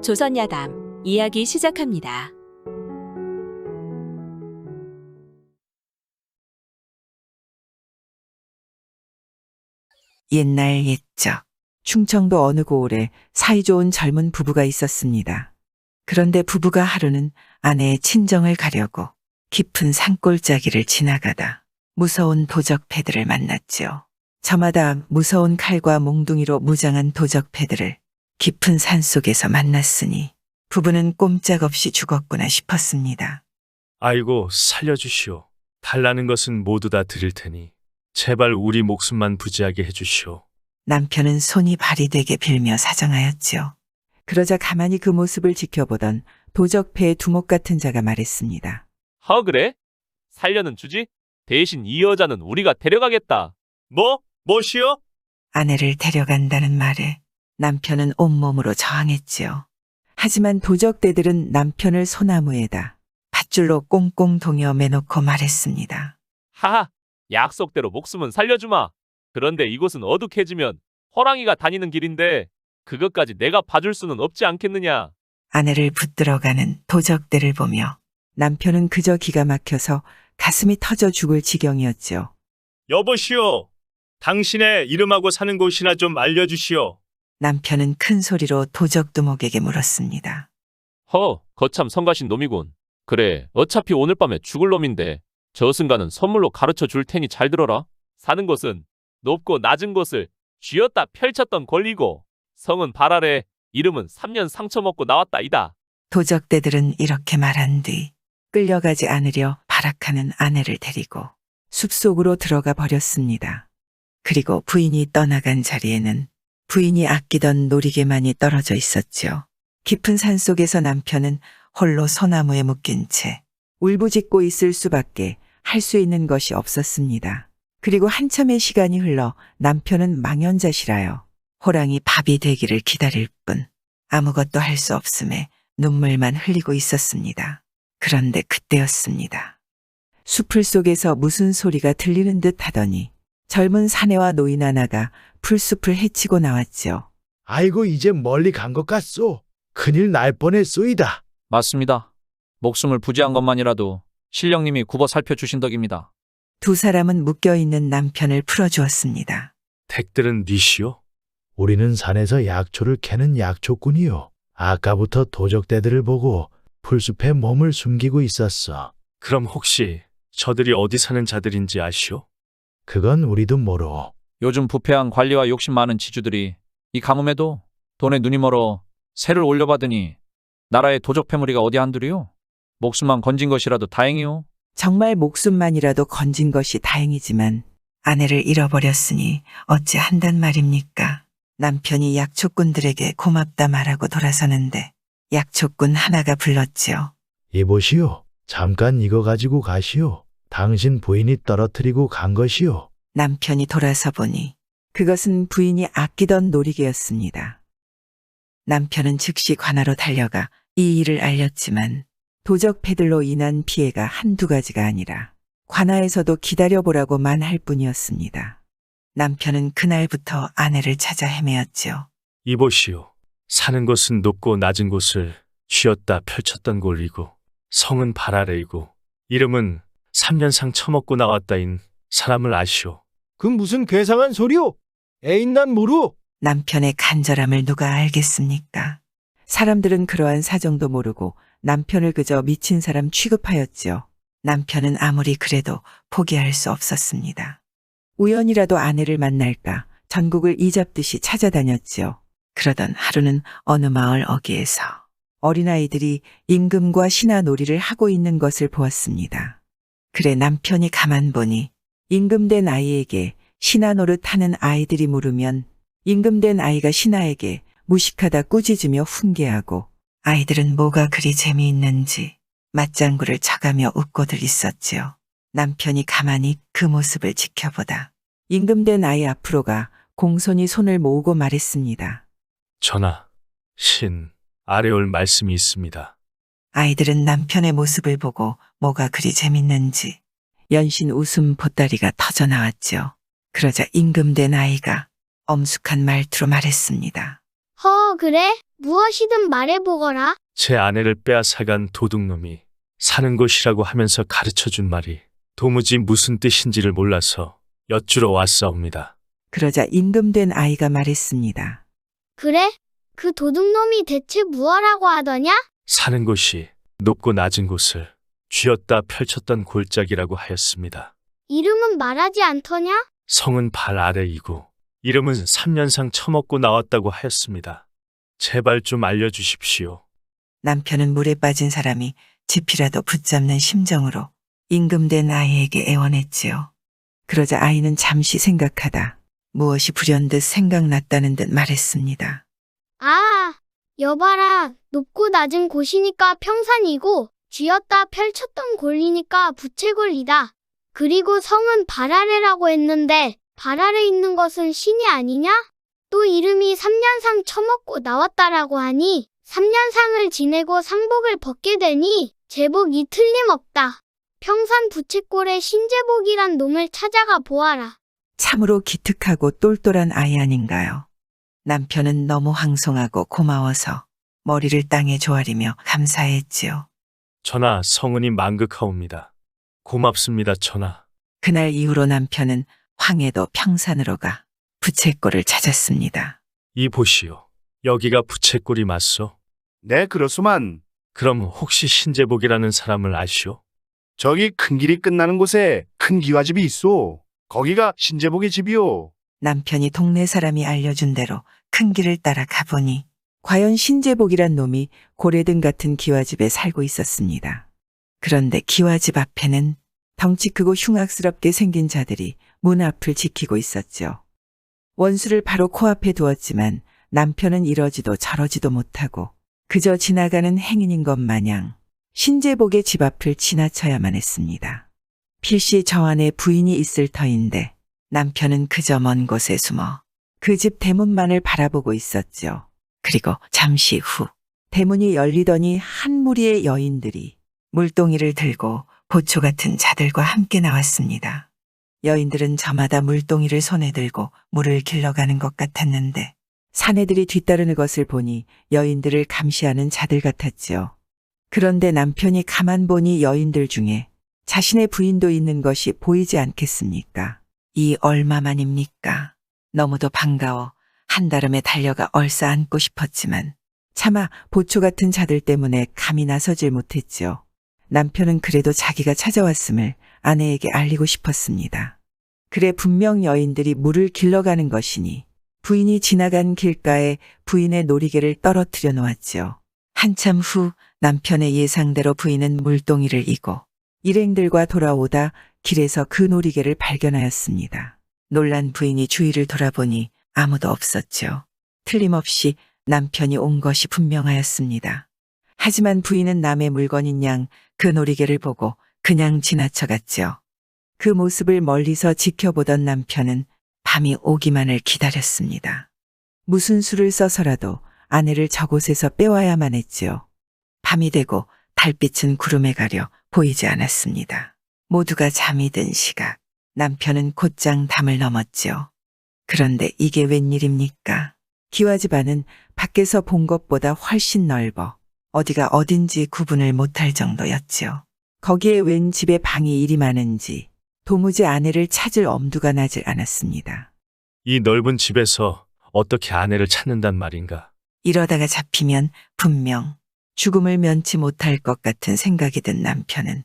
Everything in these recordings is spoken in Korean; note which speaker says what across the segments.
Speaker 1: 조선야담 이야기 시작합니다.
Speaker 2: 옛날 옛적 충청도 어느 고을에 사이좋은 젊은 부부가 있었습니다. 그런데 부부가 하루는 아내의 친정을 가려고 깊은 산골짜기를 지나가다 무서운 도적패들을 만났지요. 저마다 무서운 칼과 몽둥이로 무장한 도적패들을 깊은 산속에서 만났으니 부부는 꼼짝없이 죽었구나 싶었습니다.
Speaker 3: 아이고, 살려주시오. 달라는 것은 모두 다 드릴 테니 제발 우리 목숨만 부지하게 해주시오.
Speaker 2: 남편은 손이 발이 되게 빌며 사정하였지요. 그러자 가만히 그 모습을 지켜보던 도적패의 두목 같은 자가 말했습니다.
Speaker 4: 그래? 살려는 주지? 대신 이 여자는 우리가 데려가겠다.
Speaker 3: 뭐시오?
Speaker 2: 아내를 데려간다는 말에 남편은 온몸으로 저항했지요. 하지만 도적대들은 남편을 소나무에다 밧줄로 꽁꽁 동여 매놓고 말했습니다.
Speaker 4: 하하, 약속대로 목숨은 살려주마. 그런데 이곳은 어둑해지면 호랑이가 다니는 길인데 그것까지 내가 봐줄 수는 없지 않겠느냐.
Speaker 2: 아내를 붙들어가는 도적대를 보며 남편은 그저 기가 막혀서 가슴이 터져 죽을 지경이었죠.
Speaker 3: 여보시오. 당신의 이름하고 사는 곳이나 좀 알려주시오.
Speaker 2: 남편은 큰 소리로 도적두목에게 물었습니다.
Speaker 4: 거참 성가신 놈이군. 그래, 어차피 오늘 밤에 죽을 놈인데 저승가는 선물로 가르쳐 줄 테니 잘 들어라. 사는 곳은 높고 낮은 곳을 쥐었다 펼쳤던 권리고 성은 발아래, 이름은 3년 상처 먹고 나왔다이다.
Speaker 2: 도적대들은 이렇게 말한 뒤 끌려가지 않으려 발악하는 아내를 데리고 숲속으로 들어가 버렸습니다. 그리고 부인이 떠나간 자리에는 부인이 아끼던 놀이개만이 떨어져 있었죠. 깊은 산속에서 남편은 홀로 소나무에 묶인 채 울부짖고 있을 수밖에 할 수 있는 것이 없었습니다. 그리고 한참의 시간이 흘러 남편은 망연자실하여 호랑이 밥이 되기를 기다릴 뿐 아무것도 할 수 없음에 눈물만 흘리고 있었습니다. 그런데 그때였습니다. 수풀 속에서 무슨 소리가 들리는 듯 하더니 젊은 사내와 노인 하나가 풀숲을 헤치고 나왔죠.
Speaker 5: 아이고, 이제 멀리 간 것 같소. 큰일 날 뻔했소이다.
Speaker 6: 맞습니다. 목숨을 부지한 것만이라도 신령님이 굽어 살펴주신 덕입니다.
Speaker 2: 두 사람은 묶여있는 남편을 풀어주었습니다.
Speaker 3: 댁들은 니시오?
Speaker 5: 우리는 산에서 약초를 캐는 약초꾼이요. 아까부터 도적대들을 보고 풀숲에 몸을 숨기고 있었어.
Speaker 3: 그럼 혹시 저들이 어디 사는 자들인지 아시오?
Speaker 5: 그건 우리도 모르.
Speaker 6: 요즘 부패한 관리와 욕심 많은 지주들이 이 가뭄에도 돈에 눈이 멀어 세를 올려받으니 나라의 도적 패물이가 어디 한둘이요? 목숨만 건진 것이라도 다행이요.
Speaker 2: 정말 목숨만이라도 건진 것이 다행이지만 아내를 잃어버렸으니 어찌 한단 말입니까? 남편이 약초꾼들에게 고맙다 말하고 돌아서는데 약초꾼 하나가 불렀지요.
Speaker 5: 이보시오. 잠깐 이거 가지고 가시오. 당신 부인이 떨어뜨리고 간 것이오.
Speaker 2: 남편이 돌아서 보니 그것은 부인이 아끼던 놀이개였습니다. 남편은 즉시 관하로 달려가 이 일을 알렸지만 도적패들로 인한 피해가 한두 가지가 아니라 관하에서도 기다려보라고만 할 뿐이었습니다. 남편은 그날부터 아내를 찾아 헤매었지요.
Speaker 3: 이보시오. 사는 곳은 높고 낮은 곳을 쥐었다 펼쳤던 골이고 성은 발 아래이고 이름은 3년상 처먹고 나왔다인 사람을 아시오.
Speaker 5: 그 무슨 괴상한 소리오? 애인 난 모르.
Speaker 2: 남편의 간절함을 누가 알겠습니까? 사람들은 그러한 사정도 모르고 남편을 그저 미친 사람 취급하였지요. 남편은 아무리 그래도 포기할 수 없었습니다. 우연이라도 아내를 만날까 전국을 이잡듯이 찾아다녔지요. 그러던 하루는 어느 마을 어귀에서 어린아이들이 임금과 신하 놀이를 하고 있는 것을 보았습니다. 그래 남편이 가만 보니 임금된 아이에게 신하 노릇하는 아이들이 물으면 임금된 아이가 신하에게 무식하다 꾸짖으며 훈계하고 아이들은 뭐가 그리 재미있는지 맞장구를 쳐가며 웃고들 있었지요. 남편이 가만히 그 모습을 지켜보다 임금된 아이 앞으로 가 공손히 손을 모으고 말했습니다.
Speaker 3: 전하, 신 아래올 말씀이 있습니다.
Speaker 2: 아이들은 남편의 모습을 보고 뭐가 그리 재밌는지 연신 웃음 보따리가 터져 나왔죠. 그러자 임금된 아이가 엄숙한 말투로 말했습니다.
Speaker 7: 그래?
Speaker 1: 무엇이든 말해보거라.
Speaker 3: 제 아내를 빼앗아간 도둑놈이 사는 곳이라고 하면서 가르쳐준 말이 도무지 무슨 뜻인지를 몰라서 여쭈러 왔사옵니다.
Speaker 2: 그러자 임금된 아이가 말했습니다.
Speaker 1: 그래? 그 도둑놈이 대체 무엇라고 하더냐?
Speaker 3: 사는 곳이 높고 낮은 곳을 쥐었다 펼쳤던 골짜기라고 하였습니다.
Speaker 1: 이름은 말하지 않더냐?
Speaker 3: 성은 발 아래이고 이름은 3년상 처먹고 나왔다고 하였습니다. 제발 좀 알려주십시오.
Speaker 2: 남편은 물에 빠진 사람이 지피라도 붙잡는 심정으로 임금된 아이에게 애원했지요. 그러자 아이는 잠시 생각하다 무엇이 불현듯 생각났다는 듯 말했습니다.
Speaker 1: 아, 여봐라. 높고 낮은 곳이니까 평산이고 쥐었다 펼쳤던 골이니까 부채골이다. 그리고 성은 발 아래라고 했는데 발 아래 있는 것은 신이 아니냐? 또 이름이 3년상 처먹고 나왔다라고 하니 3년상을 지내고 상복을 벗게 되니 제복이 틀림없다. 평산 부채꼴의 신제복이란 놈을 찾아가 보아라.
Speaker 2: 참으로 기특하고 똘똘한 아이 아닌가요? 남편은 너무 황송하고 고마워서 머리를 땅에 조아리며 감사했지요.
Speaker 3: 전하, 성은이 만극하옵니다. 고맙습니다, 전하.
Speaker 2: 그날 이후로 남편은 황해도 평산으로 가 부채꼴을 찾았습니다.
Speaker 3: 이 보시오. 여기가 부채꼴이 맞소?
Speaker 7: 네, 그렇소만.
Speaker 3: 그럼 혹시 신제복이라는 사람을 아시오?
Speaker 7: 저기 큰 길이 끝나는 곳에 큰 기와집이 있소. 거기가 신제복의 집이오.
Speaker 2: 남편이 동네 사람이 알려준 대로 큰 길을 따라 가보니 과연 신제복이란 놈이 고래등 같은 기와집에 살고 있었습니다. 그런데 기와집 앞에는 덩치 크고 흉악스럽게 생긴 자들이 문 앞을 지키고 있었죠. 원수를 바로 코앞에 두었지만 남편은 이러지도 저러지도 못하고 그저 지나가는 행인인 것 마냥 신제복의 집 앞을 지나쳐야만 했습니다. 필시 저 안에 부인이 있을 터인데 남편은 그저 먼 곳에 숨어 그 집 대문만을 바라보고 있었죠. 그리고 잠시 후 대문이 열리더니 한 무리의 여인들이 물동이를 들고 보초 같은 자들과 함께 나왔습니다. 여인들은 저마다 물동이를 손에 들고 물을 길러가는 것 같았는데 사내들이 뒤따르는 것을 보니 여인들을 감시하는 자들 같았지요. 그런데 남편이 가만 보니 여인들 중에 자신의 부인도 있는 것이 보이지 않겠습니까? 이 얼마만입니까? 너무도 반가워 한달음에 달려가 얼싸안고 싶었지만 차마 보초 같은 자들 때문에 감히 나서질 못했지요. 남편은 그래도 자기가 찾아왔음을 아내에게 알리고 싶었습니다. 그래 분명 여인들이 물을 길러가는 것이니 부인이 지나간 길가에 부인의 놀이개를 떨어뜨려 놓았지요. 한참 후 남편의 예상대로 부인은 물동이를 이고 일행들과 돌아오다 길에서 그 놀이개를 발견하였습니다. 놀란 부인이 주위를 돌아보니 아무도 없었죠. 틀림없이 남편이 온 것이 분명하였습니다. 하지만 부인은 남의 물건인 양 그 놀이개를 보고 그냥 지나쳐갔죠. 그 모습을 멀리서 지켜보던 남편은 밤이 오기만을 기다렸습니다. 무슨 수를 써서라도 아내를 저곳에서 빼와야만 했지요. 밤이 되고 달빛은 구름에 가려 보이지 않았습니다. 모두가 잠이 든 시각 남편은 곧장 담을 넘었지요. 그런데 이게 웬일입니까? 기와집 안은 밖에서 본 것보다 훨씬 넓어 어디가 어딘지 구분을 못할 정도였지요. 거기에 웬 집에 방이 이리 많은지 도무지 아내를 찾을 엄두가 나질 않았습니다.
Speaker 3: 이 넓은 집에서 어떻게 아내를 찾는단 말인가?
Speaker 2: 이러다가 잡히면 분명 죽음을 면치 못할 것 같은 생각이 든 남편은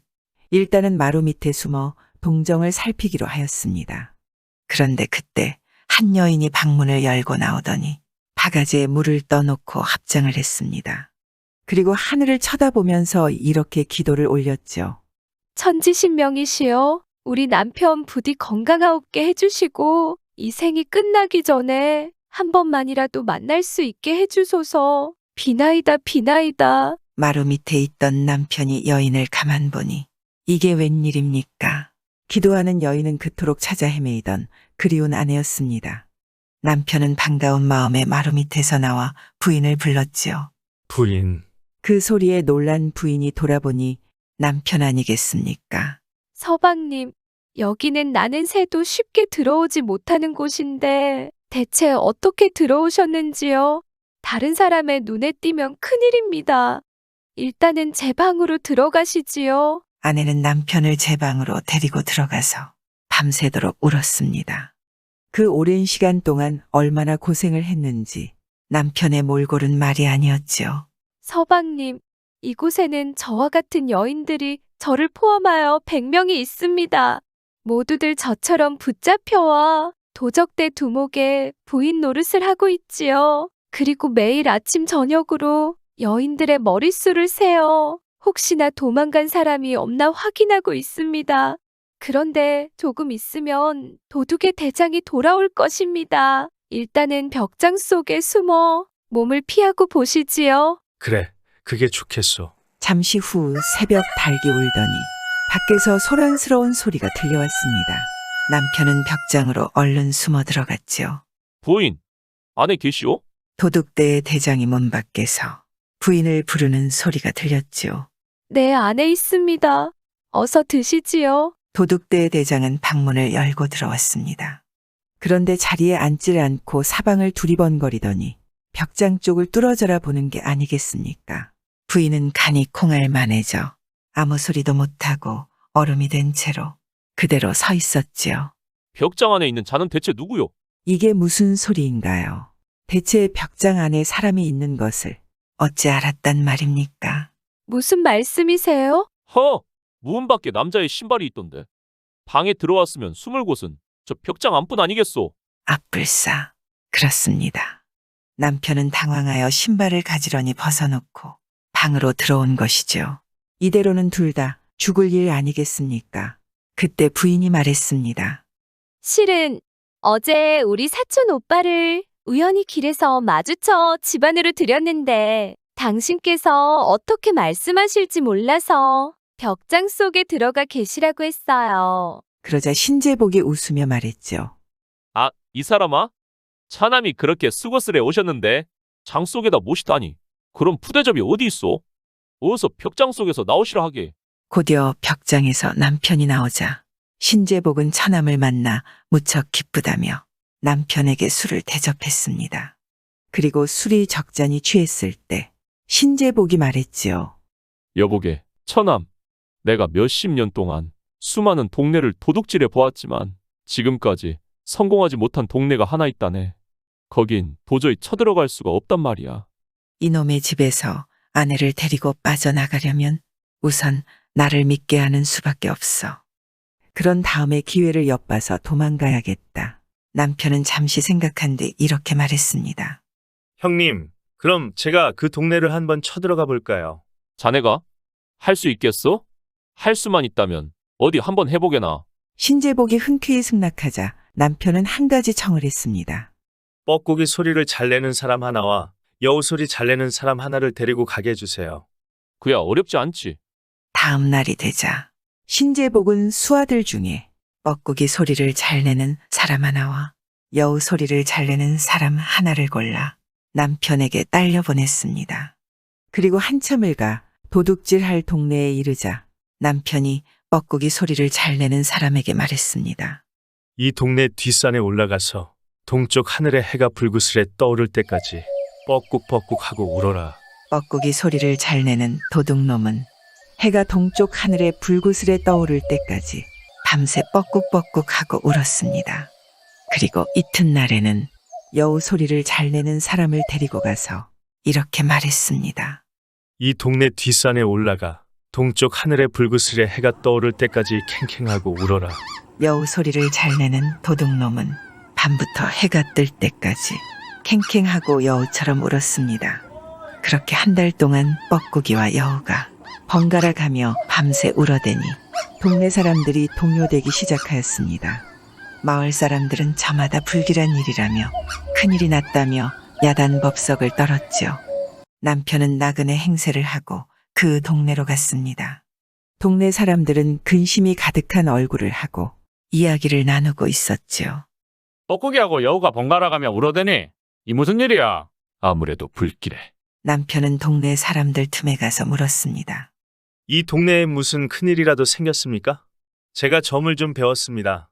Speaker 2: 일단은 마루 밑에 숨어 동정을 살피기로 하였습니다. 그런데 그때 한 여인이 방문을 열고 나오더니 바가지에 물을 떠놓고 합장을 했습니다. 그리고 하늘을 쳐다보면서 이렇게 기도를 올렸죠.
Speaker 8: 천지신명이시여, 우리 남편 부디 건강하옵게 해주시고 이 생이 끝나기 전에 한 번만이라도 만날 수 있게 해주소서. 비나이다 비나이다.
Speaker 2: 마루 밑에 있던 남편이 여인을 가만 보니 이게 웬일입니까? 기도하는 여인은 그토록 찾아 헤매이던 그리운 아내였습니다. 남편은 반가운 마음에 마루 밑에서 나와 부인을 불렀지요.
Speaker 3: 부인,
Speaker 2: 그 소리에 놀란 부인이 돌아보니 남편 아니겠습니까?
Speaker 8: 서방님, 여기는 나는 새도 쉽게 들어오지 못하는 곳인데 대체 어떻게 들어오셨는지요? 다른 사람의 눈에 띄면 큰일입니다. 일단은 제 방으로 들어가시지요.
Speaker 2: 아내는 남편을 제 방으로 데리고 들어가서 밤새도록 울었습니다. 그 오랜 시간 동안 얼마나 고생을 했는지 남편의 몰골은 말이 아니었지요.
Speaker 8: 서방님, 이곳에는 저와 같은 여인들이 저를 포함하여 100명이 있습니다. 모두들 저처럼 붙잡혀와 도적대 두목에 부인 노릇을 하고 있지요. 그리고 매일 아침 저녁으로 여인들의 머릿수를 세어 혹시나 도망간 사람이 없나 확인하고 있습니다. 그런데 조금 있으면 도둑의 대장이 돌아올 것입니다. 일단은 벽장 속에 숨어 몸을 피하고 보시지요.
Speaker 3: 그래, 그게 좋겠소.
Speaker 2: 잠시 후 새벽 닭이 울더니 밖에서 소란스러운 소리가 들려왔습니다. 남편은 벽장으로 얼른 숨어 들어갔지요.
Speaker 4: 부인, 안에 계시오?
Speaker 2: 도둑대의 대장이 문 밖에서 부인을 부르는 소리가 들렸지요.
Speaker 8: 네, 안에 있습니다. 어서 드시지요.
Speaker 2: 도둑대의 대장은 방문을 열고 들어왔습니다. 그런데 자리에 앉질 않고 사방을 두리번거리더니 벽장 쪽을 뚫어져라 보는 게 아니겠습니까? 부인은 간이 콩알만해져 아무 소리도 못하고 얼음이 된 채로 그대로 서 있었지요.
Speaker 4: 벽장 안에 있는 자는 대체 누구요?
Speaker 2: 이게 무슨 소리인가요? 대체 벽장 안에 사람이 있는 것을 어찌 알았단 말입니까?
Speaker 8: 무슨 말씀이세요?
Speaker 4: 허! 문 밖에 남자의 신발이 있던데. 방에 들어왔으면 숨을 곳은 저 벽장 안뿐 아니겠소?
Speaker 2: 앞불싸. 그렇습니다. 남편은 당황하여 신발을 가지런히 벗어놓고 방으로 들어온 것이죠. 이대로는 둘 다 죽을 일 아니겠습니까? 그때 부인이 말했습니다.
Speaker 8: 실은 어제 우리 사촌 오빠를 우연히 길에서 마주쳐 집 안으로 들였는데 당신께서 어떻게 말씀하실지 몰라서 벽장 속에 들어가 계시라고 했어요.
Speaker 2: 그러자 신재복이 웃으며 말했죠.
Speaker 4: 아, 이 사람아? 차남이 그렇게 수고스레 오셨는데 장 속에다 모시다니. 그럼 푸대접이 어디 있어? 어서 벽장 속에서 나오시라 하게.
Speaker 2: 곧이어 벽장에서 남편이 나오자 신재복은 처남을 만나 무척 기쁘다며 남편에게 술을 대접했습니다. 그리고 술이 적잖이 취했을 때 신재복이 말했지요.
Speaker 4: 여보게, 처남. 내가 몇십 년 동안 수많은 동네를 도둑질해 보았지만 지금까지 성공하지 못한 동네가 하나 있다네. 거긴 도저히 쳐들어갈 수가 없단 말이야.
Speaker 2: 이놈의 집에서 아내를 데리고 빠져나가려면 우선 나를 믿게 하는 수밖에 없어. 그런 다음에 기회를 엿봐서 도망가야겠다. 남편은 잠시 생각한 뒤 이렇게 말했습니다.
Speaker 3: 형님, 그럼 제가 그 동네를 한번 쳐들어가 볼까요?
Speaker 4: 자네가? 할 수 있겠어? 할 수만 있다면 어디 한번 해보게나.
Speaker 2: 신재복이 흔쾌히 승낙하자 남편은 한 가지 청을 했습니다.
Speaker 3: 뻐꾸기 소리를 잘 내는 사람 하나와 여우 소리 잘 내는 사람 하나를 데리고 가게 해주세요.
Speaker 4: 그야 어렵지 않지.
Speaker 2: 다음 날이 되자 신재복은 수아들 중에 뻐꾸기 소리를 잘 내는 사람 하나와 여우 소리를 잘 내는 사람 하나를 골라 남편에게 딸려 보냈습니다. 그리고 한참을 가 도둑질할 동네에 이르자 남편이 뻐꾸기 소리를 잘 내는 사람에게 말했습니다.
Speaker 3: 이 동네 뒷산에 올라가서 동쪽 하늘에 해가 불그스레 떠오를 때까지 뻐꾹뻐꾹 하고 울어라.
Speaker 2: 뻐꾸기 소리를 잘 내는 도둑놈은 해가 동쪽 하늘에 불구슬에 떠오를 때까지 밤새 뻐꾹뻐꾹 하고 울었습니다. 그리고 이튿날에는 여우 소리를 잘 내는 사람을 데리고 가서 이렇게 말했습니다.
Speaker 3: 이 동네 뒷산에 올라가 동쪽 하늘에 불그스레 해가 떠오를 때까지 캥캥하고 울어라.
Speaker 2: 여우 소리를 잘 내는 도둑놈은 밤부터 해가 뜰 때까지 캥캥하고 여우처럼 울었습니다. 그렇게 한 달 동안 뻐꾸기와 여우가 번갈아 가며 밤새 울어대니 동네 사람들이 동요되기 시작하였습니다. 마을 사람들은 저마다 불길한 일이라며 큰일이 났다며 야단법석을 떨었지요. 남편은 나그네 행세를 하고 그 동네로 갔습니다. 동네 사람들은 근심이 가득한 얼굴을 하고 이야기를 나누고 있었지요.
Speaker 9: 뻐꾸기하고 여우가 번갈아 가며 울어대니 이 무슨 일이야?
Speaker 4: 아무래도 불길해.
Speaker 2: 남편은 동네 사람들 틈에 가서 물었습니다.
Speaker 3: 이 동네에 무슨 큰일이라도 생겼습니까? 제가 점을 좀 배웠습니다.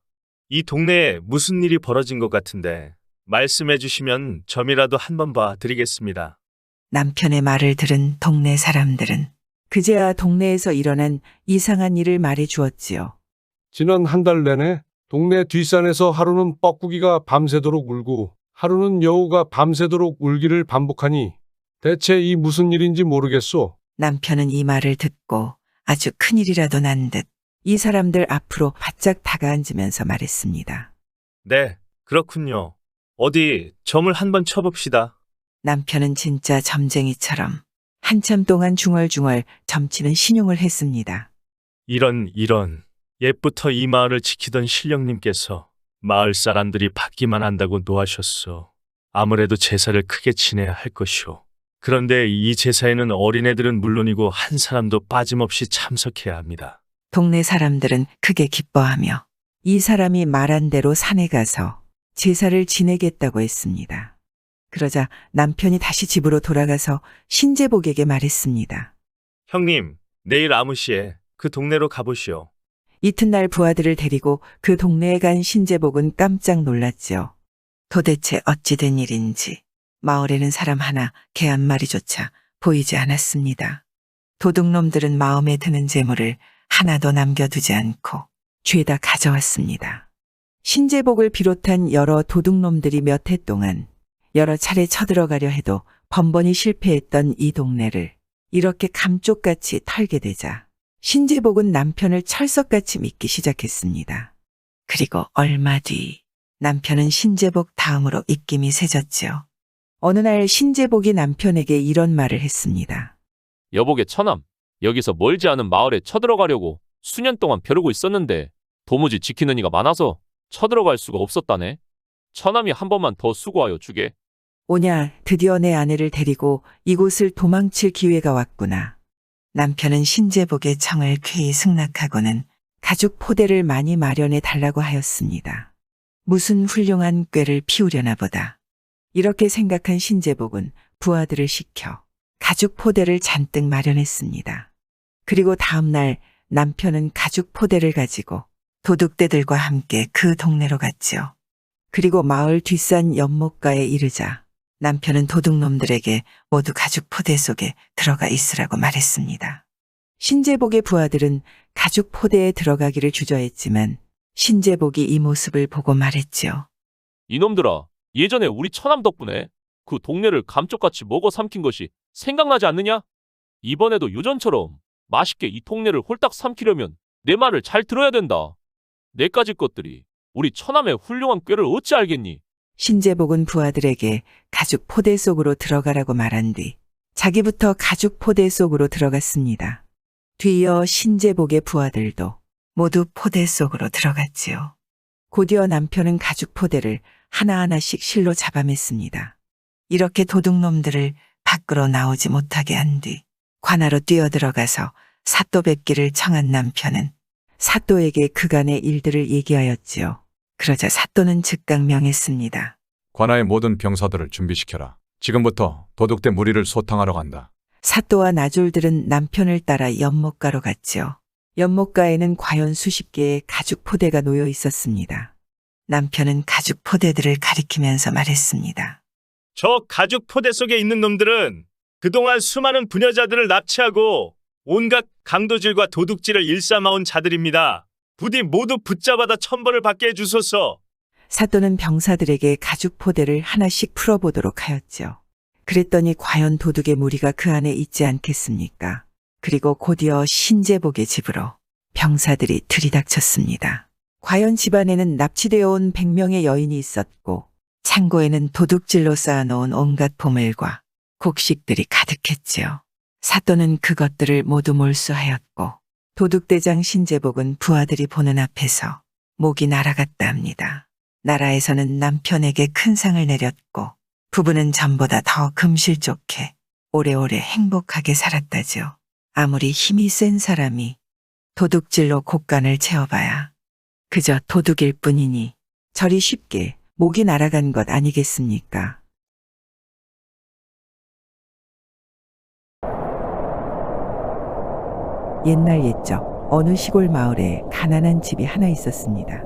Speaker 3: 이 동네에 무슨 일이 벌어진 것 같은데 말씀해 주시면 점이라도 한번 봐 드리겠습니다.
Speaker 2: 남편의 말을 들은 동네 사람들은 그제야 동네에서 일어난 이상한 일을 말해 주었지요.
Speaker 10: 지난 한 달 내내 동네 뒷산에서 하루는 뻐꾸기가 밤새도록 울고 하루는 여우가 밤새도록 울기를 반복하니 대체 이 무슨 일인지 모르겠소.
Speaker 2: 남편은 이 말을 듣고 아주 큰일이라도 난 듯 이 사람들 앞으로 바짝 다가앉으면서 말했습니다.
Speaker 3: 네, 그렇군요. 어디 점을 한번 쳐봅시다.
Speaker 2: 남편은 진짜 점쟁이처럼 한참 동안 중얼중얼 점치는 신용을 했습니다.
Speaker 3: 이런 옛부터 이 마을을 지키던 신령님께서 마을 사람들이 받기만 한다고 노하셨어. 아무래도 제사를 크게 지내야 할 것이오. 그런데 이 제사에는 어린애들은 물론이고 한 사람도 빠짐없이 참석해야 합니다.
Speaker 2: 동네 사람들은 크게 기뻐하며 이 사람이 말한 대로 산에 가서 제사를 지내겠다고 했습니다. 그러자 남편이 다시 집으로 돌아가서 신제복에게 말했습니다.
Speaker 3: 형님, 내일 아무시에 그 동네로 가보시오.
Speaker 2: 이튿날 부하들을 데리고 그 동네에 간 신제복은 깜짝 놀랐지요. 도대체 어찌 된 일인지 마을에는 사람 하나, 개 한 마리조차 보이지 않았습니다. 도둑놈들은 마음에 드는 재물을 하나도 남겨두지 않고 죄다 가져왔습니다. 신제복을 비롯한 여러 도둑놈들이 몇 해 동안 여러 차례 쳐들어가려 해도 번번이 실패했던 이 동네를 이렇게 감쪽같이 털게 되자 신제복은 남편을 철석같이 믿기 시작했습니다. 그리고 얼마 뒤 남편은 신제복 다음으로 입김이 세졌지요. 어느 날 신제복이 남편에게 이런 말을 했습니다.
Speaker 4: 여복의 처남, 여기서 멀지 않은 마을에 쳐들어가려고 수년 동안 벼르고 있었는데 도무지 지키는 이가 많아서 쳐들어갈 수가 없었다네. 처남이 한 번만 더 수고하여 주게.
Speaker 2: 오냐, 드디어 내 아내를 데리고 이곳을 도망칠 기회가 왔구나. 남편은 신제복의 청을 쾌히 승낙하고는 가죽 포대를 많이 마련해 달라고 하였습니다. 무슨 훌륭한 꾀를 피우려나 보다. 이렇게 생각한 신제복은 부하들을 시켜 가죽 포대를 잔뜩 마련했습니다. 그리고 다음 날 남편은 가죽 포대를 가지고 도둑떼들과 함께 그 동네로 갔지요. 그리고 마을 뒷산 연못가에 이르자 남편은 도둑놈들에게 모두 가죽 포대 속에 들어가 있으라고 말했습니다. 신제복의 부하들은 가죽 포대에 들어가기를 주저했지만 신제복이 이 모습을 보고 말했지요.
Speaker 4: 이놈들아, 예전에 우리 처남 덕분에 그 동네를 감쪽같이 먹어 삼킨 것이 생각나지 않느냐? 이번에도 유전처럼 맛있게 이 동네를 홀딱 삼키려면 내 말을 잘 들어야 된다. 내까지 것들이 우리 처남의 훌륭한 꾀를 어찌 알겠니?
Speaker 2: 신제복은 부하들에게 가죽 포대 속으로 들어가라고 말한 뒤 자기부터 가죽 포대 속으로 들어갔습니다. 뒤이어 신제복의 부하들도 모두 포대 속으로 들어갔지요. 곧이어 남편은 가죽 포대를 하나하나씩 실로 잡아맸습니다. 이렇게 도둑놈들을 밖으로 나오지 못하게 한 뒤 관하로 뛰어들어가서 사또 뵙기를 청한 남편은 사또에게 그간의 일들을 얘기하였지요. 그러자 사또는 즉각 명했습니다.
Speaker 11: 관아의 모든 병사들을 준비시켜라. 지금부터 도둑대 무리를 소탕하러 간다.
Speaker 2: 사또와 나졸들은 남편을 따라 연못가로 갔지요. 연못가에는 과연 수십 개의 가죽 포대가 놓여 있었습니다. 남편은 가죽 포대들을 가리키면서 말했습니다.
Speaker 3: 저 가죽 포대 속에 있는 놈들은 그동안 수많은 부녀자들을 납치하고 온갖 강도질과 도둑질을 일삼아온 자들입니다. 부디 모두 붙잡아다 천벌을 받게 해주소서.
Speaker 2: 사또는 병사들에게 가죽 포대를 하나씩 풀어보도록 하였죠. 그랬더니 과연 도둑의 무리가 그 안에 있지 않겠습니까? 그리고 곧이어 신제복의 집으로 병사들이 들이닥쳤습니다. 과연 집안에는 납치되어 온 100명의 여인이 있었고 창고에는 도둑질로 쌓아놓은 온갖 보물과 곡식들이 가득했지요. 사또는 그것들을 모두 몰수하였고 도둑대장 신제복은 부하들이 보는 앞에서 목이 날아갔다 합니다. 나라에서는 남편에게 큰 상을 내렸고 부부는 전보다 더 금실좋게 오래오래 행복하게 살았다죠. 아무리 힘이 센 사람이 도둑질로 곳간을 채워봐야 그저 도둑일 뿐이니 저리 쉽게 목이 날아간 것 아니겠습니까? 옛날 옛적 어느 시골 마을에 가난한 집이 하나 있었습니다.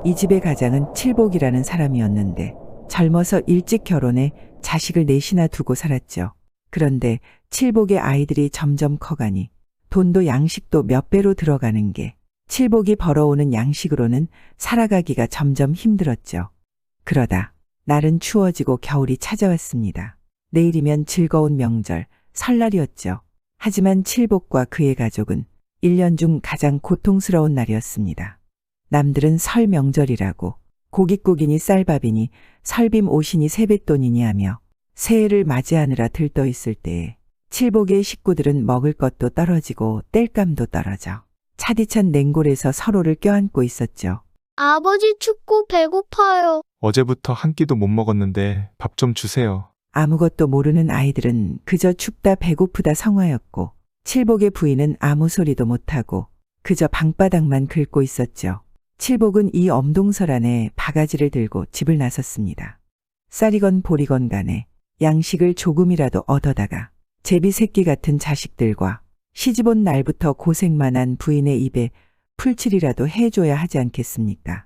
Speaker 2: 이 집의 가장은 칠복이라는 사람이었는데 젊어서 일찍 결혼해 자식을 넷이나 두고 살았죠. 그런데 칠복의 아이들이 점점 커가니 돈도 양식도 몇 배로 들어가는 게 칠복이 벌어오는 양식으로는 살아가기가 점점 힘들었죠. 그러다 날은 추워지고 겨울이 찾아왔습니다. 내일이면 즐거운 명절, 설날이었죠. 하지만 칠복과 그의 가족은 1년 중 가장 고통스러운 날이었습니다. 남들은 설 명절이라고 고깃국이니 쌀밥이니 설빔 옷이니 세뱃돈이니 하며 새해를 맞이하느라 들떠 있을 때에 칠복의 식구들은 먹을 것도 떨어지고 땔감도 떨어져 차디찬 냉골에서 서로를 껴안고 있었죠.
Speaker 1: 아버지 춥고 배고파요.
Speaker 12: 어제부터 한 끼도 못 먹었는데 밥 좀 주세요.
Speaker 2: 아무것도 모르는 아이들은 그저 춥다 배고프다 성화였고 칠복의 부인은 아무 소리도 못하고 그저 방바닥만 긁고 있었죠. 칠복은 이 엄동설 안에 바가지를 들고 집을 나섰습니다. 쌀이건 보리건 간에 양식을 조금이라도 얻어다가 제비 새끼 같은 자식들과 시집 온 날부터 고생만 한 부인의 입에 풀칠이라도 해줘야 하지 않겠습니까?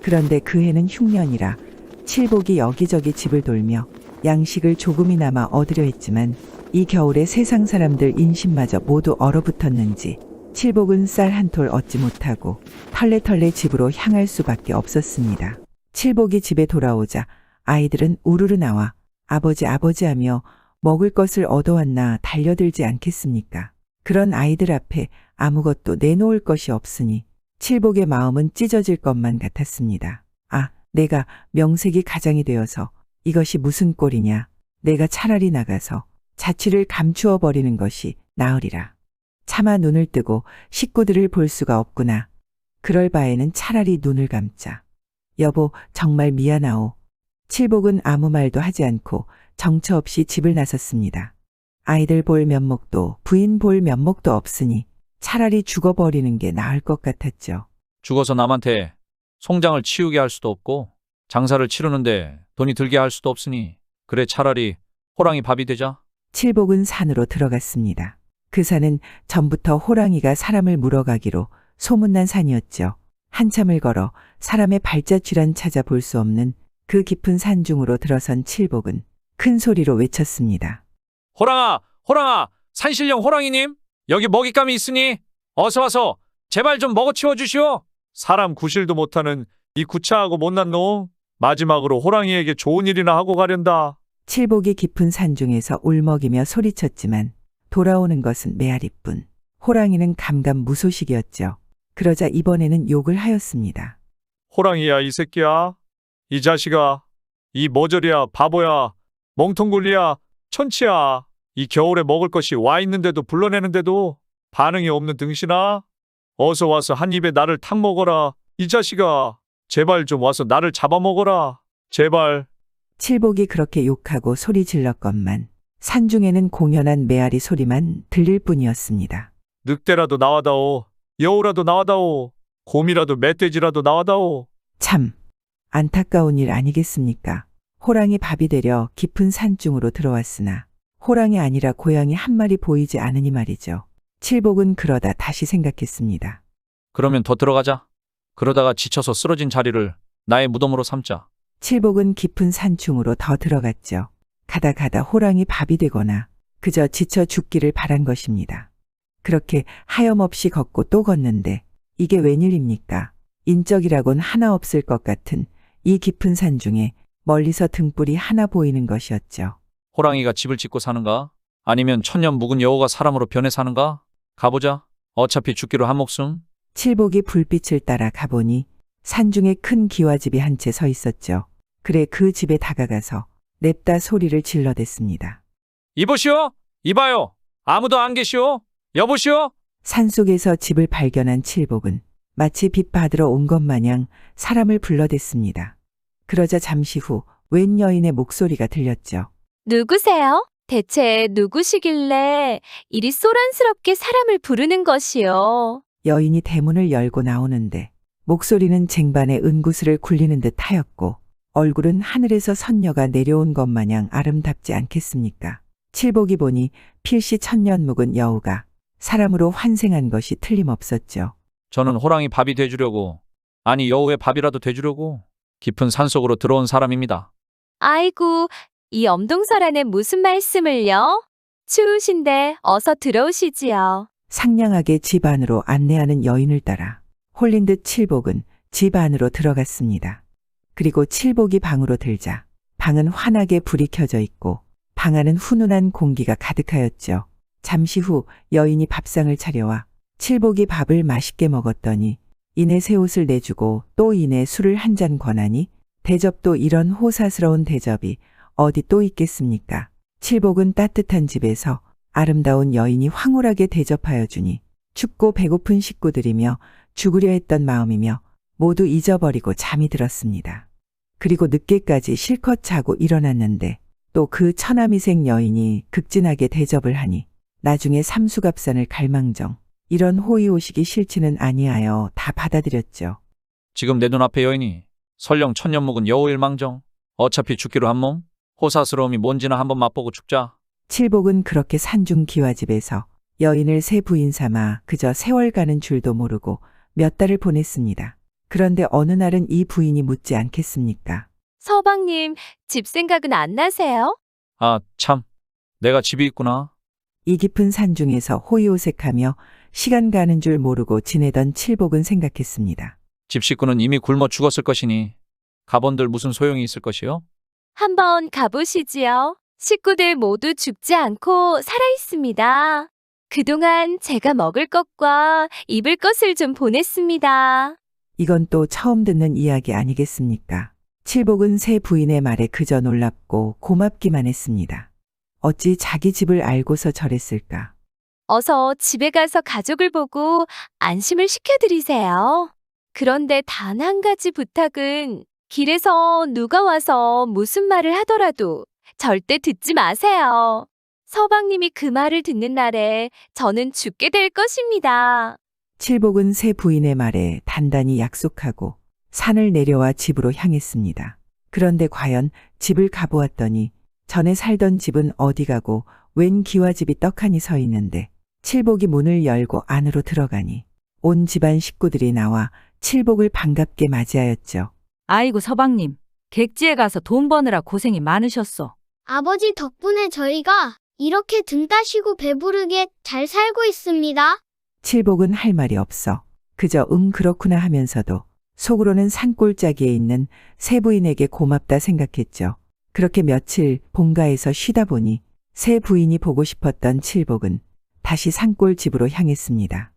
Speaker 2: 그런데 그 해는 흉년이라 칠복이 여기저기 집을 돌며 양식을 조금이나마 얻으려 했지만 이 겨울에 세상 사람들 인심마저 모두 얼어붙었는지 칠복은 쌀 한 톨 얻지 못하고 털레털레 집으로 향할 수밖에 없었습니다. 칠복이 집에 돌아오자 아이들은 우르르 나와 아버지 아버지 하며 먹을 것을 얻어왔나 달려들지 않겠습니까? 그런 아이들 앞에 아무것도 내놓을 것이 없으니 칠복의 마음은 찢어질 것만 같았습니다. 아, 내가 명색이 가장이 되어서 이것이 무슨 꼴이냐. 내가 차라리 나가서 자취를 감추어 버리는 것이 나으리라. 차마 눈을 뜨고 식구들을 볼 수가 없구나. 그럴 바에는 차라리 눈을 감자. 여보, 정말 미안하오. 칠복은 아무 말도 하지 않고 정처 없이 집을 나섰습니다. 아이들 볼 면목도 부인 볼 면목도 없으니 차라리 죽어버리는 게 나을 것 같았죠.
Speaker 6: 죽어서 남한테 송장을 치우게 할 수도 없고 장사를 치르는데 돈이 들게 할 수도 없으니 그래 차라리 호랑이 밥이 되자.
Speaker 2: 칠복은 산으로 들어갔습니다. 그 산은 전부터 호랑이가 사람을 물어가기로 소문난 산이었죠. 한참을 걸어 사람의 발자취란 찾아볼 수 없는 그 깊은 산중으로 들어선 칠복은 큰 소리로 외쳤습니다.
Speaker 6: 호랑아, 호랑아, 산신령 호랑이님, 여기 먹잇감이 있으니 어서 와서 제발 좀 먹어치워 주시오.
Speaker 9: 사람 구실도 못하는 이 구차하고 못난 놈. 마지막으로 호랑이에게 좋은 일이나 하고 가련다.
Speaker 2: 칠복이 깊은 산중에서 울먹이며 소리쳤지만 돌아오는 것은 메아리뿐. 호랑이는 감감무소식이었죠. 그러자 이번에는 욕을 하였습니다.
Speaker 9: 호랑이야 이 새끼야. 이 자식아. 이 머저리야 바보야. 멍텅굴리야. 천치야. 이 겨울에 먹을 것이 와 있는데도 불러내는데도 반응이 없는 등신아. 어서 와서 한 입에 나를 탁 먹어라. 이 자식아. 제발 좀 와서 나를 잡아먹어라. 제발.
Speaker 2: 칠복이 그렇게 욕하고 소리 질렀건만 산중에는 공연한 메아리 소리만 들릴 뿐이었습니다.
Speaker 9: 늑대라도 나와다오. 여우라도 나와다오. 곰이라도 멧돼지라도 나와다오.
Speaker 2: 참 안타까운 일 아니겠습니까? 호랑이 밥이 되려 깊은 산중으로 들어왔으나 호랑이 아니라 고양이 한 마리 보이지 않으니 말이죠. 칠복은 그러다 다시 생각했습니다.
Speaker 6: 그러면 더 들어가자. 그러다가 지쳐서 쓰러진 자리를 나의 무덤으로 삼자.
Speaker 2: 칠복은 깊은 산중으로 더 들어갔죠. 가다 호랑이 밥이 되거나 그저 지쳐 죽기를 바란 것입니다. 그렇게 하염없이 걷고 또 걷는데 이게 웬일입니까? 인적이라곤 하나 없을 것 같은 이 깊은 산 중에 멀리서 등불이 하나 보이는 것이었죠.
Speaker 6: 호랑이가 집을 짓고 사는가? 아니면 천년 묵은 여우가 사람으로 변해 사는가? 가보자. 어차피 죽기로 한 목숨.
Speaker 2: 칠복이 불빛을 따라 가보니 산중에 큰 기와집이 한 채 서 있었죠. 그래 그 집에 다가가서 냅다 소리를 질러댔습니다.
Speaker 6: 이보시오. 이봐요. 아무도 안 계시오. 여보시오.
Speaker 2: 산속에서 집을 발견한 칠복은 마치 빛 받으러 온 것 마냥 사람을 불러댔습니다. 그러자 잠시 후 웬 여인의 목소리가 들렸죠.
Speaker 8: 누구세요? 대체 누구시길래 이리 소란스럽게 사람을 부르는 것이요?
Speaker 2: 여인이 대문을 열고 나오는데 목소리는 쟁반에 은구슬을 굴리는 듯 하였고 얼굴은 하늘에서 선녀가 내려온 것 마냥 아름답지 않겠습니까? 칠복이 보니 필시 천년 묵은 여우가 사람으로 환생한 것이 틀림없었죠.
Speaker 6: 저는 호랑이 밥이 돼주려고, 아니 여우의 밥이라도 돼주려고 깊은 산속으로 들어온 사람입니다.
Speaker 8: 아이고, 이 엄동설안에 무슨 말씀을요? 추우신데 어서 들어오시지요.
Speaker 2: 상냥하게 집 안으로 안내하는 여인을 따라 홀린 듯 칠복은 집 안으로 들어갔습니다. 그리고 칠복이 방으로 들자 방은 환하게 불이 켜져 있고 방 안은 훈훈한 공기가 가득하였죠. 잠시 후 여인이 밥상을 차려와 칠복이 밥을 맛있게 먹었더니 이내 새 옷을 내주고 또 이내 술을 한 잔 권하니 대접도 이런 호사스러운 대접이 어디 또 있겠습니까? 칠복은 따뜻한 집에서 아름다운 여인이 황홀하게 대접하여 주니 춥고 배고픈 식구들이며 죽으려 했던 마음이며 모두 잊어버리고 잠이 들었습니다. 그리고 늦게까지 실컷 자고 일어났는데 또 그 처남이생 여인이 극진하게 대접을 하니 나중에 삼수갑산을 갈망정 이런 호의호식이 싫지는 아니하여 다 받아들였죠.
Speaker 6: 지금 내 눈앞에 여인이 설령 천년 묵은 여우일망정 어차피 죽기로 한 몸 호사스러움이 뭔지나 한번 맛보고 죽자.
Speaker 2: 칠복은 그렇게 산중 기와집에서 여인을 새 부인 삼아 그저 세월 가는 줄도 모르고 몇 달을 보냈습니다. 그런데 어느 날은 이 부인이 묻지 않겠습니까?
Speaker 8: 서방님, 집 생각은 안 나세요?
Speaker 6: 아, 참. 내가 집이 있구나.
Speaker 2: 이 깊은 산중에서 호의호색하며 시간 가는 줄 모르고 지내던 칠복은 생각했습니다.
Speaker 6: 집 식구는 이미 굶어 죽었을 것이니 가본들 무슨 소용이 있을 것이요?
Speaker 8: 한번 가보시지요. 식구들 모두 죽지 않고 살아 있습니다. 그동안 제가 먹을 것과 입을 것을 좀 보냈습니다.
Speaker 2: 이건 또 처음 듣는 이야기 아니겠습니까? 칠복은 새 부인의 말에 그저 놀랍고 고맙기만 했습니다. 어찌 자기 집을 알고서 저랬을까?
Speaker 8: 어서 집에 가서 가족을 보고 안심을 시켜드리세요. 그런데 단 한 가지 부탁은 길에서 누가 와서 무슨 말을 하더라도 절대 듣지 마세요. 서방님이 그 말을 듣는 날에 저는 죽게 될 것입니다.
Speaker 2: 칠복은 새 부인의 말에 단단히 약속하고 산을 내려와 집으로 향했습니다. 그런데 과연 집을 가보았더니 전에 살던 집은 어디 가고 웬 기와집이 떡하니 서 있는데 칠복이 문을 열고 안으로 들어가니 온 집안 식구들이 나와 칠복을 반갑게 맞이하였죠.
Speaker 13: 아이고 서방님, 객지에 가서 돈 버느라 고생이 많으셨어.
Speaker 1: 아버지 덕분에 저희가 이렇게 등 따시고 배부르게 잘 살고 있습니다.
Speaker 2: 칠복은 할 말이 없어 그저 그렇구나 하면서도 속으로는 산골짜기에 있는 새 부인에게 고맙다 생각했죠. 그렇게 며칠 본가에서 쉬다 보니 새 부인이 보고 싶었던 칠복은 다시 산골 집으로 향했습니다.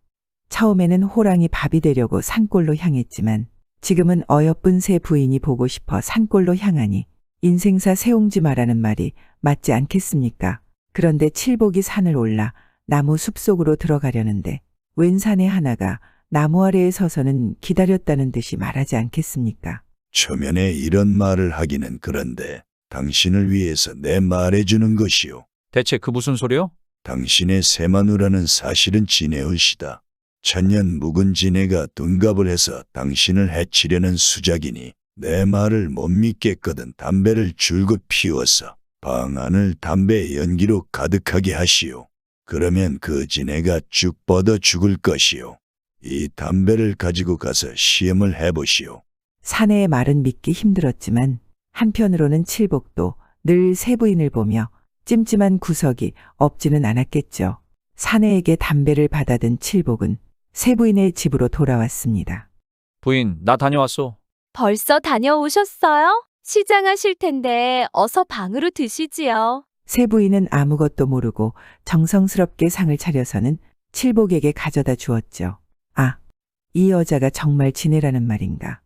Speaker 2: 처음에는 호랑이 밥이 되려고 산골로 향했지만 지금은 어여쁜 새 부인이 보고 싶어 산골로 향하니 인생사 새옹지마라는 말이 맞지 않겠습니까? 그런데 칠복이 산을 올라 나무 숲속으로 들어가려는데 웬 사내 하나가 나무 아래에 서서는 기다렸다는 듯이 말하지 않겠습니까?
Speaker 14: 초면에 이런 말을 하기는 그런데 당신을 위해서 내 말해주는 것이요.
Speaker 6: 대체 그 무슨 소리요?
Speaker 14: 당신의 새마누라는 사실은 지네의시다. 천년 묵은 지네가 둔갑을 해서 당신을 해치려는 수작이니 내 말을 못 믿겠거든 담배를 줄곧 피워서 방 안을 담배 연기로 가득하게 하시오. 그러면 그 지네가 쭉 뻗어 죽을 것이오. 이 담배를 가지고 가서 시험을 해보시오.
Speaker 2: 사내의 말은 믿기 힘들었지만 한편으로는 칠복도 늘 새 부인을 보며 찜찜한 구석이 없지는 않았겠죠. 사내에게 담배를 받아든 칠복은 새 부인의 집으로 돌아왔습니다.
Speaker 6: 부인, 나 다녀왔소.
Speaker 8: 벌써 다녀오셨어요? 시장하실 텐데 어서 방으로 드시지요.
Speaker 2: 새 부인은 아무것도 모르고 정성스럽게 상을 차려서는 칠복에게 가져다 주었죠. 아, 이 여자가 정말 지네라는 말인가.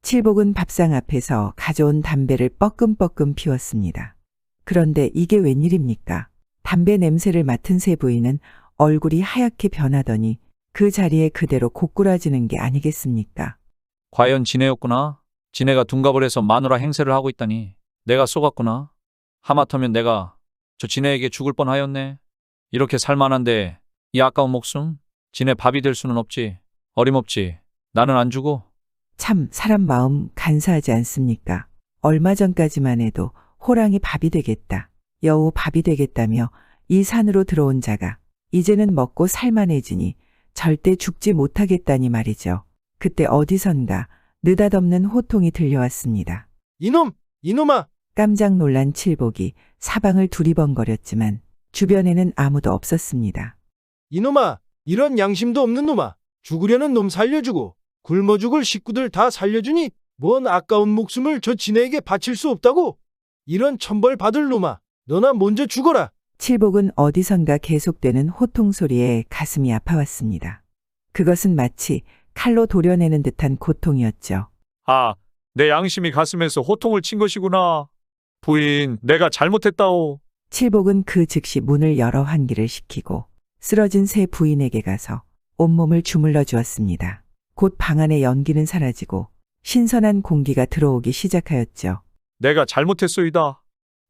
Speaker 2: 칠복은 밥상 앞에서 가져온 담배를 뻐끔뻐끔 피웠습니다. 그런데 이게 웬일입니까? 담배 냄새를 맡은 새 부인은 얼굴이 하얗게 변하더니 그 자리에 그대로 고꾸라지는 게 아니겠습니까?
Speaker 6: 과연 지네였구나. 지네가 둔갑을 해서 마누라 행세를 하고 있다니 내가 속았구나. 하마터면 내가 저 지네에게 죽을 뻔하였네. 이렇게 살만한데 이 아까운 목숨? 지네 밥이 될 수는 없지. 어림없지. 나는 안 주고.
Speaker 2: 참 사람 마음 간사하지 않습니까? 얼마 전까지만 해도 호랑이 밥이 되겠다, 여우 밥이 되겠다며 이 산으로 들어온 자가 이제는 먹고 살만해지니 절대 죽지 못하겠다니 말이죠. 그때 어디선가 느닷없는 호통이 들려왔습니다.
Speaker 7: 이놈아!
Speaker 2: 깜짝 놀란 칠복이 사방을 두리번거렸지만 주변에는 아무도 없었습니다.
Speaker 15: 이놈아, 이런 양심도 없는 놈아. 죽으려는 놈 살려주고 굶어 죽을 식구들 다 살려주니 뭔 아까운 목숨을 저 지네에게 바칠 수 없다고? 이런 천벌 받을 놈아, 너나 먼저 죽어라.
Speaker 2: 칠복은 어디선가 계속되는 호통 소리에 가슴이 아파왔습니다. 그것은 마치 칼로 도려내는 듯한 고통이었죠.
Speaker 9: 아, 내 양심이 가슴에서 호통을 친 것이구나. 부인, 내가 잘못했다오.
Speaker 2: 칠복은 그 즉시 문을 열어 환기를 시키고 쓰러진 새 부인에게 가서 온몸을 주물러 주었습니다. 곧 방 안의 연기는 사라지고 신선한 공기가 들어오기 시작하였죠.
Speaker 9: 내가 잘못했소이다.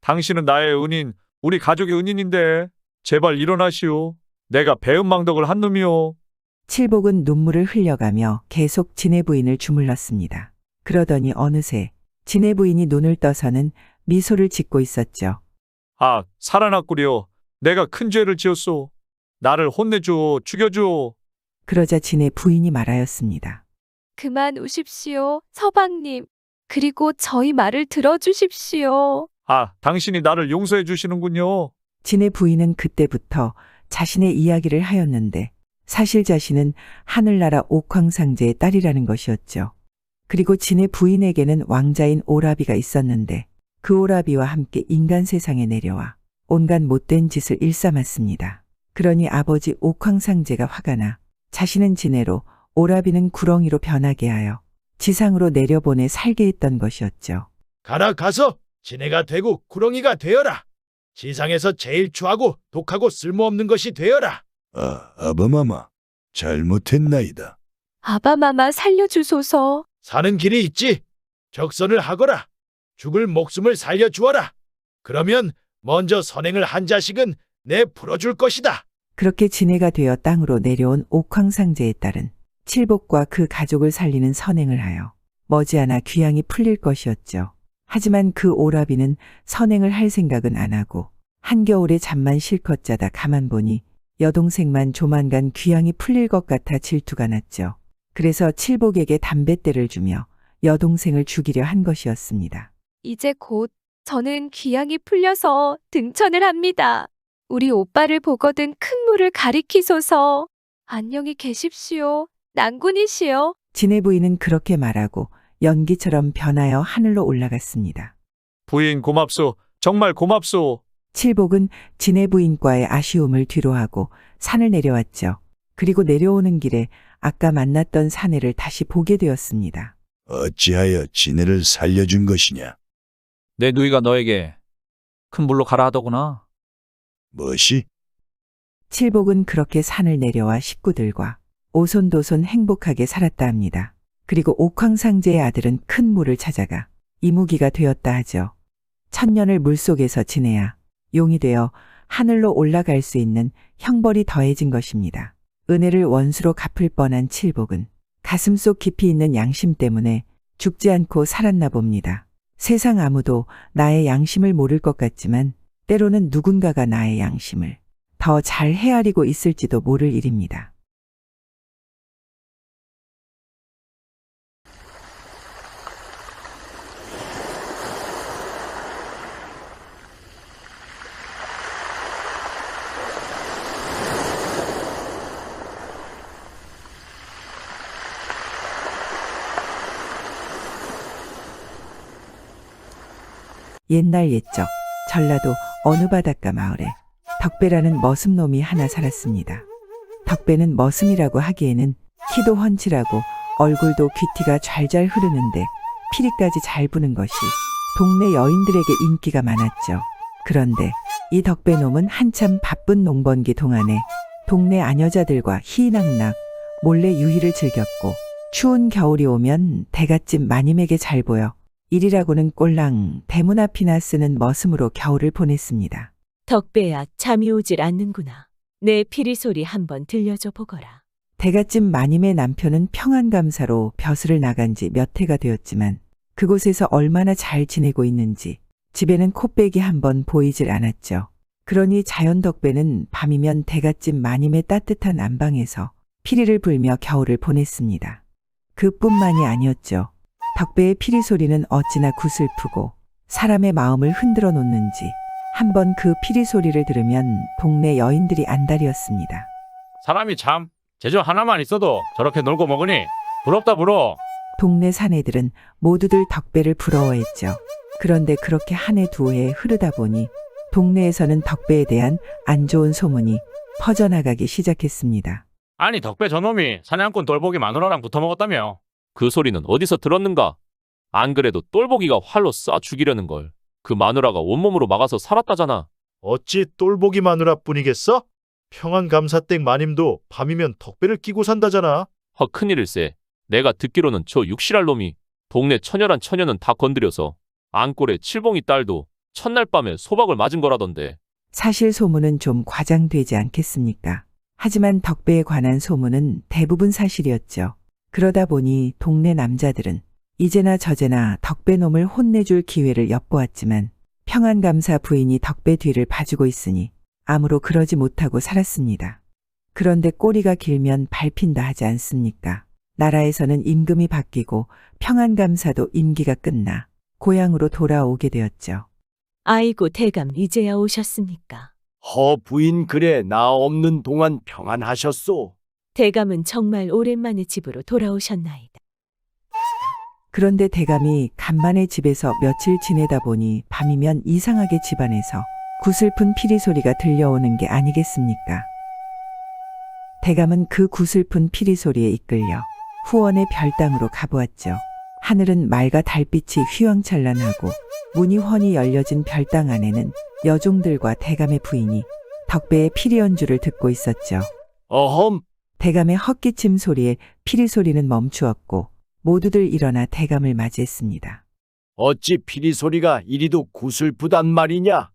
Speaker 9: 당신은 나의 은인, 우리 가족의 은인인데 제발 일어나시오. 내가 배은망덕을 한 놈이오.
Speaker 2: 칠복은 눈물을 흘려가며 계속 진해 부인을 주물렀습니다. 그러더니 어느새 진해 부인이 눈을 떠서는 미소를 짓고 있었죠.
Speaker 9: 아, 살아났구려. 내가 큰 죄를 지었소. 나를 혼내주오, 죽여주오.
Speaker 2: 그러자 진해 부인이 말하였습니다.
Speaker 8: 그만 우십시오, 서방님. 그리고 저희 말을 들어주십시오.
Speaker 9: 아, 당신이 나를 용서해 주시는군요.
Speaker 2: 진해 부인은 그때부터 자신의 이야기를 하였는데 사실 자신은 하늘나라 옥황상제의 딸이라는 것이었죠. 그리고 진해 부인에게는 왕자인 오라비가 있었는데 그 오라비와 함께 인간 세상에 내려와 온갖 못된 짓을 일삼았습니다. 그러니 아버지 옥황상제가 화가 나 자신은 진해로 오라비는 구렁이로 변하게 하여 지상으로 내려보내 살게 했던 것이었죠.
Speaker 5: 가라 가서 지네가 되고 구렁이가 되어라. 지상에서 제일 추하고 독하고 쓸모없는 것이 되어라.
Speaker 14: 아바마마, 잘못했나이다.
Speaker 8: 아바마마 살려주소서.
Speaker 5: 사는 길이 있지. 적선을 하거라. 죽을 목숨을 살려주어라. 그러면 먼저 선행을 한 자식은 내 풀어줄 것이다.
Speaker 2: 그렇게 진해가 되어 땅으로 내려온 옥황상제의 딸은 칠복과 그 가족을 살리는 선행을 하여 머지않아 귀양이 풀릴 것이었죠. 하지만 그 오라비는 선행을 할 생각은 안 하고 한겨울에 잠만 실컷 자다 가만 보니 여동생만 조만간 귀양이 풀릴 것 같아 질투가 났죠. 그래서 칠복에게 담뱃대를 주며 여동생을 죽이려 한 것이었습니다.
Speaker 8: 이제 곧 저는 귀양이 풀려서 등천을 합니다. 우리 오빠를 보거든 큰 물을 가리키소서. 안녕히 계십시오. 난군이시여.
Speaker 2: 진해 부인은 그렇게 말하고 연기처럼 변하여 하늘로 올라갔습니다.
Speaker 9: 부인 고맙소. 정말 고맙소.
Speaker 2: 칠복은 진해 부인과의 아쉬움을 뒤로하고 산을 내려왔죠. 그리고 내려오는 길에 아까 만났던 사내를 다시 보게 되었습니다.
Speaker 14: 어찌하여 지네를 살려준 것이냐?
Speaker 6: 내 누이가 너에게 큰 물로 가라 하더구나.
Speaker 14: 무엇이?
Speaker 2: 칠복은 그렇게 산을 내려와 식구들과 오손도손 행복하게 살았다 합니다. 그리고 옥황상제의 아들은 큰 물을 찾아가 이무기가 되었다 하죠. 천년을 물속에서 지내야 용이 되어 하늘로 올라갈 수 있는 형벌이 더해진 것입니다. 은혜를 원수로 갚을 뻔한 칠복은 가슴속 깊이 있는 양심 때문에 죽지 않고 살았나 봅니다. 세상 아무도 나의 양심을 모를 것 같지만 때로는 누군가가 나의 양심을 더 잘 헤아리고 있을지도 모를 일입니다. 옛날 옛적 전라도 어느 바닷가 마을에 덕배라는 머슴놈이 하나 살았습니다. 덕배는 머슴이라고 하기에는 키도 훤칠하고 얼굴도 귀티가 잘잘 흐르는데 피리까지 잘 부는 것이 동네 여인들에게 인기가 많았죠. 그런데 이 덕배놈은 한참 바쁜 농번기 동안에 동네 아녀자들과 희낙낙 몰래 유희를 즐겼고 추운 겨울이 오면 대갓집 마님에게 잘 보여 일이라고는 꼴랑 대문 앞이나 쓰는 머슴으로 겨울을 보냈습니다.
Speaker 16: 덕배야, 잠이 오질 않는구나. 내 피리 소리 한번 들려줘 보거라.
Speaker 2: 대갓집 마님의 남편은 평안감사로 벼슬을 나간 지 몇 해가 되었지만 그곳에서 얼마나 잘 지내고 있는지 집에는 코빼기 한번 보이질 않았죠. 그러니 자연 덕배는 밤이면 대갓집 마님의 따뜻한 안방에서 피리를 불며 겨울을 보냈습니다. 그뿐만이 아니었죠. 덕배의 피리 소리는 어찌나 구슬프고 사람의 마음을 흔들어 놓는지 한번 그 피리 소리를 들으면 동네 여인들이 안달이었습니다.
Speaker 17: 사람이 참 재주 하나만 있어도 저렇게 놀고 먹으니 부럽다 부러워.
Speaker 2: 동네 사내들은 모두들 덕배를 부러워했죠. 그런데 그렇게 한 해 두 해 흐르다 보니 동네에서는 덕배에 대한 안 좋은 소문이 퍼져나가기 시작했습니다.
Speaker 17: 아니 덕배 저놈이 사냥꾼 똘보기 마누라랑 붙어먹었다며.
Speaker 4: 그 소리는 어디서 들었는가? 안 그래도 똘보기가 활로 쏴 죽이려는 걸 그 마누라가 온몸으로 막아서 살았다잖아.
Speaker 5: 어찌 똘보기 마누라뿐이겠어? 평안감사댁 마님도 밤이면 덕배를 끼고 산다잖아.
Speaker 4: 큰일일세. 내가 듣기로는 저 육실할 놈이 동네 처녀란 처녀는 다 건드려서 안골에 칠봉이 딸도 첫날 밤에 소박을 맞은 거라던데.
Speaker 2: 사실 소문은 좀 과장되지 않겠습니까? 하지만 덕배에 관한 소문은 대부분 사실이었죠. 그러다 보니 동네 남자들은 이제나 저제나 덕배놈을 혼내줄 기회를 엿보았지만 평안감사 부인이 덕배 뒤를 봐주고 있으니 아무로 그러지 못하고 살았습니다. 그런데 꼬리가 길면 밟힌다 하지 않습니까? 나라에서는 임금이 바뀌고 평안감사도 임기가 끝나 고향으로 돌아오게 되었죠.
Speaker 16: 아이고 대감 이제야 오셨습니까?
Speaker 7: 부인 그래 나 없는 동안 평안하셨소.
Speaker 16: 대감은 정말 오랜만에 집으로 돌아오셨나이다.
Speaker 2: 그런데 대감이 간만에 집에서 며칠 지내다 보니 밤이면 이상하게 집안에서 구슬픈 피리 소리가 들려오는 게 아니겠습니까? 대감은 그 구슬픈 피리 소리에 이끌려 후원의 별당으로 가보았죠. 하늘은 맑아 달빛이 휘황찬란하고 문이 훤히 열려진 별당 안에는 여종들과 대감의 부인이 덕배의 피리 연주를 듣고 있었죠.
Speaker 7: 어험!
Speaker 2: 대감의 헛기침 소리에 피리 소리는 멈추었고 모두들 일어나 대감을 맞이했습니다.
Speaker 7: 어찌 피리 소리가 이리도 구슬프단 말이냐?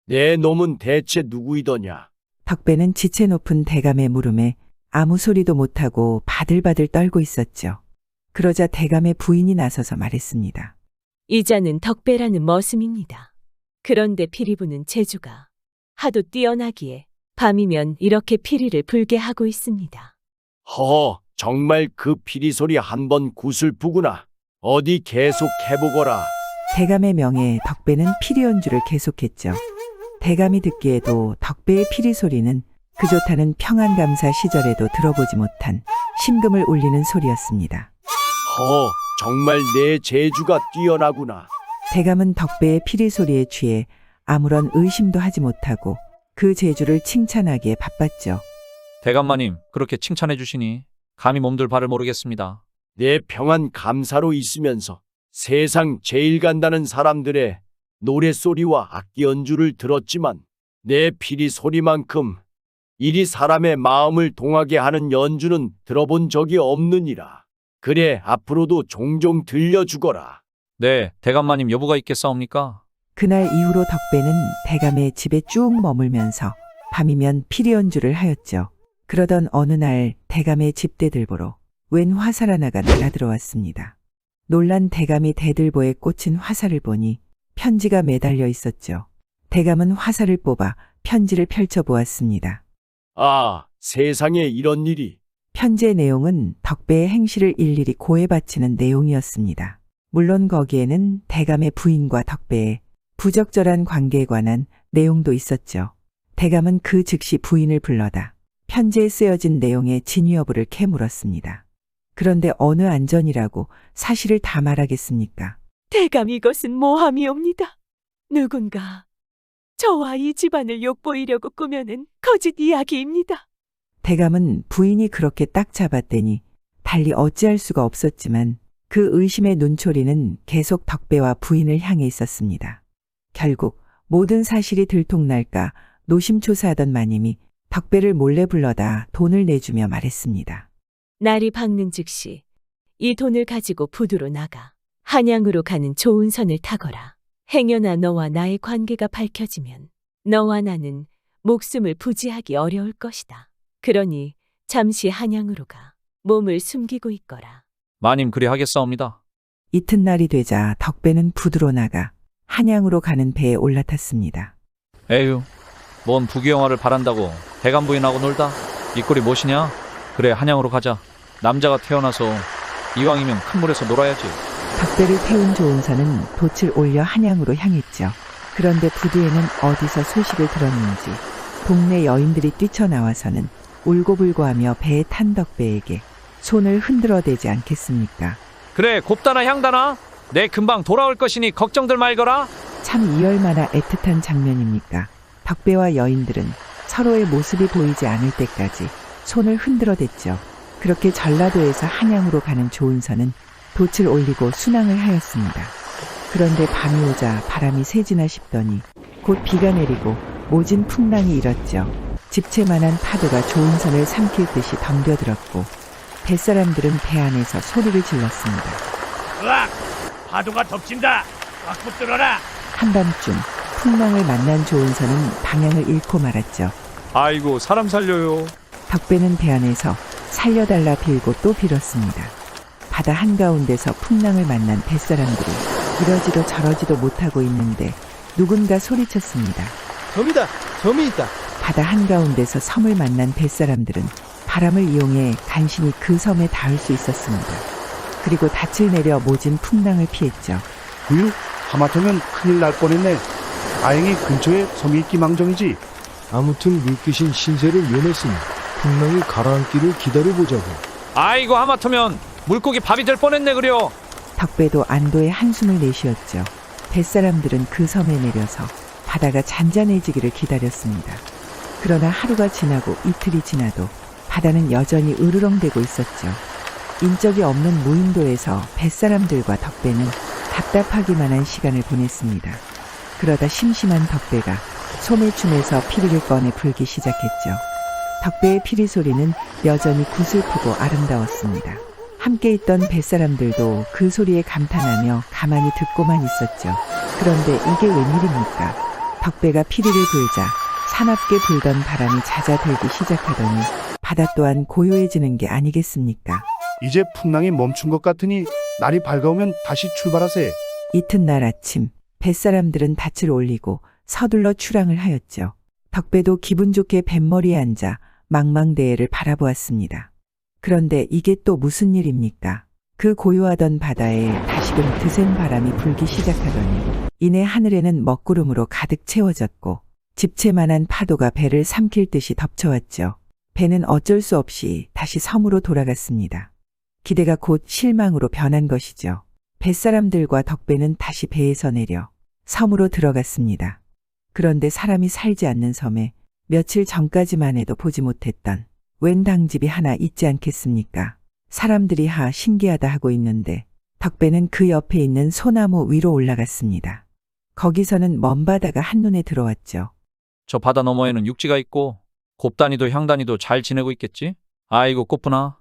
Speaker 7: 내 놈은 대체 누구이더냐?
Speaker 2: 덕배는 지체 높은 대감의 물음에 아무 소리도 못하고 바들바들 떨고 있었죠. 그러자 대감의 부인이 나서서 말했습니다.
Speaker 16: 이자는 덕배라는 머슴입니다. 그런데 피리 부는 재주가 하도 뛰어나기에 밤이면 이렇게 피리를 불게 하고 있습니다.
Speaker 7: 정말 그 피리 소리 한번 구슬프구나. 어디 계속 해보거라.
Speaker 2: 대감의 명에 덕배는 피리 연주를 계속했죠. 대감이 듣기에도 덕배의 피리 소리는 그 좋다는 평안감사 시절에도 들어보지 못한 심금을 울리는 소리였습니다.
Speaker 7: 정말 내 재주가 뛰어나구나.
Speaker 2: 대감은 덕배의 피리 소리에 취해 아무런 의심도 하지 못하고 그 재주를 칭찬하기에 바빴죠.
Speaker 6: 대감마님 그렇게 칭찬해 주시니 감히 몸둘 바를 모르겠습니다.
Speaker 7: 내 평안 감사로 있으면서 세상 제일 간다는 사람들의 노랫소리와 악기 연주를 들었지만 내 피리 소리만큼 이리 사람의 마음을 동하게 하는 연주는 들어본 적이 없느니라. 그래 앞으로도 종종 들려주거라.
Speaker 6: 네, 대감마님 여부가 있겠사옵니까?
Speaker 2: 그날 이후로 덕배는 대감의 집에 쭉 머물면서 밤이면 피리 연주를 하였죠. 그러던 어느 날 대감의 집대들보로 웬 화살 하나가 날아들어왔습니다. 놀란 대감이 대들보에 꽂힌 화살을 보니 편지가 매달려 있었죠. 대감은 화살을 뽑아 편지를 펼쳐보았습니다.
Speaker 7: 세상에 이런 일이.
Speaker 2: 편지의 내용은 덕배의 행실을 일일이 고해 바치는 내용이었습니다. 물론 거기에는 대감의 부인과 덕배의 부적절한 관계에 관한 내용도 있었죠. 대감은 그 즉시 부인을 불러다 편지에 쓰여진 내용의 진위 여부를 캐물었습니다. 그런데 어느 안전이라고 사실을 다 말하겠습니까?
Speaker 16: 대감 이것은 모함이옵니다. 누군가 저와 이 집안을 욕보이려고 꾸며낸 거짓 이야기입니다.
Speaker 2: 대감은 부인이 그렇게 딱 잡았대니 달리 어찌할 수가 없었지만 그 의심의 눈초리는 계속 덕배와 부인을 향해 있었습니다. 결국 모든 사실이 들통날까 노심초사하던 마님이 덕배를 몰래 불러다 돈을 내주며 말했습니다.
Speaker 16: 날이 밝는 즉시 이 돈을 가지고 부두로 나가 한양으로 가는 좋은 선을 타거라. 행여나 너와 나의 관계가 밝혀지면 너와 나는 목숨을 부지하기 어려울 것이다. 그러니 잠시 한양으로 가 몸을 숨기고 있거라.
Speaker 6: 마님 그리 하겠사옵니다.
Speaker 2: 이튿날이 되자 덕배는 부두로 나가 한양으로 가는 배에 올라탔습니다.
Speaker 6: 에휴, 뭔 부귀영화를 바란다고 대감 부인하고 놀다? 이 꼴이 무엇이냐? 그래 한양으로 가자. 남자가 태어나서 이왕이면 큰 물에서 놀아야지.
Speaker 2: 덕배를 태운 조은선은 돛을 올려 한양으로 향했죠. 그런데 부두에는 어디서 소식을 들었는지 동네 여인들이 뛰쳐나와서는 울고불고하며 배에 탄 덕배에게 손을 흔들어대지 않겠습니까?
Speaker 6: 그래 곱다나 향다나 내 금방 돌아올 것이니 걱정들 말거라.
Speaker 2: 참 이열마나 애틋한 장면입니까? 덕배와 여인들은 서로의 모습이 보이지 않을 때까지 손을 흔들어댔죠. 그렇게 전라도에서 한양으로 가는 조은선은 돛을 올리고 순항을 하였습니다. 그런데 밤이 오자 바람이 세지나 싶더니 곧 비가 내리고 모진 풍랑이 일었죠. 집채만한 파도가 조은선을 삼킬 듯이 덤벼들었고 뱃사람들은 배 안에서 소리를 질렀습니다.
Speaker 5: 으악! 파도가 덮친다. 꽉 붙들어라.
Speaker 2: 한밤중 풍랑을 만난 조은선은 방향을 잃고 말았죠.
Speaker 9: 아이고 사람 살려요.
Speaker 2: 덕배는 배 안에서 살려달라 빌고 또 빌었습니다. 바다 한가운데서 풍랑을 만난 뱃사람들이 이러지도 저러지도 못하고 있는데 누군가 소리쳤습니다.
Speaker 15: 섬이다. 섬이 있다.
Speaker 2: 바다 한가운데서 섬을 만난 뱃사람들은 바람을 이용해 간신히 그 섬에 닿을 수 있었습니다. 그리고 닻을 내려 모진 풍랑을 피했죠.
Speaker 18: 우유, 하마터면 큰일 날 뻔했네. 다행히 근처에 섬이 있기망정이지.
Speaker 15: 아무튼 물귀신 신세를 면했으니 풍랑이 가라앉기를 기다려보자고.
Speaker 6: 아이고 하마터면 물고기 밥이 될 뻔했네 그려.
Speaker 2: 덕배도 안도의 한숨을 내쉬었죠. 뱃사람들은 그 섬에 내려서 바다가 잔잔해지기를 기다렸습니다. 그러나 하루가 지나고 이틀이 지나도 바다는 여전히 으르렁대고 있었죠. 인적이 없는 무인도에서 뱃사람들과 덕배는 답답하기만 한 시간을 보냈습니다. 그러다 심심한 덕배가 소매춤에서 피리를 꺼내 불기 시작했죠. 덕배의 피리 소리는 여전히 구슬프고 아름다웠습니다. 함께 있던 뱃사람들도 그 소리에 감탄하며 가만히 듣고만 있었죠. 그런데 이게 웬일입니까? 덕배가 피리를 불자 사납게 불던 바람이 잦아들기 시작하더니 바다 또한 고요해지는 게 아니겠습니까?
Speaker 18: 이제 풍랑이 멈춘 것 같으니 날이 밝아오면 다시 출발하세.
Speaker 2: 이튿날 아침 뱃사람들은 닻을 올리고 서둘러 출항을 하였죠. 덕배도 기분 좋게 뱃머리에 앉아 망망대해를 바라보았습니다. 그런데 이게 또 무슨 일입니까? 그 고요하던 바다에 다시금 드센 바람이 불기 시작하더니 이내 하늘에는 먹구름으로 가득 채워졌고 집채만한 파도가 배를 삼킬 듯이 덮쳐왔죠. 배는 어쩔 수 없이 다시 섬으로 돌아갔습니다. 기대가 곧 실망으로 변한 것이죠. 뱃사람들과 덕배는 다시 배에서 내려 섬으로 들어갔습니다. 그런데 사람이 살지 않는 섬에 며칠 전까지만 해도 보지 못했던 웬 당집이 하나 있지 않겠습니까? 사람들이 하 신기하다 하고 있는데 덕배는 그 옆에 있는 소나무 위로 올라갔습니다. 거기서는 먼 바다가 한눈에 들어왔죠.
Speaker 6: 저 바다 너머에는 육지가 있고 곱단이도 향단이도 잘 지내고 있겠지? 아이고 꽃분아.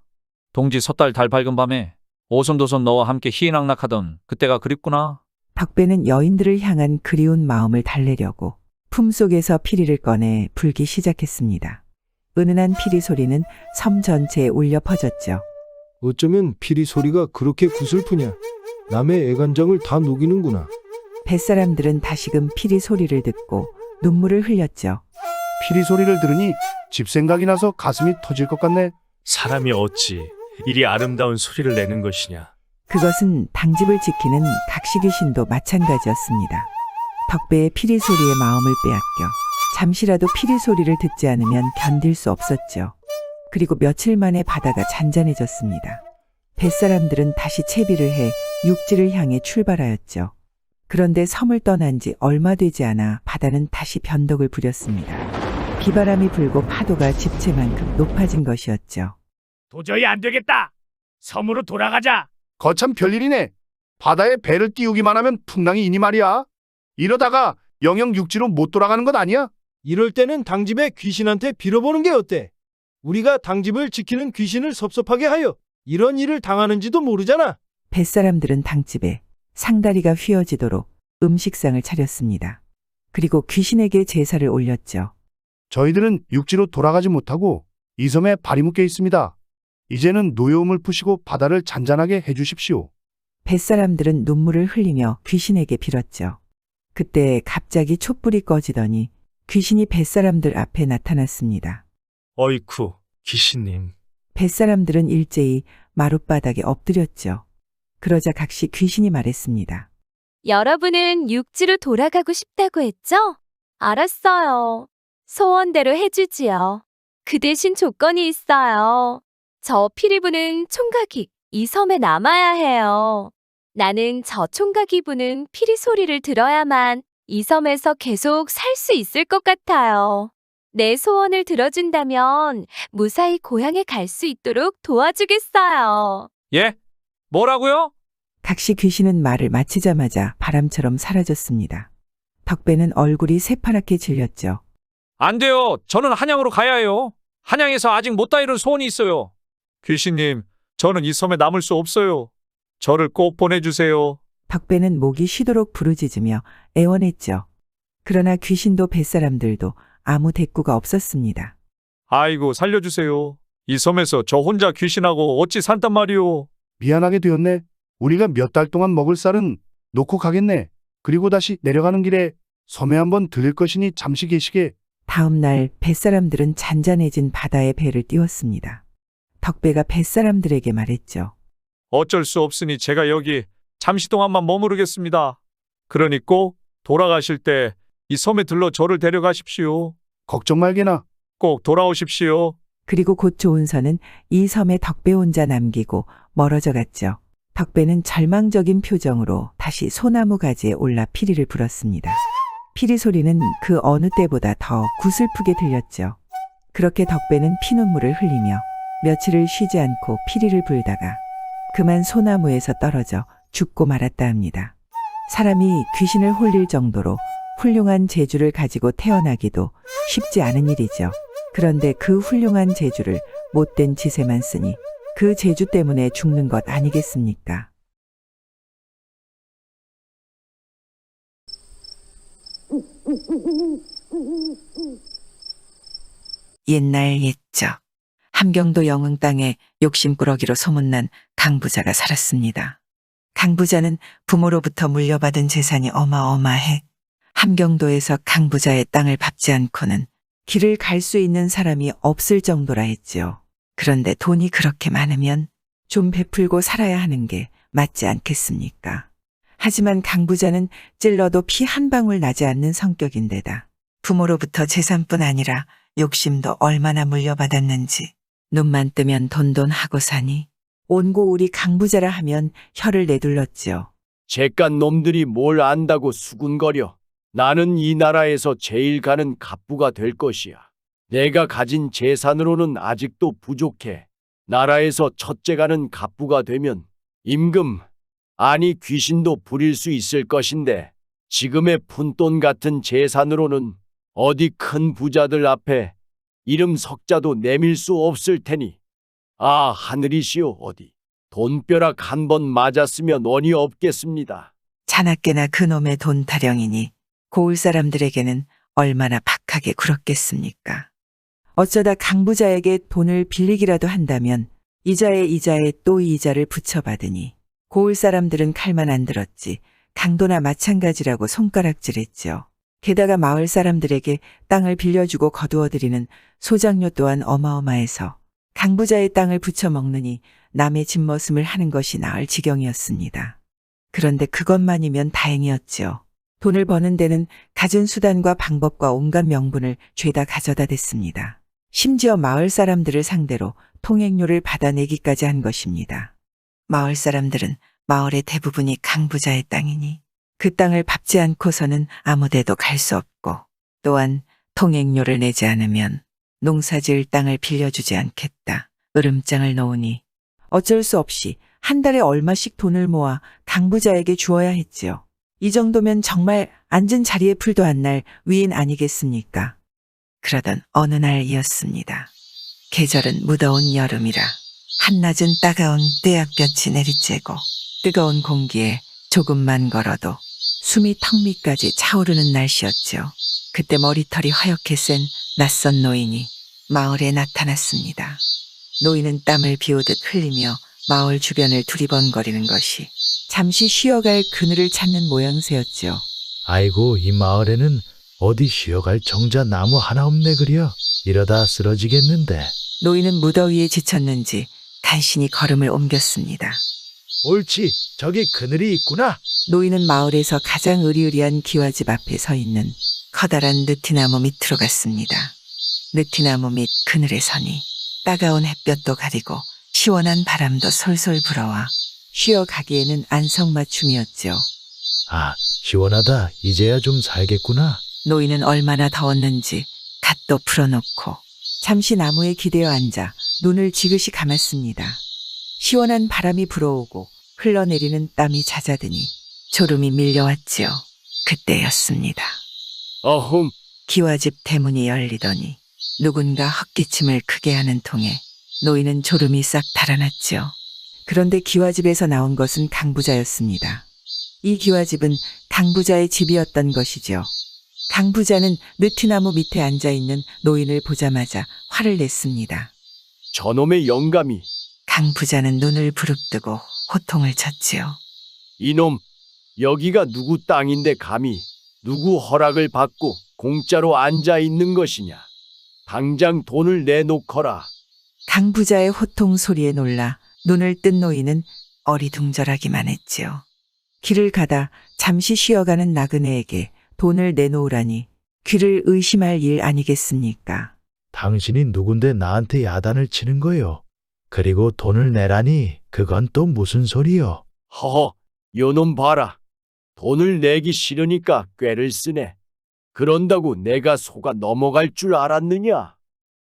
Speaker 6: 동지 섣달 달 밝은 밤에 오손도손 너와 함께 희낙낙하던 그때가 그립구나.
Speaker 2: 덕배는 여인들을 향한 그리운 마음을 달래려고 품속에서 피리를 꺼내 불기 시작했습니다. 은은한 피리 소리는 섬 전체에 울려 퍼졌죠.
Speaker 15: 어쩌면 피리 소리가 그렇게 구슬프냐. 남의 애간장을 다 녹이는구나.
Speaker 2: 뱃사람들은 다시금 피리 소리를 듣고 눈물을 흘렸죠.
Speaker 18: 피리 소리를 들으니 집 생각이 나서 가슴이 터질 것 같네.
Speaker 3: 사람이 어찌 이리 아름다운 소리를 내는 것이냐.
Speaker 2: 그것은 당집을 지키는 각시귀신도 마찬가지였습니다. 덕배의 피리 소리에 마음을 빼앗겨 잠시라도 피리 소리를 듣지 않으면 견딜 수 없었죠. 그리고 며칠 만에 바다가 잔잔해졌습니다. 뱃사람들은 다시 채비를 해 육지를 향해 출발하였죠. 그런데 섬을 떠난 지 얼마 되지 않아 바다는 다시 변덕을 부렸습니다. 비바람이 불고 파도가 집채만큼 높아진 것이었죠.
Speaker 5: 도저히 안 되겠다. 섬으로 돌아가자.
Speaker 18: 거참 별일이네. 바다에 배를 띄우기만 하면 풍랑이 이니 말이야. 이러다가 영영 육지로 못 돌아가는 것 아니야?
Speaker 15: 이럴 때는 당집의 귀신한테 빌어보는 게 어때? 우리가 당집을 지키는 귀신을 섭섭하게 하여 이런 일을 당하는지도 모르잖아.
Speaker 2: 뱃사람들은 당집에 상다리가 휘어지도록 음식상을 차렸습니다. 그리고 귀신에게 제사를 올렸죠.
Speaker 18: 저희들은 육지로 돌아가지 못하고 이 섬에 발이 묶여 있습니다. 이제는 노여움을 푸시고 바다를 잔잔하게 해주십시오.
Speaker 2: 뱃사람들은 눈물을 흘리며 귀신에게 빌었죠. 그때 갑자기 촛불이 꺼지더니 귀신이 뱃사람들 앞에 나타났습니다.
Speaker 3: 어이쿠, 귀신님.
Speaker 2: 뱃사람들은 일제히 마룻바닥에 엎드렸죠. 그러자 각시 귀신이 말했습니다.
Speaker 8: 여러분은 육지로 돌아가고 싶다고 했죠? 알았어요. 소원대로 해주지요. 그 대신 조건이 있어요. 저 피리부는 총각이 이 섬에 남아야 해요. 나는 저 총각이 부는 피리 소리를 들어야만 이 섬에서 계속 살 수 있을 것 같아요. 내 소원을 들어준다면 무사히 고향에 갈 수 있도록 도와주겠어요.
Speaker 6: 예? 뭐라고요?
Speaker 2: 각시 귀신은 말을 마치자마자 바람처럼 사라졌습니다. 덕배는 얼굴이 새파랗게 질렸죠.
Speaker 6: 안 돼요. 저는 한양으로 가야 해요. 한양에서 아직 못 다 이룬 소원이 있어요.
Speaker 9: 귀신님, 저는 이 섬에 남을 수 없어요. 저를 꼭 보내주세요.
Speaker 2: 덕배는 목이 쉬도록 부르짖으며 애원했죠. 그러나 귀신도 뱃사람들도 아무 대꾸가 없었습니다.
Speaker 9: 아이고, 살려주세요. 이 섬에서 저 혼자 귀신하고 어찌 산단 말이오.
Speaker 18: 미안하게 되었네. 우리가 몇 달 동안 먹을 쌀은 놓고 가겠네. 그리고 다시 내려가는 길에 섬에 한번 들릴 것이니 잠시 계시게.
Speaker 2: 다음 날 뱃사람들은 잔잔해진 바다에 배를 띄웠습니다. 덕배가 뱃사람들에게 말했죠.
Speaker 9: 어쩔 수 없으니 제가 여기 잠시 동안만 머무르겠습니다. 그러니 꼭 돌아가실 때 이 섬에 들러 저를 데려가십시오.
Speaker 18: 걱정 말게나.
Speaker 9: 꼭 돌아오십시오.
Speaker 2: 그리고 곧 조은서는 이 섬에 덕배 혼자 남기고 멀어져 갔죠. 덕배는 절망적인 표정으로 다시 소나무 가지에 올라 피리를 불었습니다. 피리 소리는 그 어느 때보다 더 구슬프게 들렸죠. 그렇게 덕배는 피눈물을 흘리며 며칠을 쉬지 않고 피리를 불다가 그만 소나무에서 떨어져 죽고 말았다 합니다. 사람이 귀신을 홀릴 정도로 훌륭한 재주를 가지고 태어나기도 쉽지 않은 일이죠. 그런데 그 훌륭한 재주를 못된 짓에만 쓰니 그 재주 때문에 죽는 것 아니겠습니까? 옛날 옛적 함경도 영흥 땅에 욕심꾸러기로 소문난 강부자가 살았습니다. 강부자는 부모로부터 물려받은 재산이 어마어마해 함경도에서 강부자의 땅을 밟지 않고는 길을 갈 수 있는 사람이 없을 정도라 했지요. 그런데 돈이 그렇게 많으면 좀 베풀고 살아야 하는 게 맞지 않겠습니까? 하지만 강부자는 찔러도 피 한 방울 나지 않는 성격인데다 부모로부터 재산뿐 아니라 욕심도 얼마나 물려받았는지 눈만 뜨면 돈하고 사니 온고 우리 강부자라 하면 혀를 내둘렀지요.
Speaker 7: 잿간 놈들이 뭘 안다고 수군거려. 나는 이 나라에서 제일 가는 갑부가 될 것이야. 내가 가진 재산으로는 아직도 부족해. 나라에서 첫째 가는 갑부가 되면 임금, 아니 귀신도 부릴 수 있을 것인데 지금의 푼돈 같은 재산으로는 어디 큰 부자들 앞에 이름 석자도 내밀 수 없을 테니 아 하늘이시오 어디 돈벼락 한 번 맞았으면 원이 없겠습니다.
Speaker 2: 자나깨나 그놈의 돈 타령이니 고을 사람들에게는 얼마나 박하게 굴었겠습니까? 어쩌다 강부자에게 돈을 빌리기라도 한다면 이자에 이자에 또 이자를 붙여받으니 고을 사람들은 칼만 안 들었지 강도나 마찬가지라고 손가락질했죠. 게다가 마을 사람들에게 땅을 빌려주고 거두어들이는 소장료 또한 어마어마해서 강부자의 땅을 붙여먹느니 남의 집머슴을 하는 것이 나을 지경이었습니다. 그런데 그것만이면 다행이었죠. 돈을 버는 데는 갖은 수단과 방법과 온갖 명분을 죄다 가져다 댔습니다. 심지어 마을 사람들을 상대로 통행료를 받아내기까지 한 것입니다. 마을 사람들은 마을의 대부분이 강부자의 땅이니 그 땅을 밟지 않고서는 아무 데도 갈 수 없고 또한 통행료를 내지 않으면 농사지을 땅을 빌려주지 않겠다. 으름장을 놓으니 어쩔 수 없이 한 달에 얼마씩 돈을 모아 강부자에게 주어야 했지요. 이 정도면 정말 앉은 자리에 풀도 안 날 위인 아니겠습니까? 그러던 어느 날이었습니다. 계절은 무더운 여름이라 한낮은 따가운 떼약볕이 내리쬐고 뜨거운 공기에 조금만 걸어도 숨이 턱 밑까지 차오르는 날씨였죠. 그때 머리털이 하얗게 센 낯선 노인이 마을에 나타났습니다. 노인은 땀을 비오듯 흘리며 마을 주변을 두리번거리는 것이 잠시 쉬어갈 그늘을 찾는 모양새였죠.
Speaker 5: 아이고 이 마을에는 어디 쉬어갈 정자 나무 하나 없네 그려. 이러다 쓰러지겠는데.
Speaker 2: 노인은 무더위에 지쳤는지 간신히 걸음을 옮겼습니다.
Speaker 5: 옳지, 저기 그늘이 있구나.
Speaker 2: 노인은 마을에서 가장 으리으리한 기와집 앞에 서 있는 커다란 느티나무 밑으로 갔습니다. 느티나무 밑 그늘에 서니 따가운 햇볕도 가리고 시원한 바람도 솔솔 불어와 쉬어가기에는 안성맞춤이었죠.
Speaker 5: 아, 시원하다. 이제야 좀 살겠구나.
Speaker 2: 노인은 얼마나 더웠는지 갓도 풀어놓고 잠시 나무에 기대어 앉아 눈을 지그시 감았습니다. 시원한 바람이 불어오고 흘러내리는 땀이 잦아드니 졸음이 밀려왔지요. 그때였습니다.
Speaker 7: 어흥,
Speaker 2: 기와집 대문이 열리더니 누군가 헛기침을 크게 하는 통에 노인은 졸음이 싹 달아났지요. 그런데 기와집에서 나온 것은 강부자였습니다. 이 기와집은 강부자의 집이었던 것이죠. 강부자는 느티나무 밑에 앉아있는 노인을 보자마자 화를 냈습니다.
Speaker 7: 저놈의 영감이.
Speaker 2: 강부자는 눈을 부릅뜨고 호통을 쳤지요.
Speaker 7: 이놈, 여기가 누구 땅인데 감히 누구 허락을 받고 공짜로 앉아 있는 것이냐. 당장 돈을 내놓거라.
Speaker 2: 강부자의 호통 소리에 놀라 눈을 뜬 노인은 어리둥절하기만 했지요. 길을 가다 잠시 쉬어가는 나그네에게 돈을 내놓으라니 귀를 의심할 일 아니겠습니까?
Speaker 5: 당신이 누군데 나한테 야단을 치는 거요? 그리고 돈을 내라니 그건 또 무슨 소리요?
Speaker 7: 허허, 요놈 봐라. 돈을 내기 싫으니까 꾀를 쓰네. 그런다고 내가 속아 넘어갈 줄 알았느냐?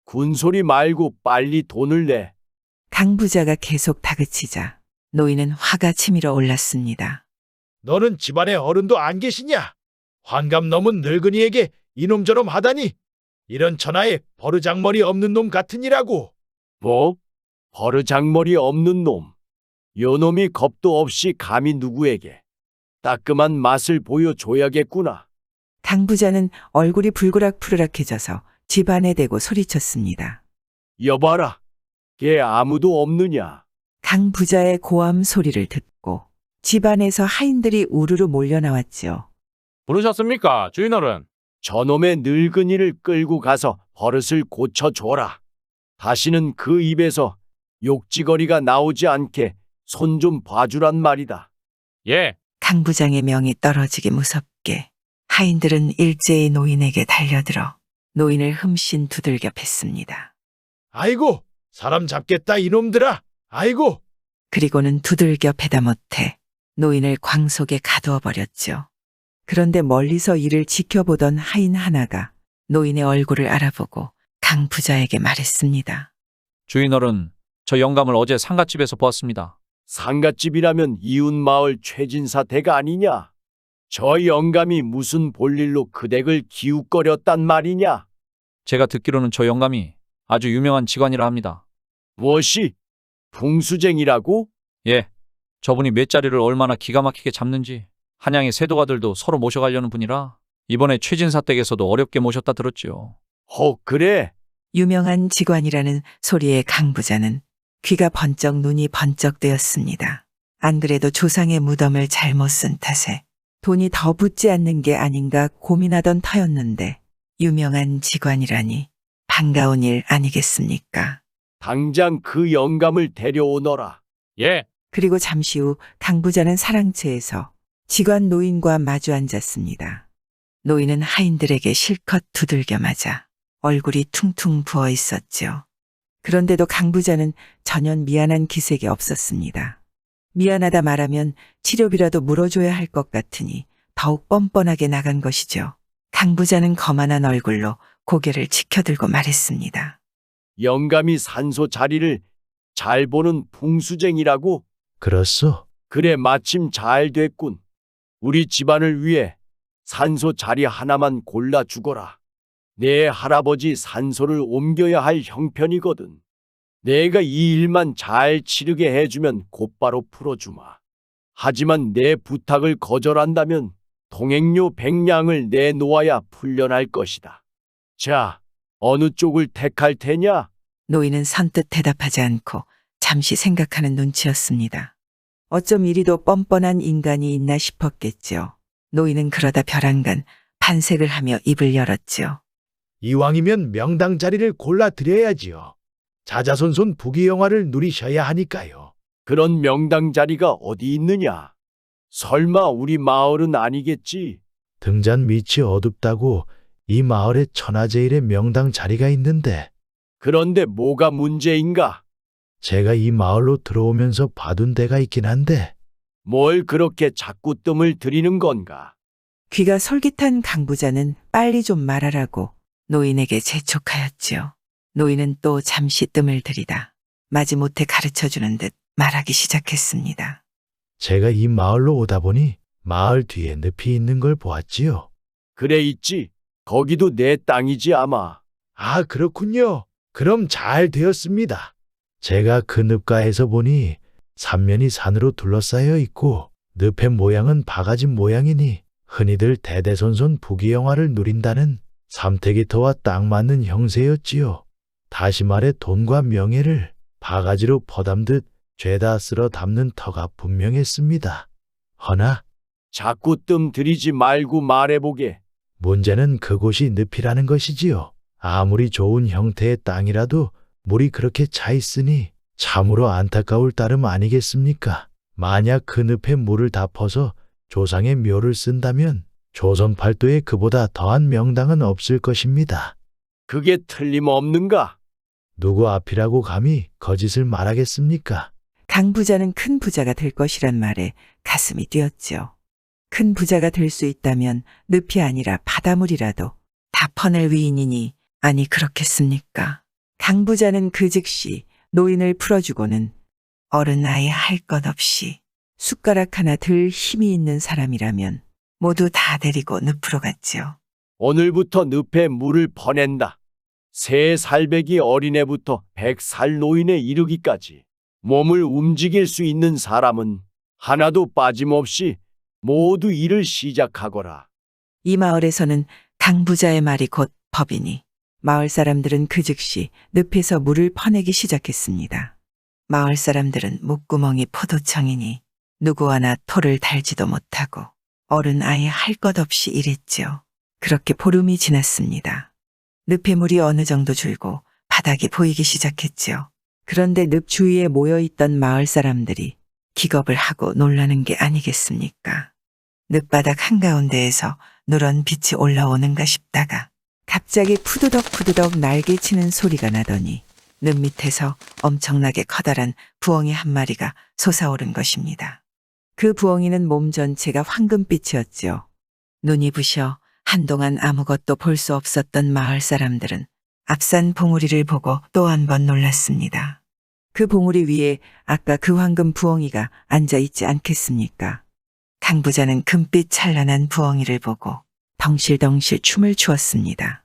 Speaker 7: 군소리 말고 빨리 돈을 내.
Speaker 2: 강부자가 계속 다그치자 노인은 화가 치밀어 올랐습니다.
Speaker 5: 너는 집안에 어른도 안 계시냐? 환갑 넘은 늙은이에게 이놈저놈 하다니. 이런 천하에 버르장머리 없는 놈 같으니라고.
Speaker 7: 뭐? 버르장머리 없는 놈. 요놈이 겁도 없이 감히 누구에게 따끔한 맛을 보여줘야겠구나.
Speaker 2: 강부자는 얼굴이 불그락푸르락해져서 집안에 대고 소리쳤습니다.
Speaker 7: 여봐라, 걔 아무도 없느냐?
Speaker 2: 강부자의 고함 소리를 듣고 집안에서 하인들이 우르르 몰려 나왔지요.
Speaker 17: 부르셨습니까, 주인어른?
Speaker 7: 저놈의 늙은이를 끌고 가서 버릇을 고쳐줘라. 다시는 그 입에서 욕지거리가 나오지 않게 손 좀 봐주란 말이다.
Speaker 17: 예.
Speaker 2: 강부장의 명이 떨어지기 무섭게 하인들은 일제히 노인에게 달려들어 노인을 흠씬 두들겨 팼습니다.
Speaker 5: 아이고, 사람 잡겠다 이놈들아. 아이고.
Speaker 2: 그리고는 두들겨 패다 못해 노인을 광 속에 가두어 버렸죠. 그런데 멀리서 이를 지켜보던 하인 하나가 노인의 얼굴을 알아보고 강부자에게 말했습니다.
Speaker 6: 주인어른, 저 영감을 어제 상갓집에서 보았습니다.
Speaker 7: 상갓집이라면 이웃마을 최진사 댁 아니냐? 저 영감이 무슨 볼일로 그 댁을 기웃거렸단 말이냐?
Speaker 6: 제가 듣기로는 저 영감이 아주 유명한 직관이라 합니다.
Speaker 7: 무엇이? 풍수쟁이라고?
Speaker 6: 예, 저분이 맷자리를 얼마나 기가 막히게 잡는지 한양의 세도가들도 서로 모셔가려는 분이라 이번에 최진사 댁에서도 어렵게 모셨다 들었지요.
Speaker 7: 그래?
Speaker 2: 유명한 직관이라는 소리에 강부자는 귀가 번쩍 눈이 번쩍 뜨였습니다. 안 그래도 조상의 무덤을 잘못 쓴 탓에 돈이 더 붙지 않는 게 아닌가 고민하던 터였는데 유명한 직관이라니 반가운 일 아니겠습니까?
Speaker 7: 당장 그 영감을 데려오너라.
Speaker 17: 예.
Speaker 2: 그리고 잠시 후 강부자는 사랑채에서 직관 노인과 마주 앉았습니다. 노인은 하인들에게 실컷 두들겨 맞아 얼굴이 퉁퉁 부어 있었죠. 그런데도 강부자는 전혀 미안한 기색이 없었습니다. 미안하다 말하면 치료비라도 물어줘야 할 것 같으니 더욱 뻔뻔하게 나간 것이죠. 강부자는 거만한 얼굴로 고개를 치켜들고 말했습니다.
Speaker 7: 영감이 산소 자리를 잘 보는 풍수쟁이라고?
Speaker 5: 그렇소.
Speaker 7: 그래, 마침 잘 됐군. 우리 집안을 위해 산소 자리 하나만 골라 주거라. 내 할아버지 산소를 옮겨야 할 형편이거든. 내가 이 일만 잘 치르게 해주면 곧바로 풀어주마. 하지만 내 부탁을 거절한다면 통행료 100냥을 내놓아야 풀려날 것이다. 자, 어느 쪽을 택할 테냐?
Speaker 2: 노인은 선뜻 대답하지 않고 잠시 생각하는 눈치였습니다. 어쩜 이리도 뻔뻔한 인간이 있나 싶었겠지요. 노인은 그러다 벼랑간 반색을 하며 입을 열었지요.
Speaker 5: 이왕이면 명당 자리를 골라 드려야지요. 자자손손 부귀영화를 누리셔야 하니까요.
Speaker 7: 그런 명당 자리가 어디 있느냐? 설마 우리 마을은 아니겠지?
Speaker 5: 등잔 밑이 어둡다고 이 마을에 천하제일의 명당 자리가 있는데
Speaker 7: 그런데 뭐가 문제인가?
Speaker 5: 제가 이 마을로 들어오면서 봐둔 데가 있긴 한데
Speaker 7: 뭘 그렇게 자꾸 뜸을 들이는 건가?
Speaker 2: 귀가 솔깃한 강부자는 빨리 좀 말하라고 노인에게 재촉하였지요. 노인은 또 잠시 뜸을 들이다 마지못해 가르쳐주는 듯 말하기 시작했습니다.
Speaker 5: 제가 이 마을로 오다 보니 마을 뒤에 늪이 있는 걸 보았지요.
Speaker 7: 그래 있지. 거기도 내 땅이지 아마.
Speaker 5: 아, 그렇군요. 그럼 잘 되었습니다. 제가 그 늪가에서 보니 삼면이 산으로 둘러싸여 있고 늪의 모양은 바가지 모양이니 흔히들 대대손손 부귀영화를 누린다는 삼태기터와 딱 맞는 형세였지요. 다시 말해 돈과 명예를 바가지로 퍼담듯 죄다 쓸어 담는 터가 분명했습니다. 허나
Speaker 7: 자꾸 뜸 들이지 말고 말해보게.
Speaker 5: 문제는 그곳이 늪이라는 것이지요. 아무리 좋은 형태의 땅이라도 물이 그렇게 차 있으니 참으로 안타까울 따름 아니겠습니까? 만약 그 늪에 물을 다 퍼서 조상의 묘를 쓴다면 조선 팔도에 그보다 더한 명당은 없을 것입니다.
Speaker 7: 그게 틀림없는가?
Speaker 5: 누구 앞이라고 감히 거짓을 말하겠습니까?
Speaker 2: 강부자는 큰 부자가 될 것이란 말에 가슴이 뛰었지요. 큰 부자가 될 수 있다면 늪이 아니라 바닷물이라도 다 퍼낼 위인이니 아니 그렇겠습니까? 강부자는 그 즉시 노인을 풀어주고는 어른 아예 할 것 없이 숟가락 하나 들 힘이 있는 사람이라면 모두 다 데리고 늪으로 갔지요.
Speaker 7: 오늘부터 늪에 물을 퍼낸다. 3살배기 어린애부터 100살 노인에 이르기까지 몸을 움직일 수 있는 사람은 하나도 빠짐없이 모두 일을 시작하거라.
Speaker 2: 이 마을에서는 강부자의 말이 곧 법이니 마을 사람들은 그 즉시 늪에서 물을 퍼내기 시작했습니다. 마을 사람들은 목구멍이 포도청이니 누구 하나 토를 달지도 못하고 어른 아예 할 것 없이 일했지요. 그렇게 보름이 지났습니다. 늪의 물이 어느 정도 줄고 바닥이 보이기 시작했지요. 그런데 늪 주위에 모여있던 마을 사람들이 기겁을 하고 놀라는 게 아니겠습니까? 늪바닥 한가운데에서 누런 빛이 올라오는가 싶다가 갑자기 푸드덕 날개치는 소리가 나더니 늪 밑에서 엄청나게 커다란 부엉이 한 마리가 솟아오른 것입니다. 그 부엉이는 몸 전체가 황금빛이었지요. 눈이 부셔 한동안 아무것도 볼 수 없었던 마을 사람들은 앞산 봉우리를 보고 또 한 번 놀랐습니다. 그 봉우리 위에 아까 그 황금 부엉이가 앉아 있지 않겠습니까? 강부자는 금빛 찬란한 부엉이를 보고 덩실덩실 춤을 추었습니다.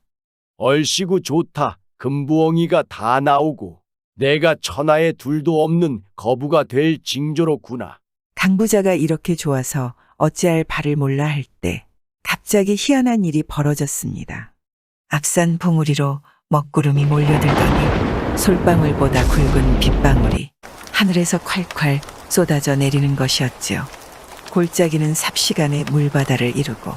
Speaker 7: 얼씨구 좋다. 금부엉이가 다 나오고 내가 천하에 둘도 없는 거부가 될 징조로구나.
Speaker 2: 강부자가 이렇게 좋아서 어찌할 바를 몰라 할 때 갑자기 희한한 일이 벌어졌습니다. 앞산 봉우리로 먹구름이 몰려들더니 솔방울보다 굵은 빗방울이 하늘에서 콸콸 쏟아져 내리는 것이었지요. 골짜기는 삽시간에 물바다를 이루고